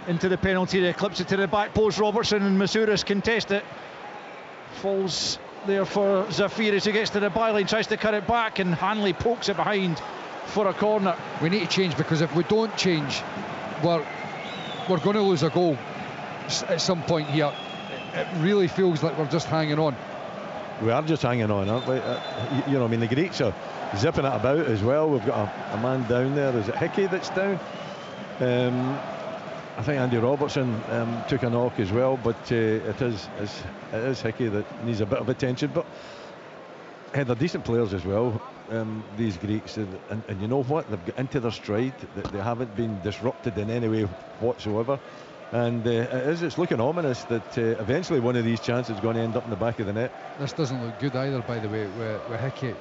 into the penalty area, clips it to the back post. Robertson and Masouras contest it. Falls there for Zafiris, who gets to the byline, tries to cut it back, and Hanley pokes it behind for a corner. We need to change, because if we don't change, we're going to lose a goal at some point here. It really feels like we're just hanging on. We are just hanging on, aren't we? You know, I mean, the Greeks are zipping it about as well. We've got a man down there. Is it Hickey that's down? I think Andy Robertson took a knock as well, but it is Hickey that needs a bit of attention. But they're decent players as well, these Greeks, and you know what? They've got into their stride. They haven't been disrupted in any way whatsoever. And it's looking ominous that eventually one of these chances is going to end up in the back of the net. This doesn't look good either, by the way, with Hickey.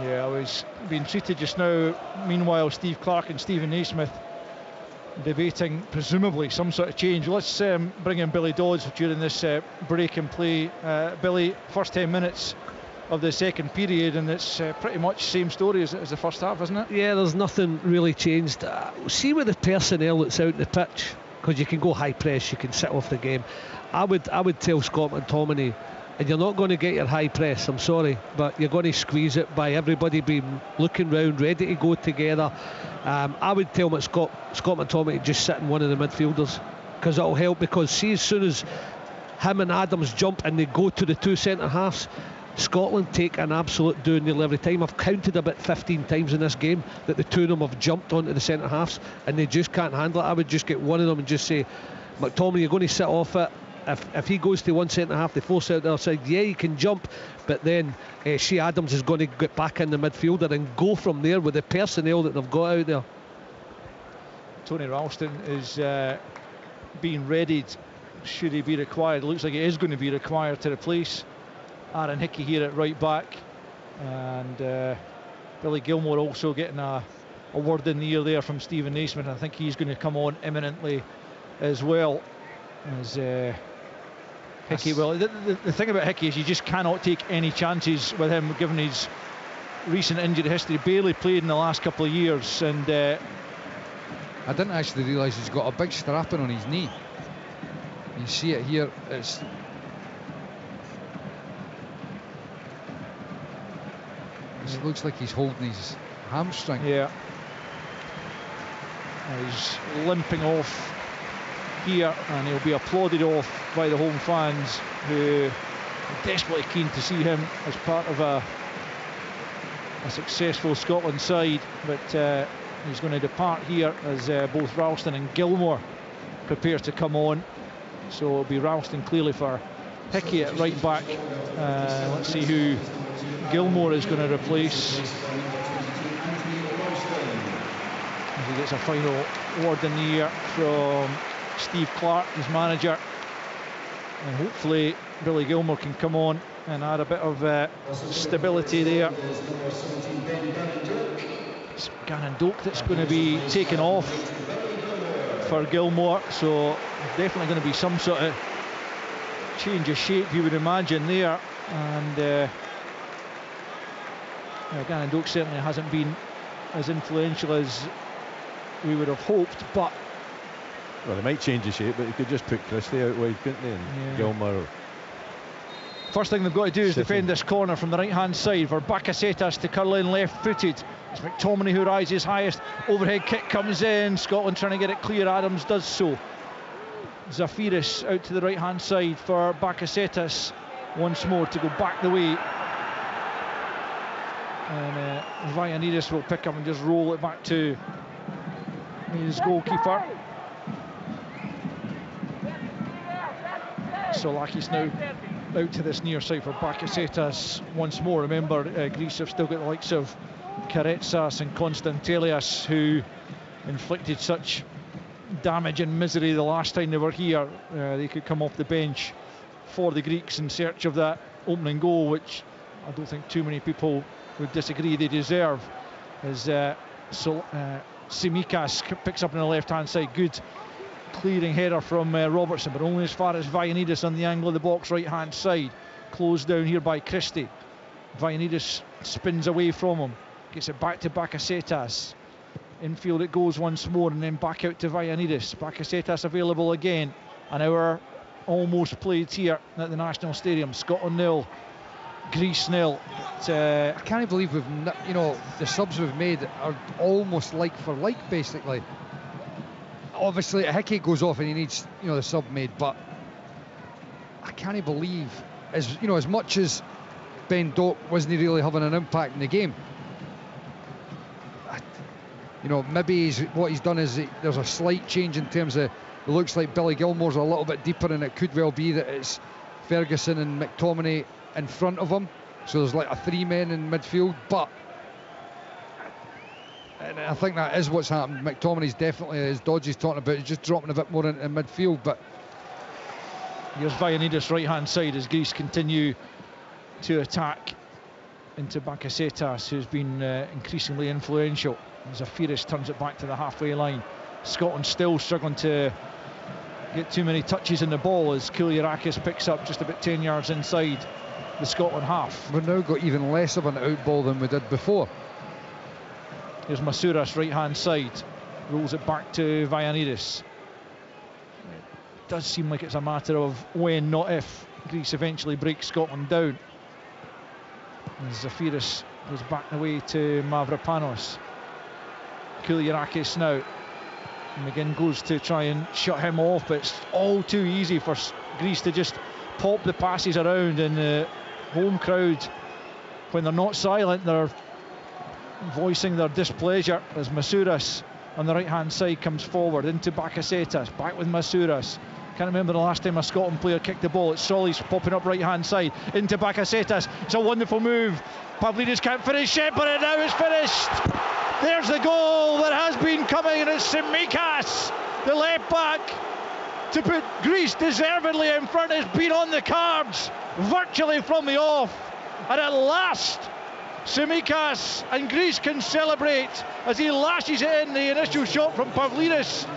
Yeah, I was being treated just now. Meanwhile, Steve Clark and Stephen Naismith debating presumably some sort of change. Let's bring in Billy Dodds during this break and play. Billy, first 10 minutes of the second period, and it's pretty much same story as the first half, isn't it? Yeah, there's nothing really changed. See with the personnel that's out the pitch, because you can go high press, you can sit off the game. I would tell Scott McTominay, and you're not going to get your high press, I'm sorry, but you're going to squeeze it by everybody being looking round, ready to go together. I would tell Scott McTominay to just sit in one of the midfielders, because it'll help. Because see, as soon as him and Adams jump and they go to the two centre halves, Scotland take an absolute doing nearly every time. I've counted about 15 times in this game that the two of them have jumped onto the centre halves and they just can't handle it. I would just get one of them and just say, McTominay, you're going to sit off it. If he goes to one centre half, they force out the other side. Yeah, he can jump, but then Shea Adams is going to get back in the midfielder and go from there with the personnel that they've got out there. Tony Ralston is being readied should he be required. It looks like it is going to be required to replace Aaron Hickey here at right back, and Billy Gilmore also getting a a word in the ear there from Stephen Naismith. I think he's going to come on imminently as well as Hickey. Well, the thing about Hickey is you just cannot take any chances with him given his recent injury history. Barely played in the last couple of years, and I didn't actually realise he's got a big strapping on his knee. You see it here. It looks like he's holding his hamstring. Yeah. He's limping off here, and he'll be applauded off by the home fans, who are desperately keen to see him as part of a successful Scotland side. But he's going to depart here as both Ralston and Gilmore prepare to come on. So it'll be Ralston clearly for Hickey at right back. Let's see who Gilmore is going to replace. As he gets a final word in the ear from Steve Clark, his manager. And hopefully Billy Gilmore can come on and add a bit of stability there. It's Gannon Doak that's going to be taken off for Gilmore, so definitely going to be some sort of change of shape, you would imagine, there. And Gannon Doak certainly hasn't been as influential as we would have hoped, but well, they might change the shape, but you could just put Christie out wide, couldn't they? And Gilmore. First thing they've got to do is defend this corner from the right hand side for Bakasetas to curl in left footed. It's McTominay who rises highest. Overhead kick comes in. Scotland trying to get it clear. Adams does so. Zafiris out to the right hand side for Bakasetas once more to go back the way. And Vayanidis will pick up and just roll it back to his goalkeeper. Solakis now out to this near side for Bakasetas once more. Remember, Greece have still got the likes of Karetsas and Konstantelias, who inflicted such damage and misery the last time they were here. They could come off the bench for the Greeks in search of that opening goal, which I don't think too many people would disagree they deserve. As Tsimikas picks up on the left hand side. Good clearing header from Robertson, but only as far as Vayanidis on the angle of the box right hand side. Closed down here by Christie. Vayanidis spins away from him, gets it back to Bakasetas. Infield it goes once more, and then back out to Vayanidis. Bakasetas available again. An hour almost played here at the National Stadium. Scotland 0, Greece 0. I can't believe the subs we've made are almost like for like, basically. Obviously Hickey goes off and he needs the sub made, but I can't believe as much as Ben Doak wasn't really having an impact in the game. Maybe what he's done is there's a slight change in terms of, it looks like Billy Gilmore's a little bit deeper, and it could well be that it's Ferguson and McTominay in front of him, so there's like a 3 men in midfield. But and I think that is what's happened. McTominay's definitely, as Dodgy's talking about, he's just dropping a bit more in midfield. But here's Vayanidis right hand side as Greece continue to attack into Bakasetas, who's been increasingly influential. Zafiris turns it back to the halfway line. Scotland still struggling to get too many touches in the ball as Kouliarakis picks up just about 10 yards inside the Scotland half. We've now got even less of an out ball than we did before. Here's Masouras right hand side, rolls it back to Vayanidis. It does seem like it's a matter of when, not if, Greece eventually breaks Scotland down. And Zafiris goes back the way to Mavropanos. Kouliarakis now. McGinn goes to try and shut him off, but it's all too easy for Greece to just pop the passes around, and the home crowd, when they're not silent, they're voicing their displeasure as Masouras on the right hand side comes forward into Bakasetas, back with Masouras. Can't remember the last time a Scotland player kicked the ball. It's Solly's popping up right hand side into Bakasetas. It's a wonderful move. Pavlidis can't finish it, but now it's finished. There's the goal that has been coming, and it's Tsimikas, the left back, to put Greece deservedly in front. Has been on the cards virtually from the off, and at last Tsimikas, and Greece can celebrate as he lashes it in. The initial shot from Pavlidis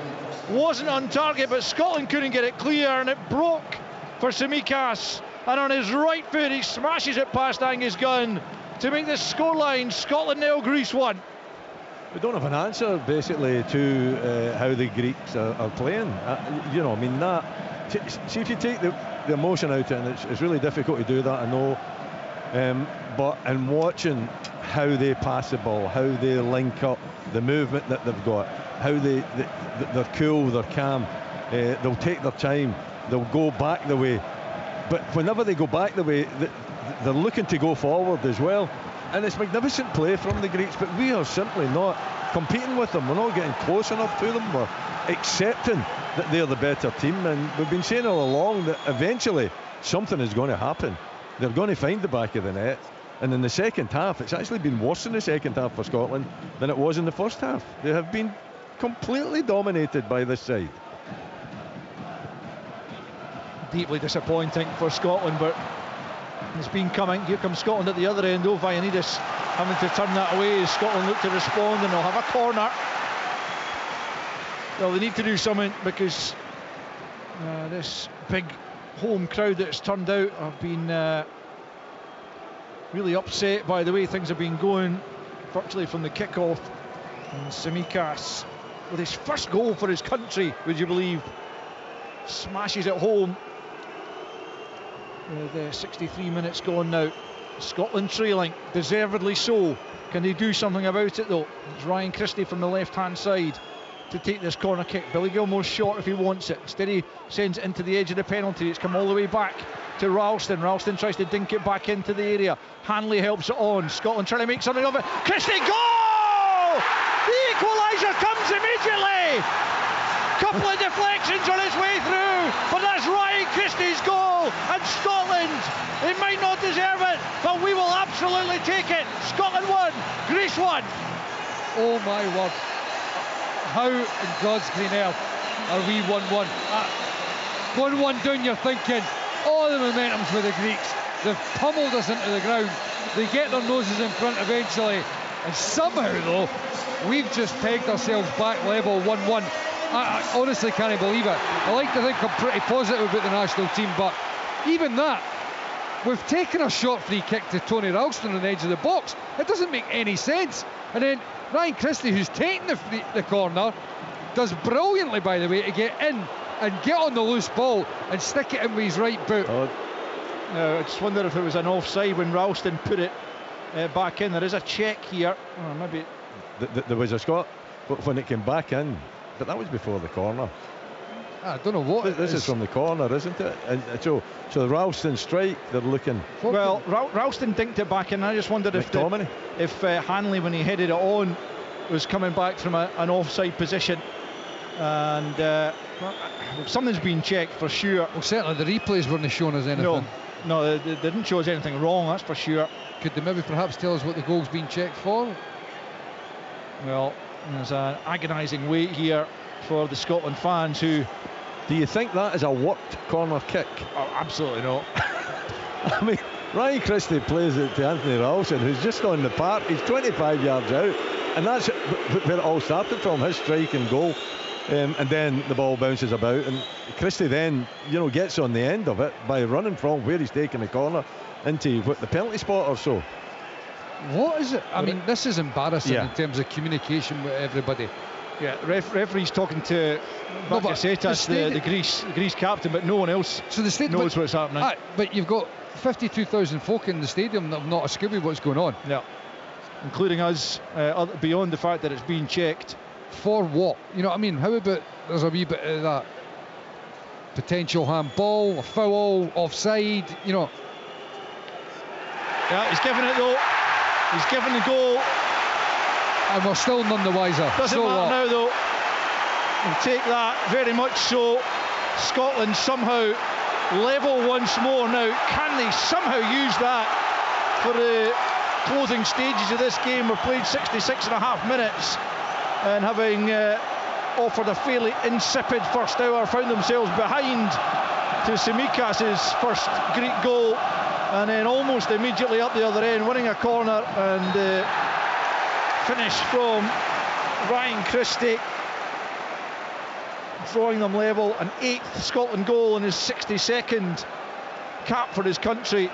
wasn't on target, but Scotland couldn't get it clear, and it broke for Tsimikas. And on his right foot, he smashes it past Angus Gunn to make this scoreline Scotland 0, Greece 1. We don't have an answer basically to how the Greeks are playing. You know, I mean, that. See, if you take the emotion out of it, and it's really difficult to do that, I know. But in watching how they pass the ball, how they link up, the movement that they've got, how they're cool, they're calm, they'll take their time, they'll go back the way. But whenever they go back the way, they're looking to go forward as well. And it's magnificent play from the Greeks, but we are simply not competing with them. We're not getting close enough to them. We're accepting that they're the better team, and we've been saying all along that eventually something is going to happen. They're going to find the back of the net, and in the second half it's actually been worse in the second half for Scotland than it was in the first half. They have been completely dominated by this side. Deeply disappointing for Scotland, but it's been coming. Here comes Scotland at the other end. Ioannidis having to turn that away as Scotland look to respond, and they'll have a corner. Well, they need to do something, because this big home crowd that's turned out have been really upset by the way things have been going virtually from the kick-off. And Tsimikas, with his first goal for his country, would you believe, smashes it home with 63 minutes gone now. Scotland trailing, deservedly so. Can they do something about it though? It's Ryan Christie from the left hand side to take this corner kick. Billy Gilmore's shot if he wants it. Instead he sends it into the edge of the penalty. It's come all the way back to Ralston. Ralston tries to dink it back into the area. Hanley helps it on. Scotland trying to make something of it. Christie, goal! The equaliser comes immediately. Couple of deflections on its way through, but that's Ryan Christie's goal, and Scotland, they might not deserve it, but we will absolutely take it. Scotland 1, Greece 1. Oh my word, how in God's green earth are we 1-1? 1-1 down, you're thinking, oh, the momentum's with the Greeks, they've pummeled us into the ground, they get their noses in front eventually, and somehow though, we've just pegged ourselves back level 1-1. I honestly can't believe it. I like to think I'm pretty positive about the national team, but even that, we've taken a short free kick to Tony Ralston on the edge of the box. It doesn't make any sense. And then Ryan Christie, who's taking the corner, does brilliantly, by the way, to get in and get on the loose ball and stick it in with his right boot. I just wonder if it was an offside when Ralston put it back in. There is a check here. Maybe there was a Scot, but when it came back in, but that was before the corner. I don't know what this is from the corner, isn't it? And so the Ralston strike, they're looking. Well, Ralston dinked it back in. I just wondered if Hanley, when he headed it on, was coming back from an offside position, and something's been checked for sure. Well, certainly the replays weren't showing us anything. No, they didn't show us anything wrong, that's for sure. Could they maybe perhaps tell us what the goal's been checked for? Well, there's an agonising wait here for the Scotland fans who... Do you think that is a worked corner kick? Oh, absolutely not. I mean, Ryan Christie plays it to Anthony Ralston, who's just on the park. He's 25 yards out, and that's where it all started from, his strike and goal. And then the ball bounces about, and Christie then, gets on the end of it by running from where he's taking the corner into the penalty spot or so. What is it? I mean, this is embarrassing in terms of communication with everybody. Yeah, referee's talking to Bakasetas, the Greece captain, but no one else knows what's happening. But you've got 52,000 folk in the stadium that have not a scooby what's going on. Yeah, including us, beyond the fact that it's being checked. For what? You know what I mean? How about there's a wee bit of that potential handball, a foul, offside, Yeah, he's given it though. He's given the goal. And we're still none the wiser. Doesn't matter now though. We'll take that, very much so. Scotland somehow level once more now. Can they somehow use that for the closing stages of this game? We've played 66.5 minutes, and having offered a fairly insipid first hour, found themselves behind to Tsimikas' first Greek goal. and then almost immediately up the other end, winning a corner, and finish from Ryan Christie, drawing them level. An 8th Scotland goal in his 62nd cap for his country.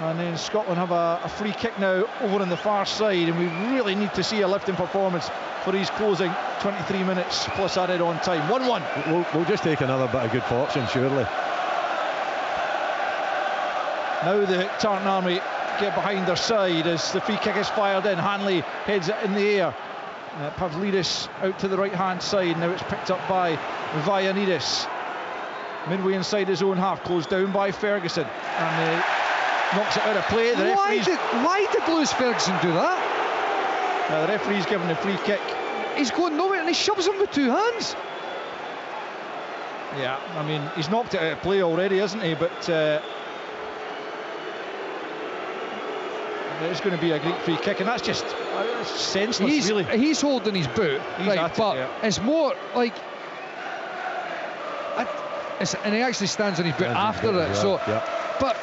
And then Scotland have a free kick now over on the far side, and we really need to see a lifting performance for his closing 23 minutes plus added on time. 1-1. We'll just take another bit of good fortune, surely. Now the Tartan Army get behind their side as the free kick is fired in. Hanley heads it in the air. Pavlidis out to the right hand side. Now it's picked up by Vayanidis. Midway inside his own half, closed down by Ferguson, and knocks it out of play. Why did Lewis Ferguson do that? The referee's given the free kick. He's going nowhere and he shoves him with 2 hands. Yeah, I mean, he's knocked it out of play already, isn't he? But it's going to be a great free kick, and that's just senseless, really. He's holding his boot, right, but it's more like... and he actually stands on his boot after it, so... But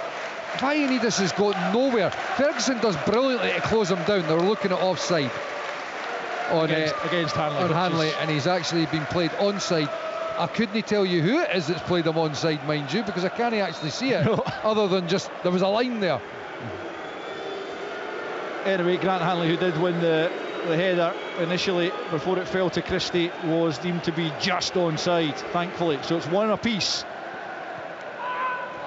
Vayanidis has got nowhere. Ferguson does brilliantly to close him down. They were looking at offside on against Hanley. On Hanley, and he's actually been played onside. I couldn't tell you who it is that's played him onside, mind you, because I can't actually see it, other than just there was a line there. Anyway, Grant Hanley, who did win the header initially before it fell to Christie, was deemed to be just onside, thankfully. So it's 1 apiece.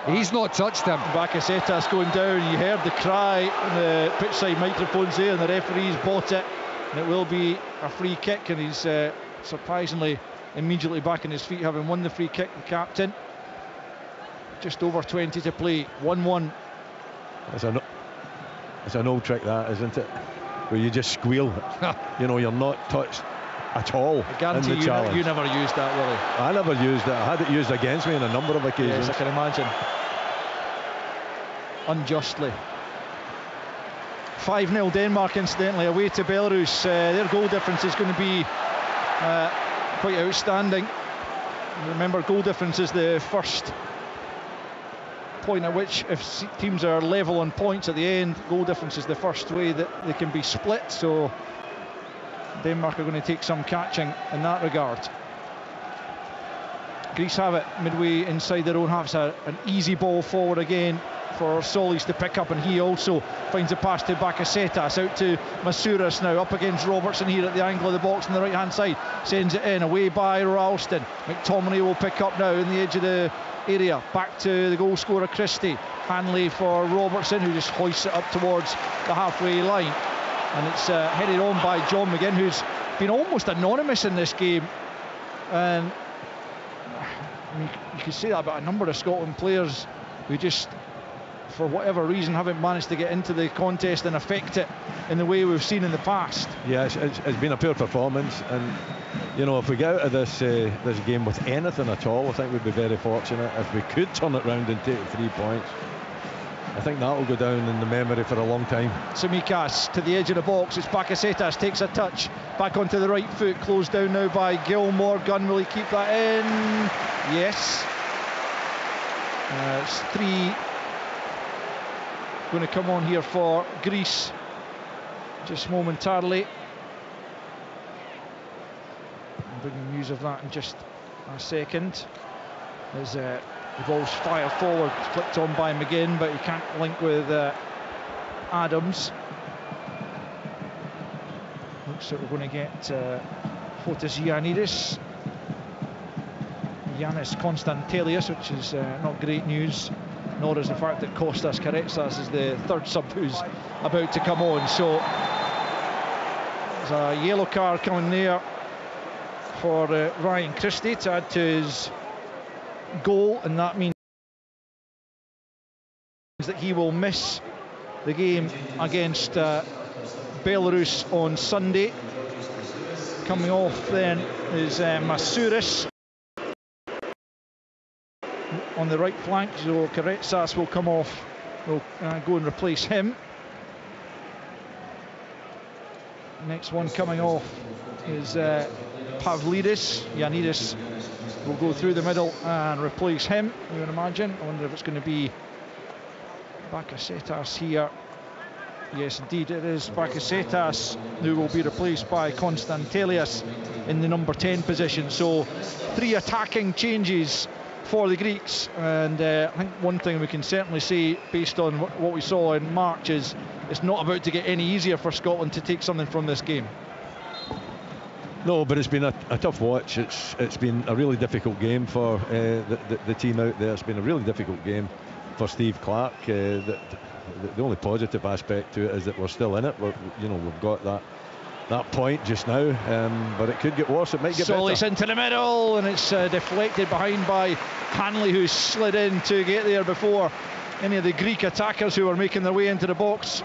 He's not touched him. Bakasetas going down. You heard the cry on the pitchside microphones there, and the referee's bought it. And it will be a free kick, and he's surprisingly immediately back on his feet, having won the free kick, the captain. Just over 20 to play. 1-1. It's an old trick, that, isn't it? Where you just squeal. You know, you're not touched at all. I guarantee in the challenge. You never used that, Willie. I never used it. I had it used against me on a number of occasions. Yes, I can imagine. Unjustly. 5-0 Denmark, incidentally, away to Belarus. Their goal difference is going to be quite outstanding. Remember, goal difference is the first point at which, if teams are level on points at the end, goal difference is the first way that they can be split. So Denmark are going to take some catching in that regard. Greece have it midway inside their own half. It's an easy ball forward again for Solis to pick up, and he also finds a pass to Bakasetas, out to Masouras now, up against Robertson here at the angle of the box on the right hand side, sends it in, away by Ralston. McTominay will pick up now in the edge of the area, back to the goal scorer Christie. Hanley for Robertson, who just hoists it up towards the halfway line, and it's headed on by John McGinn, who's been almost anonymous in this game. And I mean, you could say that about a number of Scotland players who just, for whatever reason, haven't managed to get into the contest and affect it in the way we've seen in the past. Yeah, it's been a poor performance, and you know, if we get out of this game with anything at all, I think we'd be very fortunate if we could turn it round and take 3 points. I think that will go down in the memory for a long time. Tsimikas to the edge of the box. It's Bakasetas, takes a touch back onto the right foot, closed down now by Gilmore. Gunn, will he keep that in? Yes. It's 3 going to come on here for Greece just momentarily. I'm bringing news of that in just a second. As the ball's fired forward, flicked on by McGinn, but he can't link with Adams. Looks like we're going to get Fotis Giannidis, Giannis Konstantelius, which is not great news, nor is the fact that Kostas Karetsas is the third sub who's about to come on. So there's a yellow card coming there for Ryan Christie to add to his goal, and that means that he will miss the game against Belarus on Sunday. Coming off then is Masouras on the right flank, so Karetsas will come off, will go and replace him. Next one coming off is Pavlidis. Giannidis will go through the middle and replace him, you would imagine. I wonder if it's going to be Bakasetas here. Yes, indeed, it is Bakasetas who will be replaced by Konstantelias in the number 10 position. So 3 attacking changes for the Greeks, and I think one thing we can certainly say based on what we saw in March is it's not about to get any easier for Scotland to take something from this game. No, but it's been a tough watch. It's been a really difficult game for the team out there. It's been a really difficult game for Steve Clarke. The only positive aspect to it is that we're still in it. We've got that point just now, but it could get worse. It might get better. Solis into the middle, and it's deflected behind by Hanley, who slid in to get there before any of the Greek attackers who were making their way into the box.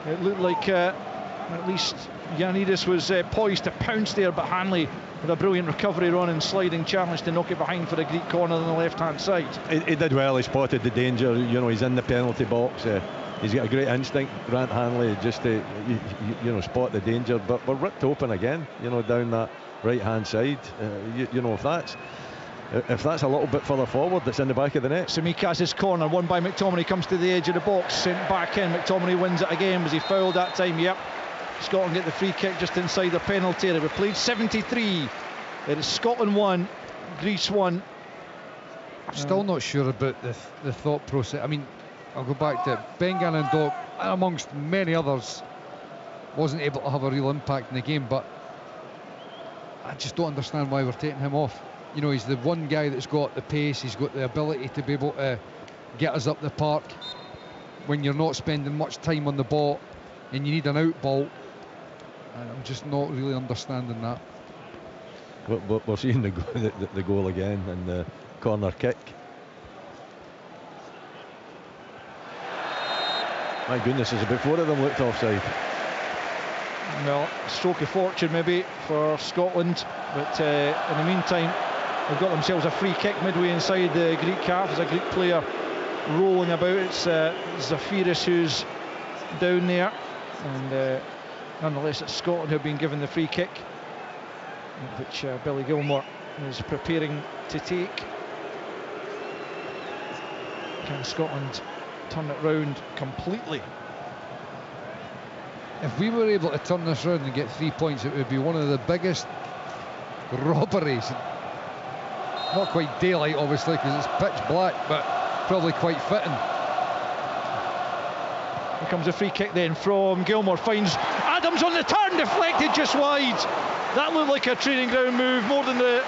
It looked like at least Giannidis was poised to pounce there, but Hanley with a brilliant recovery run and sliding challenge to knock it behind for the Greek corner on the left-hand side. He did well. He spotted the danger. He's in the penalty box. He's got a great instinct, Grant Hanley, just to spot the danger. But we're ripped open again, down that right-hand side. If that's a little bit further forward, that's in the back of the net. Tsimikas' corner, won by McTominay, comes to the edge of the box, sent back in. McTominay wins it again. Was he fouled that time? Yep. Scotland get the free kick just inside the penalty area. We played 73. It is Scotland 1, Greece 1. I'm still not sure about the thought process. I mean, I'll go back to Ben Gannon-Dock, amongst many others, wasn't able to have a real impact in the game, but I just don't understand why we're taking him off. He's the one guy that's got the pace, he's got the ability to be able to get us up the park when you're not spending much time on the ball and you need an out ball. And I'm just not really understanding that. We're seeing the goal again and the corner kick. My goodness, there's about 4 of them looked offside. Well, stroke of fortune maybe for Scotland, but in the meantime they've got themselves a free kick midway inside the Greek half. There's a Greek player rolling about. It's Zafiris who's down there, and nonetheless it's Scotland who have been given the free kick, which Billy Gilmore is preparing to take. Can Scotland turn it round completely? If we were able to turn this round and get 3 points, it would be one of the biggest robberies. Not quite daylight, obviously, because it's pitch black, but probably quite fitting. Here comes a free kick then from Gilmore, finds Adams on the turn, deflected just wide. That looked like a training ground move more than the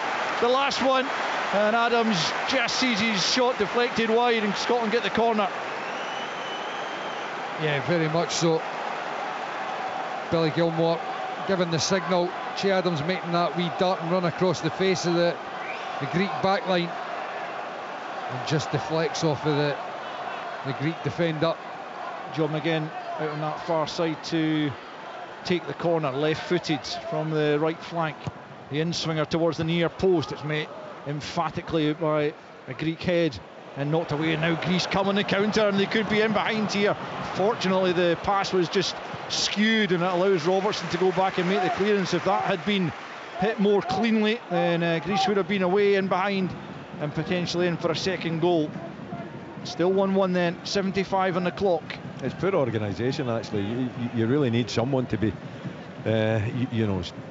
last one, and Adams just sees his shot deflected wide and Scotland get the corner. Yeah, very much so. Billy Gilmore giving the signal. Che Adams making that wee dart and run across the face of the Greek backline and just deflects off of the Greek defender. John McGinn out on that far side to take the corner, left-footed from the right flank. The in-swinger towards the near post. It's met emphatically by a Greek head and knocked away, and now Greece come on the counter and they could be in behind here. Fortunately the pass was just skewed and it allows Robertson to go back and make the clearance. If that had been hit more cleanly, then Greece would have been away in behind and potentially in for a second goal. Still 1-1 then, 75 on the clock. It's poor organisation actually. You really need someone to be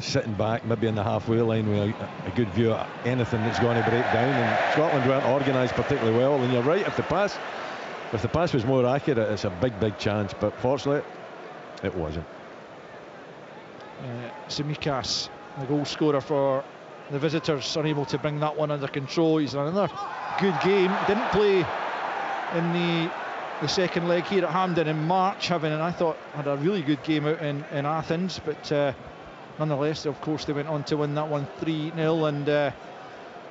sitting back maybe in the halfway line with a good view of anything that's going to break down, and Scotland weren't organised particularly well. And you're right, if the pass was more accurate, it's a big chance, but fortunately it wasn't. Tsimikas, the goal scorer for the visitors, unable to bring that one under control. He's another good game. Didn't play in the second leg here at Hampden in March, and I thought had a really good game out in Athens, but nonetheless, of course, they went on to win that one 3-0 and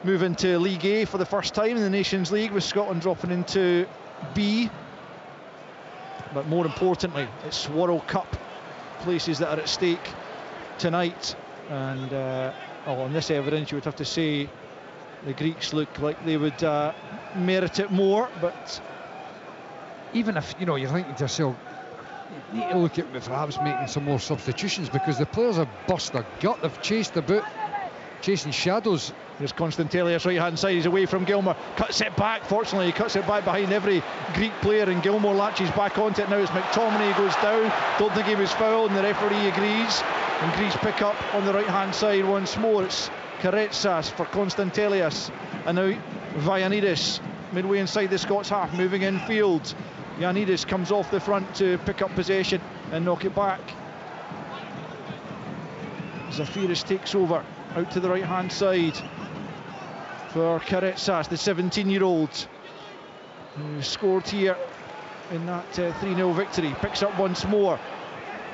move into League A for the first time in the Nations League, with Scotland dropping into B. But more importantly, it's World Cup places that are at stake tonight, and on this evidence you would have to say the Greeks look like they would merit it more. But even if you're thinking to yourself, you need to look at perhaps making some more substitutions, because the players have burst their gut. They've chased about, chasing shadows Here's Constantelius, right hand side, he's away from Gilmour, cuts it back. Fortunately, he cuts it back behind every Greek player, and Gilmour latches back onto it. Now it's McTominay goes down. Don't think he was fouled, and the referee agrees. And Greece pick up on the right hand side once more. It's Karetsas for Constantelius, and now Vayanidis midway inside the Scots half, moving infield. Ioannidis comes off the front to pick up possession and knock it back. Zafiris takes over out to the right hand side for Karetsas, the 17-year-old who scored here in that 3-0 victory. Picks up once more.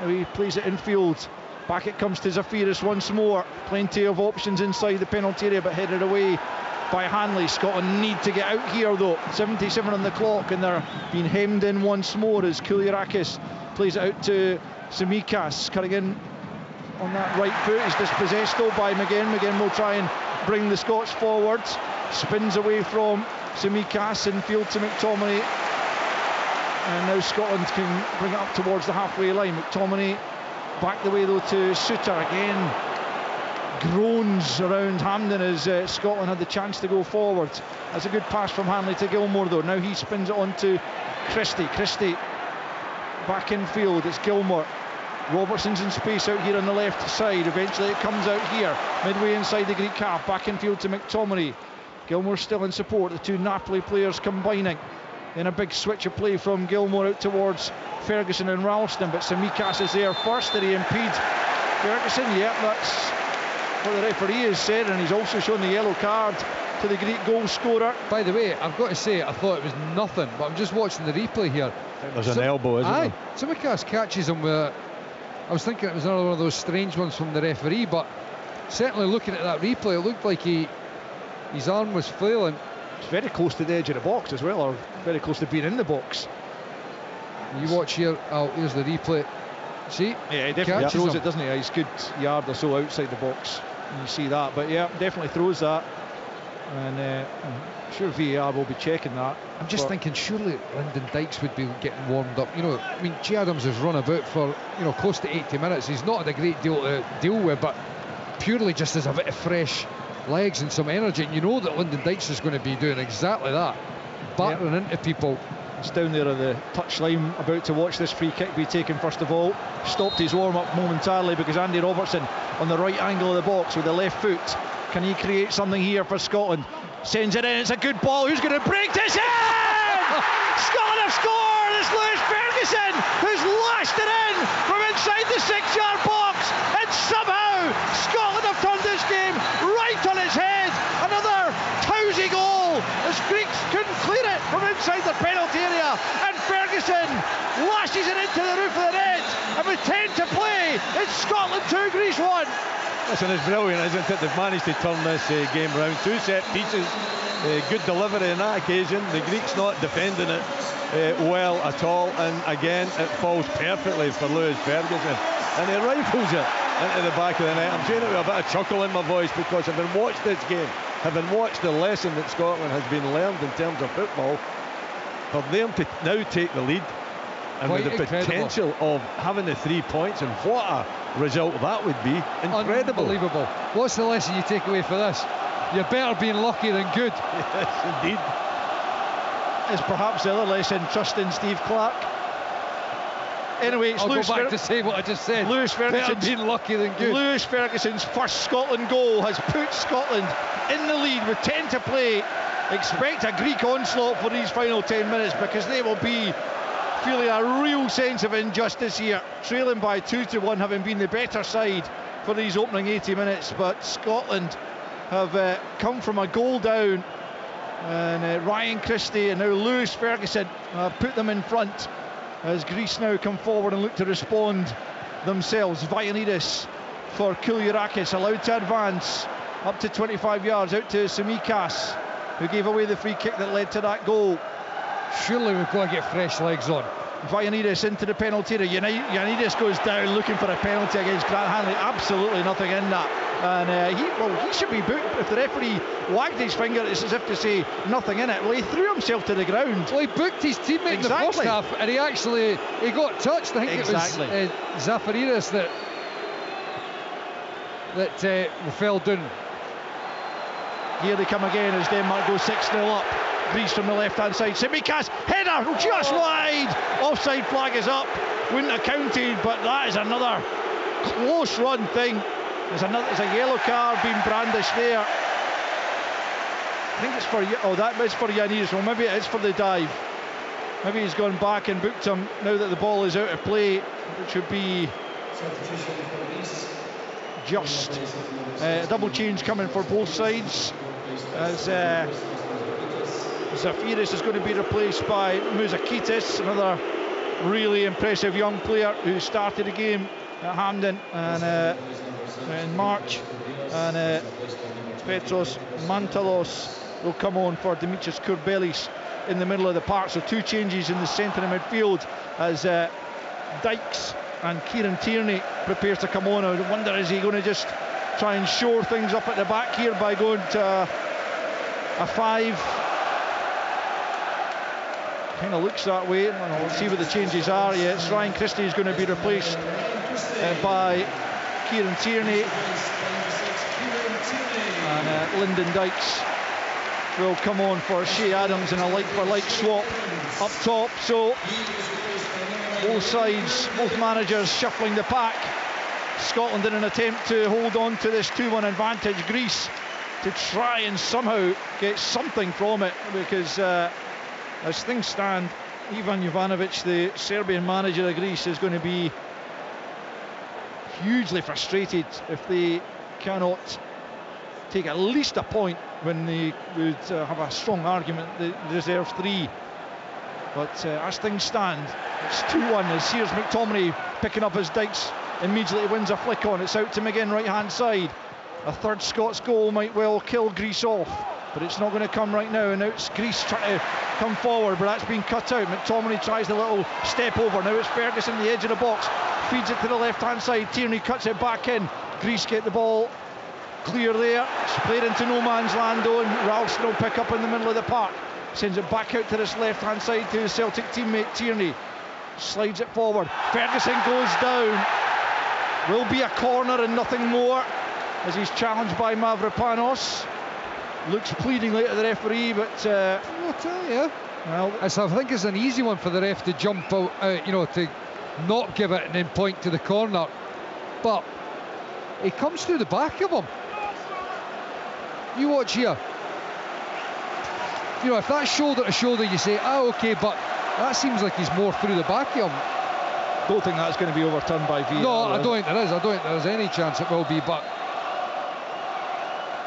Now he plays it infield. Back it comes to Zafiris once more. Plenty of options inside the penalty area, but headed away by Hanley. Scotland need to get out here though. 77 on the clock, and they're being hemmed in once more as Kouliarakis plays it out to Tsimikas, cutting in on that right foot. He's dispossessed though by McGinn. McGinn will try and bring the Scots forward. Spins away from Tsimikas, infield to McTominay, and now Scotland can bring it up towards the halfway line. McTominay back the way though to Suter. Again groans around Hampden as Scotland had the chance to go forward. That's a good pass from Hanley to Gilmour though. Now he spins it on to Christie. Christie back in field. It's Gilmour. Robertson's in space out here on the left side. Eventually it comes out here midway inside the Greek half. Back in field to McTominay. Gilmour still in support. The two Napoli players combining in a big switch of play from Gilmour out towards Ferguson and Ralston, but Tsimikas is there first. Did he impede Ferguson? Yep, that's what the referee has said, and he's also shown the yellow card to the Greek goal scorer. By the way, I've got to say, I thought it was nothing, but I'm just watching the replay here. I think there's an elbow, isn't there? Tsimikas catches him with I was thinking it was another one of those strange ones from the referee, but certainly looking at that replay, it looked like his arm was flailing. It's very close to the edge of the box as well, or very close to being in the box. You watch here, here's the replay. See? Yeah, he definitely throws it, doesn't he? He's a good yard or so outside the box. You see that, but yeah, definitely throws that. And I'm sure VAR will be checking that. I'm just thinking, surely Lyndon Dykes would be getting warmed up. You know, I mean, G. Adams has run about for, close to 80 minutes. He's not had a great deal to deal with, but purely just as a bit of fresh legs and some energy. And you know that Lyndon Dykes is going to be doing exactly that, battering into people. He's down there on the touchline, about to watch this free kick be taken first of all. Stopped his warm-up momentarily because Andy Robertson on the right angle of the box with the left foot. Can he create something here for Scotland? Sends it in, it's a good ball. Who's going to break this in? Scotland have scored! It's Lewis Ferguson who's lashed it in from inside the 6-yard box, and somehow Scotland have turned this game right on its head. Another tousy goal as Greeks couldn't clear it from inside the penalty area, and Ferguson lashes it into the roof of the net, and with 10 to play, it's Scotland 2, Greece 1. Listen, it's brilliant, isn't it? They've managed to turn this game round. 2 set pieces, good delivery on that occasion. The Greeks not defending it well at all, and again it falls perfectly for Lewis Ferguson, and he rifles it into the back of the net. I'm saying it with a bit of chuckle in my voice because having watched this game, having watched the lesson that Scotland has been learned in terms of football, for them to now take the lead and quite with the incredible potential of having the 3 points, and what a result that would be. Incredible. Unbelievable. What's the lesson you take away for this? You're better being lucky than good. Yes, indeed. Is perhaps the other lesson, trust in Steve Clark. Anyway, it's I'll Lewis go back to say what I just said. Lewis Ferguson being lucky than good. Lewis Ferguson's first Scotland goal has put Scotland in the lead with 10 to play. Expect a Greek onslaught for these final 10 minutes because they will be feeling a real sense of injustice here, trailing by 2-1, having been the better side for these opening 80 minutes. But Scotland have come from a goal down, and Ryan Christie and now Lewis Ferguson put them in front as Greece now come forward and look to respond themselves. Vayanidis for Kouliarakis, allowed to advance up to 25 yards out to Tsimikas, who gave away the free kick that led to that goal. Surely we've got to get fresh legs on. Vayanidis into the penalty area. Ioannidis goes down looking for a penalty against Grant Hanley. Absolutely nothing in that. And he should be booked. If the referee wagged his finger, it's as if to say nothing in it. Well, he threw himself to the ground. Well, he booked his teammate in the first half, and he got touched. I think it was Zafiris that fell down. Here they come again as Denmark goes 6-0 up. Greece from the left-hand side. Tsimikas, header, just wide. Offside flag is up. Wouldn't have counted, but that is another close run thing. There's a yellow card being brandished there. I think it's for, oh, that is for Yanis. Well, maybe it is for the dive. Maybe he's gone back and booked him now that the ball is out of play, which would be just. A double change coming for both sides, as Zafiris is going to be replaced by Mouzakitis, another really impressive young player who started the game at Hampden and in March, and Petros Mantalos will come on for Dimitris Kourbelis in the middle of the park. So 2 changes in the centre of midfield as Dykes and Kieran Tierney prepares to come on. I wonder, is he going to just try and shore things up at the back here by going to a 5? Kind of looks that way. We'll see what the changes are. Yeah, it's Ryan Christie is going to be replaced by Kieran Tierney, and Lyndon Dykes will come on for Shea Adams in a like-for-like swap up top. So both sides, both managers shuffling the pack. Scotland in an attempt to hold on to this 2-1 advantage. Greece to try and somehow get something from it, because as things stand, Ivan Jovanovic, the Serbian manager of Greece, is going to be hugely frustrated if they cannot take at least a point when they would have a strong argument they deserve 3. But as things stand, it's 2-1 as here's McTominay picking up as Dykes immediately wins a flick on. It's out to McGinn, right hand side. A third Scots goal might well kill Greece off, but it's not going to come right now. And now it's Greece trying to come forward, but that's been cut out. McTominay tries the little step over. Now it's Ferguson, the edge of the box, feeds it to the left hand side. Tierney cuts it back in. Greece get the ball clear there. It's played into no man's land though, and Ralston will pick up in the middle of the park. Sends it back out to this left hand side to his Celtic teammate Tierney. Slides it forward. Ferguson goes down. Will be a corner and nothing more, as he's challenged by Mavropanos. Looks pleadingly at the referee, but I'll tell you, well, I think it's an easy one for the ref to jump out, to not give it and then point to the corner. But he comes through the back of him. You watch here. If that's shoulder to shoulder, you say, okay, but that seems like he's more through the back of him. Don't think that's going to be overturned by VAR. No, I don't think there is. I don't think there's any chance it will be, but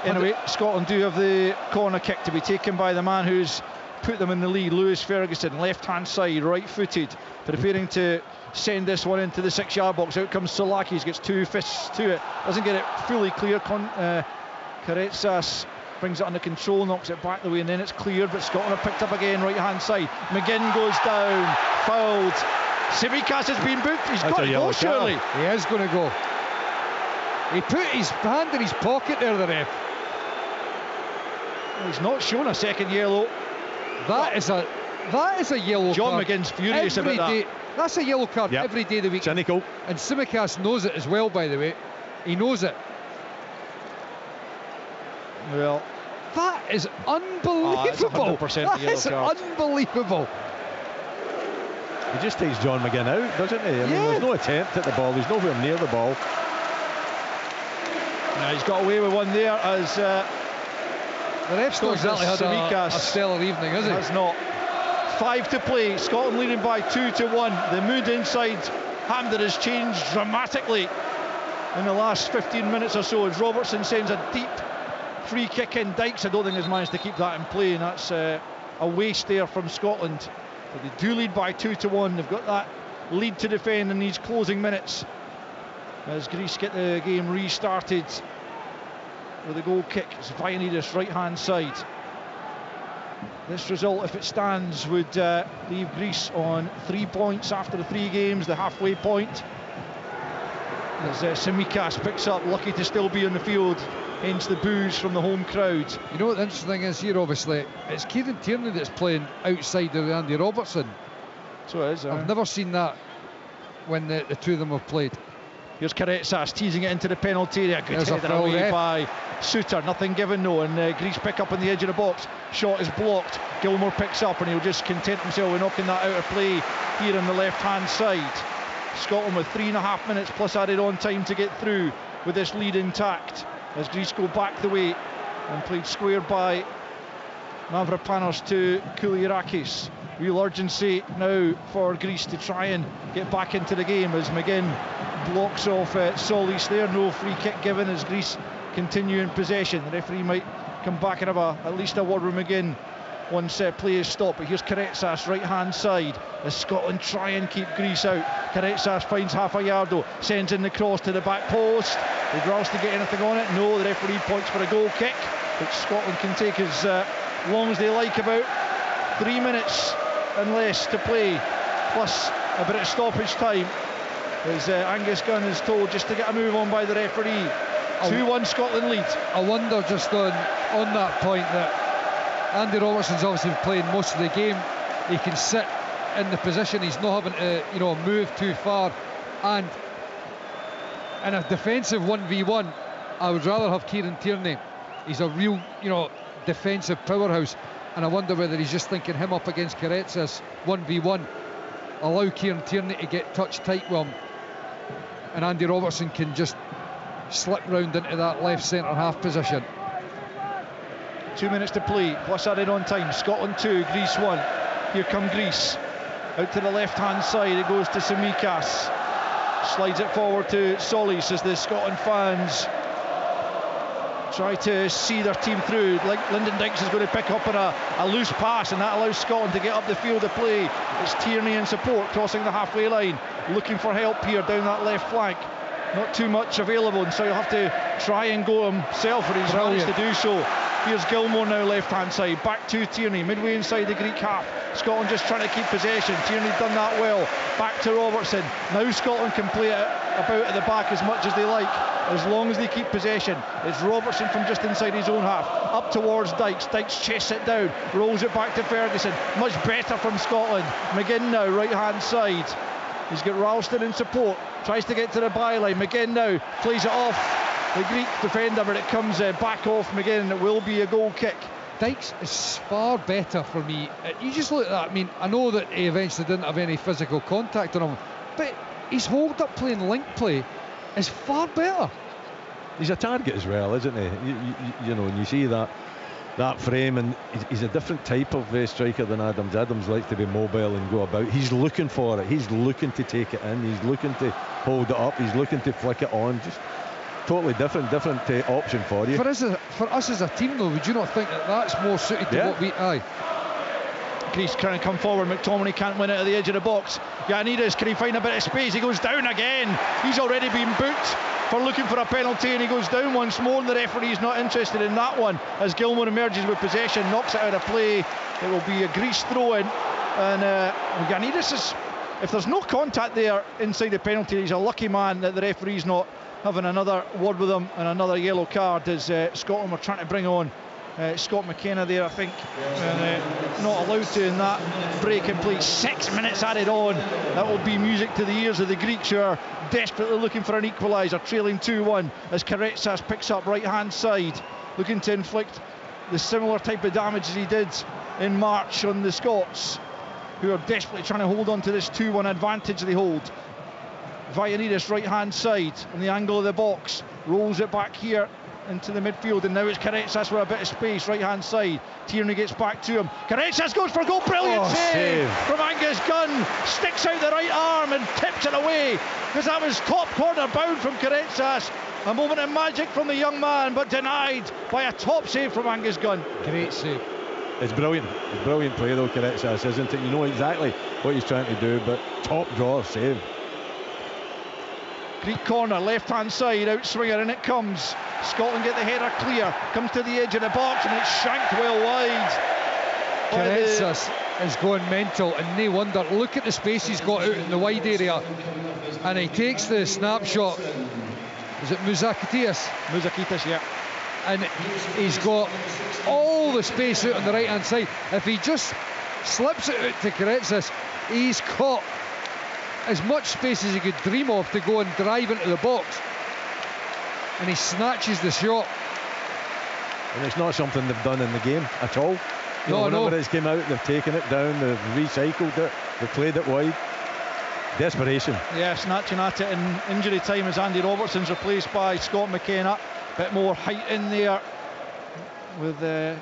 anyway, Scotland do have the corner kick to be taken by the man who's put them in the lead, Lewis Ferguson, left hand side, right footed, preparing to send this one into the 6-yard box. Out comes Solakis, gets 2 fists to it, doesn't get it fully clear. Karetsas brings it under control, knocks it back the way, and then it's cleared, but Scotland are picked up again, right hand side. McGinn goes down, fouled. Tsimikas has been booked. He's got to go, surely. He is going to go. He put his hand in his pocket there, the ref. Well, he's not shown a second yellow. That is a yellow John card. John McGinn's furious every about day, that. That's a yellow card every day of the week. Cynical. And Tsimikas knows it as well, by the way. He knows it. Well, that is unbelievable. That is unbelievable. He just takes John McGinn out, doesn't he? I mean, there's no attempt at the ball. He's nowhere near the ball. Yeah, he's got away with one there as the ref's not exactly had a stellar evening, is he? Has not. 5 to play. Scotland leading by 2-1. The mood inside Hampden has changed dramatically in the last 15 minutes or so as Robertson sends a deep free kick in. Dykes, I don't think, has managed to keep that in play, and that's a waste there from Scotland. But they do lead by 2-1. They've got that lead to defend in these closing minutes as Greece get the game restarted with a goal kick. It's Vianidis, right hand side. This result, if it stands, would leave Greece on 3 points after the 3 games, the halfway point. As Tsimikas picks up, lucky to still be on the field, hence the boos from the home crowd. You know what the interesting thing is here, obviously, it's Kieran Tierney that's playing outside of Andy Robertson. So it is. I've never seen that when the two of them have played. Here's Karetsas teasing it into the penalty area. Good There's a header foul away there by Suter. Nothing given, no. And Greece pick up on the edge of the box. Shot is blocked. Gilmore picks up and he'll just content himself with knocking that out of play here on the left-hand side. Scotland with 3.5 minutes plus added on time to get through with this lead intact as Greece go back the way and played square by Mavropanos to Koulirakis. Real urgency now for Greece to try and get back into the game as McGinn blocks off Solis there. No free kick given as Greece continue in possession. The referee might come back and have at least a word with McGinn once play is stopped. But here's Karetsas right hand side as Scotland try and keep Greece out. Karetsas finds Hafayardo, sends in the cross to the back post. Did Ralston get anything on it? No. The referee points for a goal kick, which Scotland can take as long as they like. About 3 minutes and less to play, plus a bit of stoppage time, as Angus Gunn is told just to get a move on by the referee. 2-1 Scotland lead. I wonder just on that point that Andy Robertson's obviously been playing most of the game. He can sit in the position, he's not having to move too far, and in a defensive 1v1 I would rather have Kieran Tierney. He's a real defensive powerhouse, and I wonder whether he's just thinking him up against Karetsas 1v1, allow Kieran Tierney to get touch tight with him, and Andy Robertson can just slip round into that left centre half position. 2 minutes to play plus added on time. Scotland 2, Greece 1. Here come Greece out to the left hand side. It goes to Simikas, slides it forward to Solis as the Scotland fans try to see their team through. Like Lyndon Dykes is going to pick up on a loose pass, and that allows Scotland to get up the field of play. It's Tierney in support, crossing the halfway line, looking for help here down that left flank. Not too much available, and so he'll have to try and go himself, but he's managed to do so. Here's Gilmore now, left hand side, back to Tierney, midway inside the Greek half. Scotland just trying to keep possession. Tierney done that well. Back to Robertson. Now Scotland can play it about at the back as much as they like, as long as they keep possession. It's Robertson from just inside his own half, up towards Dykes. Dykes chases it down, rolls it back to Ferguson. Much better from Scotland. McGinn now, right hand side. He's got Ralston in support, tries to get to the byline. McGinn now plays it off the Greek defender, but it comes back off McGinn, and it will be a goal kick. Dykes is far better for me. You just look at that. I mean, I know that he eventually didn't have any physical contact on him, but his hold up play and link play is far better. He's a target as well, isn't he? And you see that frame, and he's a different type of striker than Adams. Adams likes to be mobile and go about. He's looking for it. He's looking to take it in. He's looking to hold it up. He's looking to flick it on. Just totally different option for you. For us as a team, though, would you not think that that's more suited to what we? Aye. Greece trying to come forward. McTominay can't win it at the edge of the box. Giannidis, can he find a bit of space? He goes down again. He's already been booked for looking for a penalty, and he goes down once more, and the referee's not interested in that one as Gilmore emerges with possession, knocks it out of play. It will be a Greece throw-in, and Giannidis is, if there's no contact there inside the penalty, he's a lucky man that the referee's not having another word with him and another yellow card, as Scotland were trying to bring on Scott McKenna there, I think, and not allowed to in that break in play. 6 minutes added on. That will be music to the ears of the Greeks, who are desperately looking for an equaliser, trailing 2-1 as Karetsas picks up right hand side, looking to inflict the similar type of damage as he did in March on the Scots, who are desperately trying to hold on to this 2-1 advantage they hold. Giannidis right hand side on the angle of the box, rolls it back here into the midfield, and now it's Karetsas with a bit of space right hand side. Tierney gets back to him. Karetsas goes for goal. Brilliant save from Angus Gunn. Sticks out the right arm and tips it away, because that was top corner bound from Karetsas. A moment of magic from the young man, but denied by a top save from Angus Gunn. Great save. It's brilliant. It's brilliant play though, Karetsas, isn't it? You know exactly what he's trying to do, but top draw save. Greek corner, left hand side, outswinger, and it comes. Scotland get the header clear, comes to the edge of the box, and it's shanked well wide. Karetsas is going mental, and no wonder. Look at the space he's got out in the wide area, and he takes the snapshot. Is it Mouzakitis? Mouzakitis, yeah. And he's got all the space out on the right hand side. If he just slips it out to Karetsas, he's got as much space as he could dream of to go and drive into the box, and he snatches the shot. And it's not something they've done in the game at all. Whenever it's came out, they've taken it down, they've recycled it, they've played it wide. Desperation. Yeah, snatching at it in injury time as Andy Robertson's replaced by Scott McKenna. Bit more height in there with the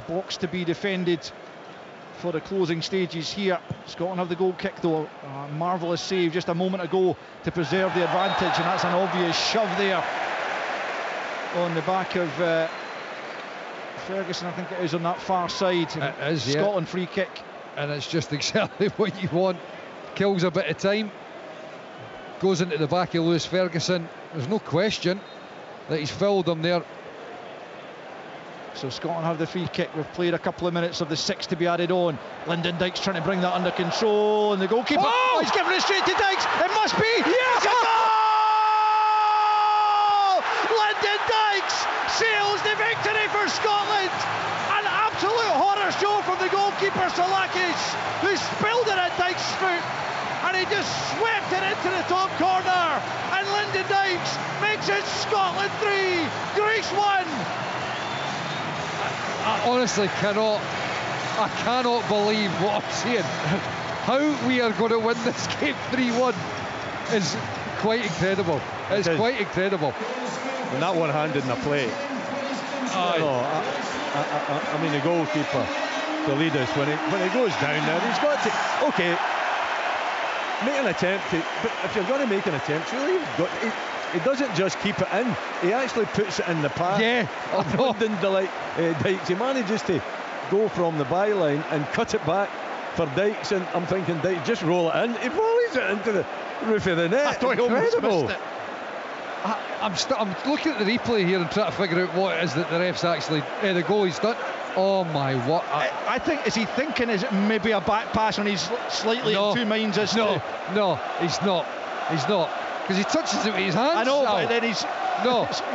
box to be defended for the closing stages here. Scotland have the goal kick though. Marvellous save just a moment ago to preserve the advantage, and that's an obvious shove there on the back of Ferguson, I think it is, on that far side. It is, Scotland free kick. And it's just exactly what you want. Kills a bit of time, goes into the back of Lewis Ferguson. There's no question that he's filled him there. So Scotland have the free kick. We've played a couple of minutes of the 6 to be added on. Lyndon Dykes trying to bring that under control, and the goalkeeper, he's giving it straight to Dykes. It must be. Yes! It's a goal! Lyndon Dykes seals the victory for Scotland. An absolute horror show from the goalkeeper Solakis, who spilled it at Dykes' foot, and he just swept it into the top corner. And Lyndon Dykes makes it Scotland 3, Greece 1. I honestly cannot believe what I'm seeing. How we are going to win this game 3-1 is quite incredible. It's quite incredible. And that one-handed in the play. I mean, the goalkeeper, the leaders, when he goes down there, he's got to, make an attempt but if you're going to make an attempt, really, he doesn't just keep it in, he actually puts it in the path. Dykes. He manages to go from the byline and cut it back for Dykes, and I'm thinking, Dykes, just roll it in. He volleys it into the roof of the net. I thought he almost missed it. I'm looking at the replay here and trying to figure out what it is that the ref's actually, the goalie's done. Oh my, what? I think, is he thinking, is it maybe a back pass, and he's slightly in two minds as to... No, he's not, because he touches it with his hands. I know, but then he's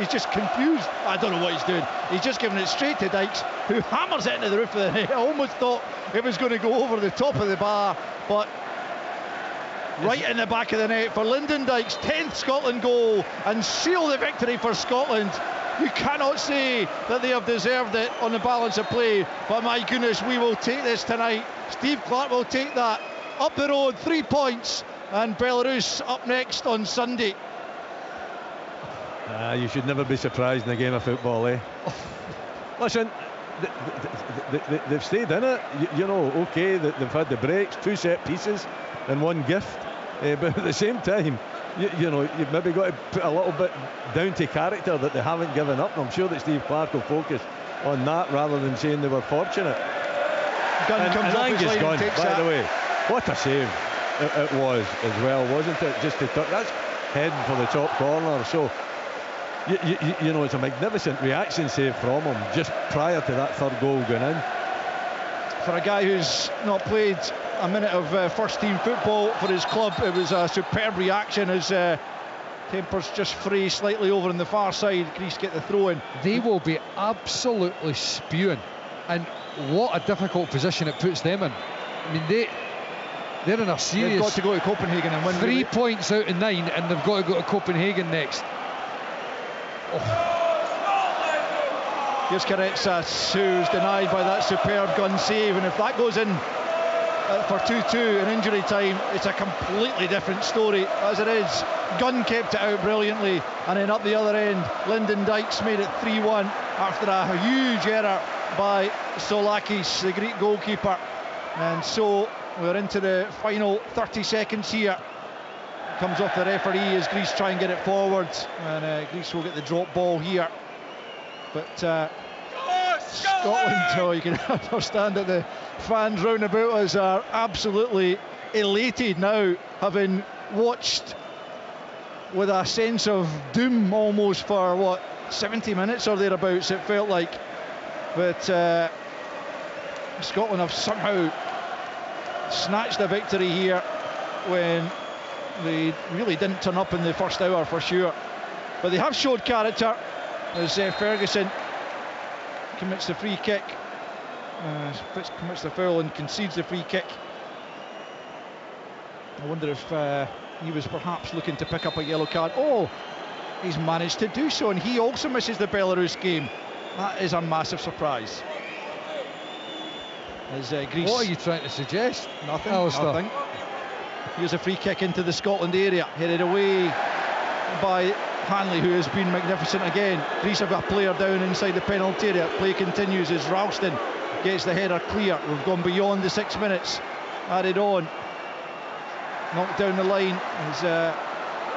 just confused. I don't know what he's doing. He's just giving it straight to Dykes, who hammers it into the roof of the net. I almost thought it was going to go over the top of the bar, but right in the back of the net for Lyndon Dykes, 10th Scotland goal, and seal the victory for Scotland. You cannot say that they have deserved it on the balance of play, but my goodness, we will take this tonight. Steve Clarke will take that up the road, 3 points, and Belarus up next on Sunday. You should never be surprised in a game of football, eh? Listen, they've stayed in it. Okay, they've had the breaks, 2 set pieces and 1 gift, but at the same time, you've maybe got to put a little bit down to character that they haven't given up. And I'm sure that Steve Clarke will focus on that rather than saying they were fortunate. Gunn comes off his line and takes by the way, what a save it was as well, wasn't it? Just to touch, that's heading for the top corner. So it's a magnificent reaction save from him just prior to that third goal going in. For a guy who's not played a minute of first team football for his club, it was a superb reaction as tempers just fray slightly over on the far side. Greece get the throw in. They will be absolutely spewing, and what a difficult position it puts them in. I mean, they're in a serious... They've got to go to Copenhagen and win. 3 points out of 9, and they've got to go to Copenhagen next. Here's Karetsas, who's denied by that superb Gunn save, and if that goes in for 2-2 in injury time, it's a completely different story. As it is, Gunn kept it out brilliantly, and then up the other end, Lyndon Dykes made it 3-1 after a huge error by Solakis, the Greek goalkeeper. And so we're into the final 30 seconds here. Comes off the referee as Greece try and get it forward, and Greece will get the drop ball here. But Scotland, you can understand that the fans round about us are absolutely elated now, having watched with a sense of doom almost for 70 minutes or thereabouts it felt like. But Scotland have somehow snatched a victory here when they really didn't turn up in the first hour for sure. But they have showed character as Ferguson commits the free kick, commits the foul and concedes the free kick. I wonder if he was perhaps looking to pick up a yellow card. Oh, he's managed to do so, and he also misses the Belarus game. That is a massive surprise. As Greece... What are you trying to suggest? Nothing. Alistair? Nothing. Here's a free kick into the Scotland area, headed away by Hanley, who has been magnificent again. Greece have got a player down inside the penalty area. Play continues as Ralston gets the header clear. We've gone beyond the 6 minutes added on. Knocked down the line as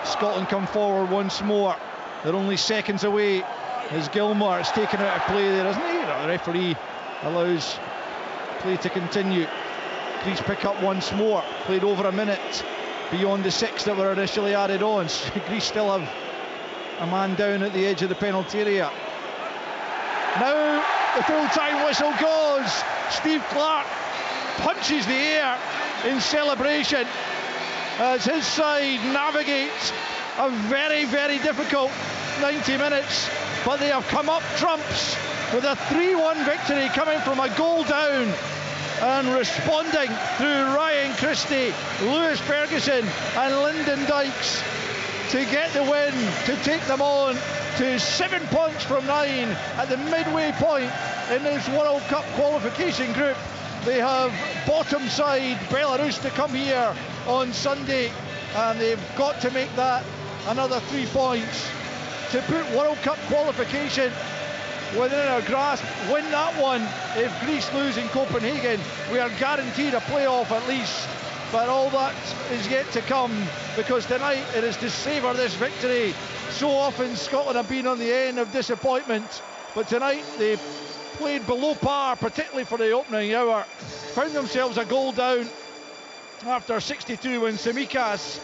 Scotland come forward once more. They're only seconds away as Gilmore is taken out of play there, isn't he? The referee allows play to continue. Greece pick up once more. Played over a minute beyond the 6 that were initially added on. Greece still have a man down at the edge of the penalty area. Now the full-time whistle goes. Steve Clark punches the air in celebration as his side navigates a very, very difficult 90 minutes, but they have come up trumps with a 3-1 victory coming from a goal down, and responding through Ryan Christie, Lewis Ferguson and Lyndon Dykes to get the win, to take them on to 7 points from 9 at the midway point in this World Cup qualification group. They have bottom side Belarus to come here on Sunday, and they've got to make that another 3 points to put World Cup qualification within our grasp. Win that one. If Greece lose in Copenhagen, we are guaranteed a playoff at least, but all that is yet to come, because tonight it is to savour this victory. So often Scotland have been on the end of disappointment, but tonight they played below par, particularly for the opening hour. Found themselves a goal down after 62 when Tsimikas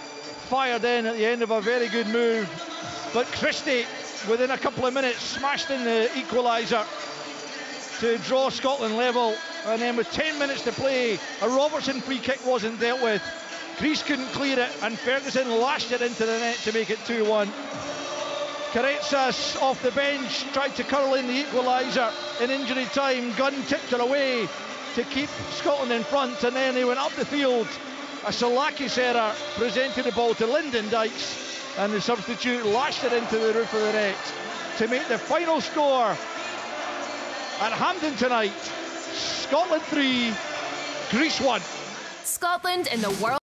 fired in at the end of a very good move, but Christie within a couple of minutes smashed in the equaliser to draw Scotland level, and then with 10 minutes to play, a Robertson free kick wasn't dealt with. Greece couldn't clear it, and Ferguson lashed it into the net to make it 2-1. Karetsas off the bench tried to curl in the equaliser in injury time. Gunn tipped her away to keep Scotland in front, and then they went up the field. A Salakis error presented the ball to Lyndon Dykes, and the substitute lashed it into the roof of the net to make the final score at Hampden tonight. Scotland 3, Greece 1. Scotland in the World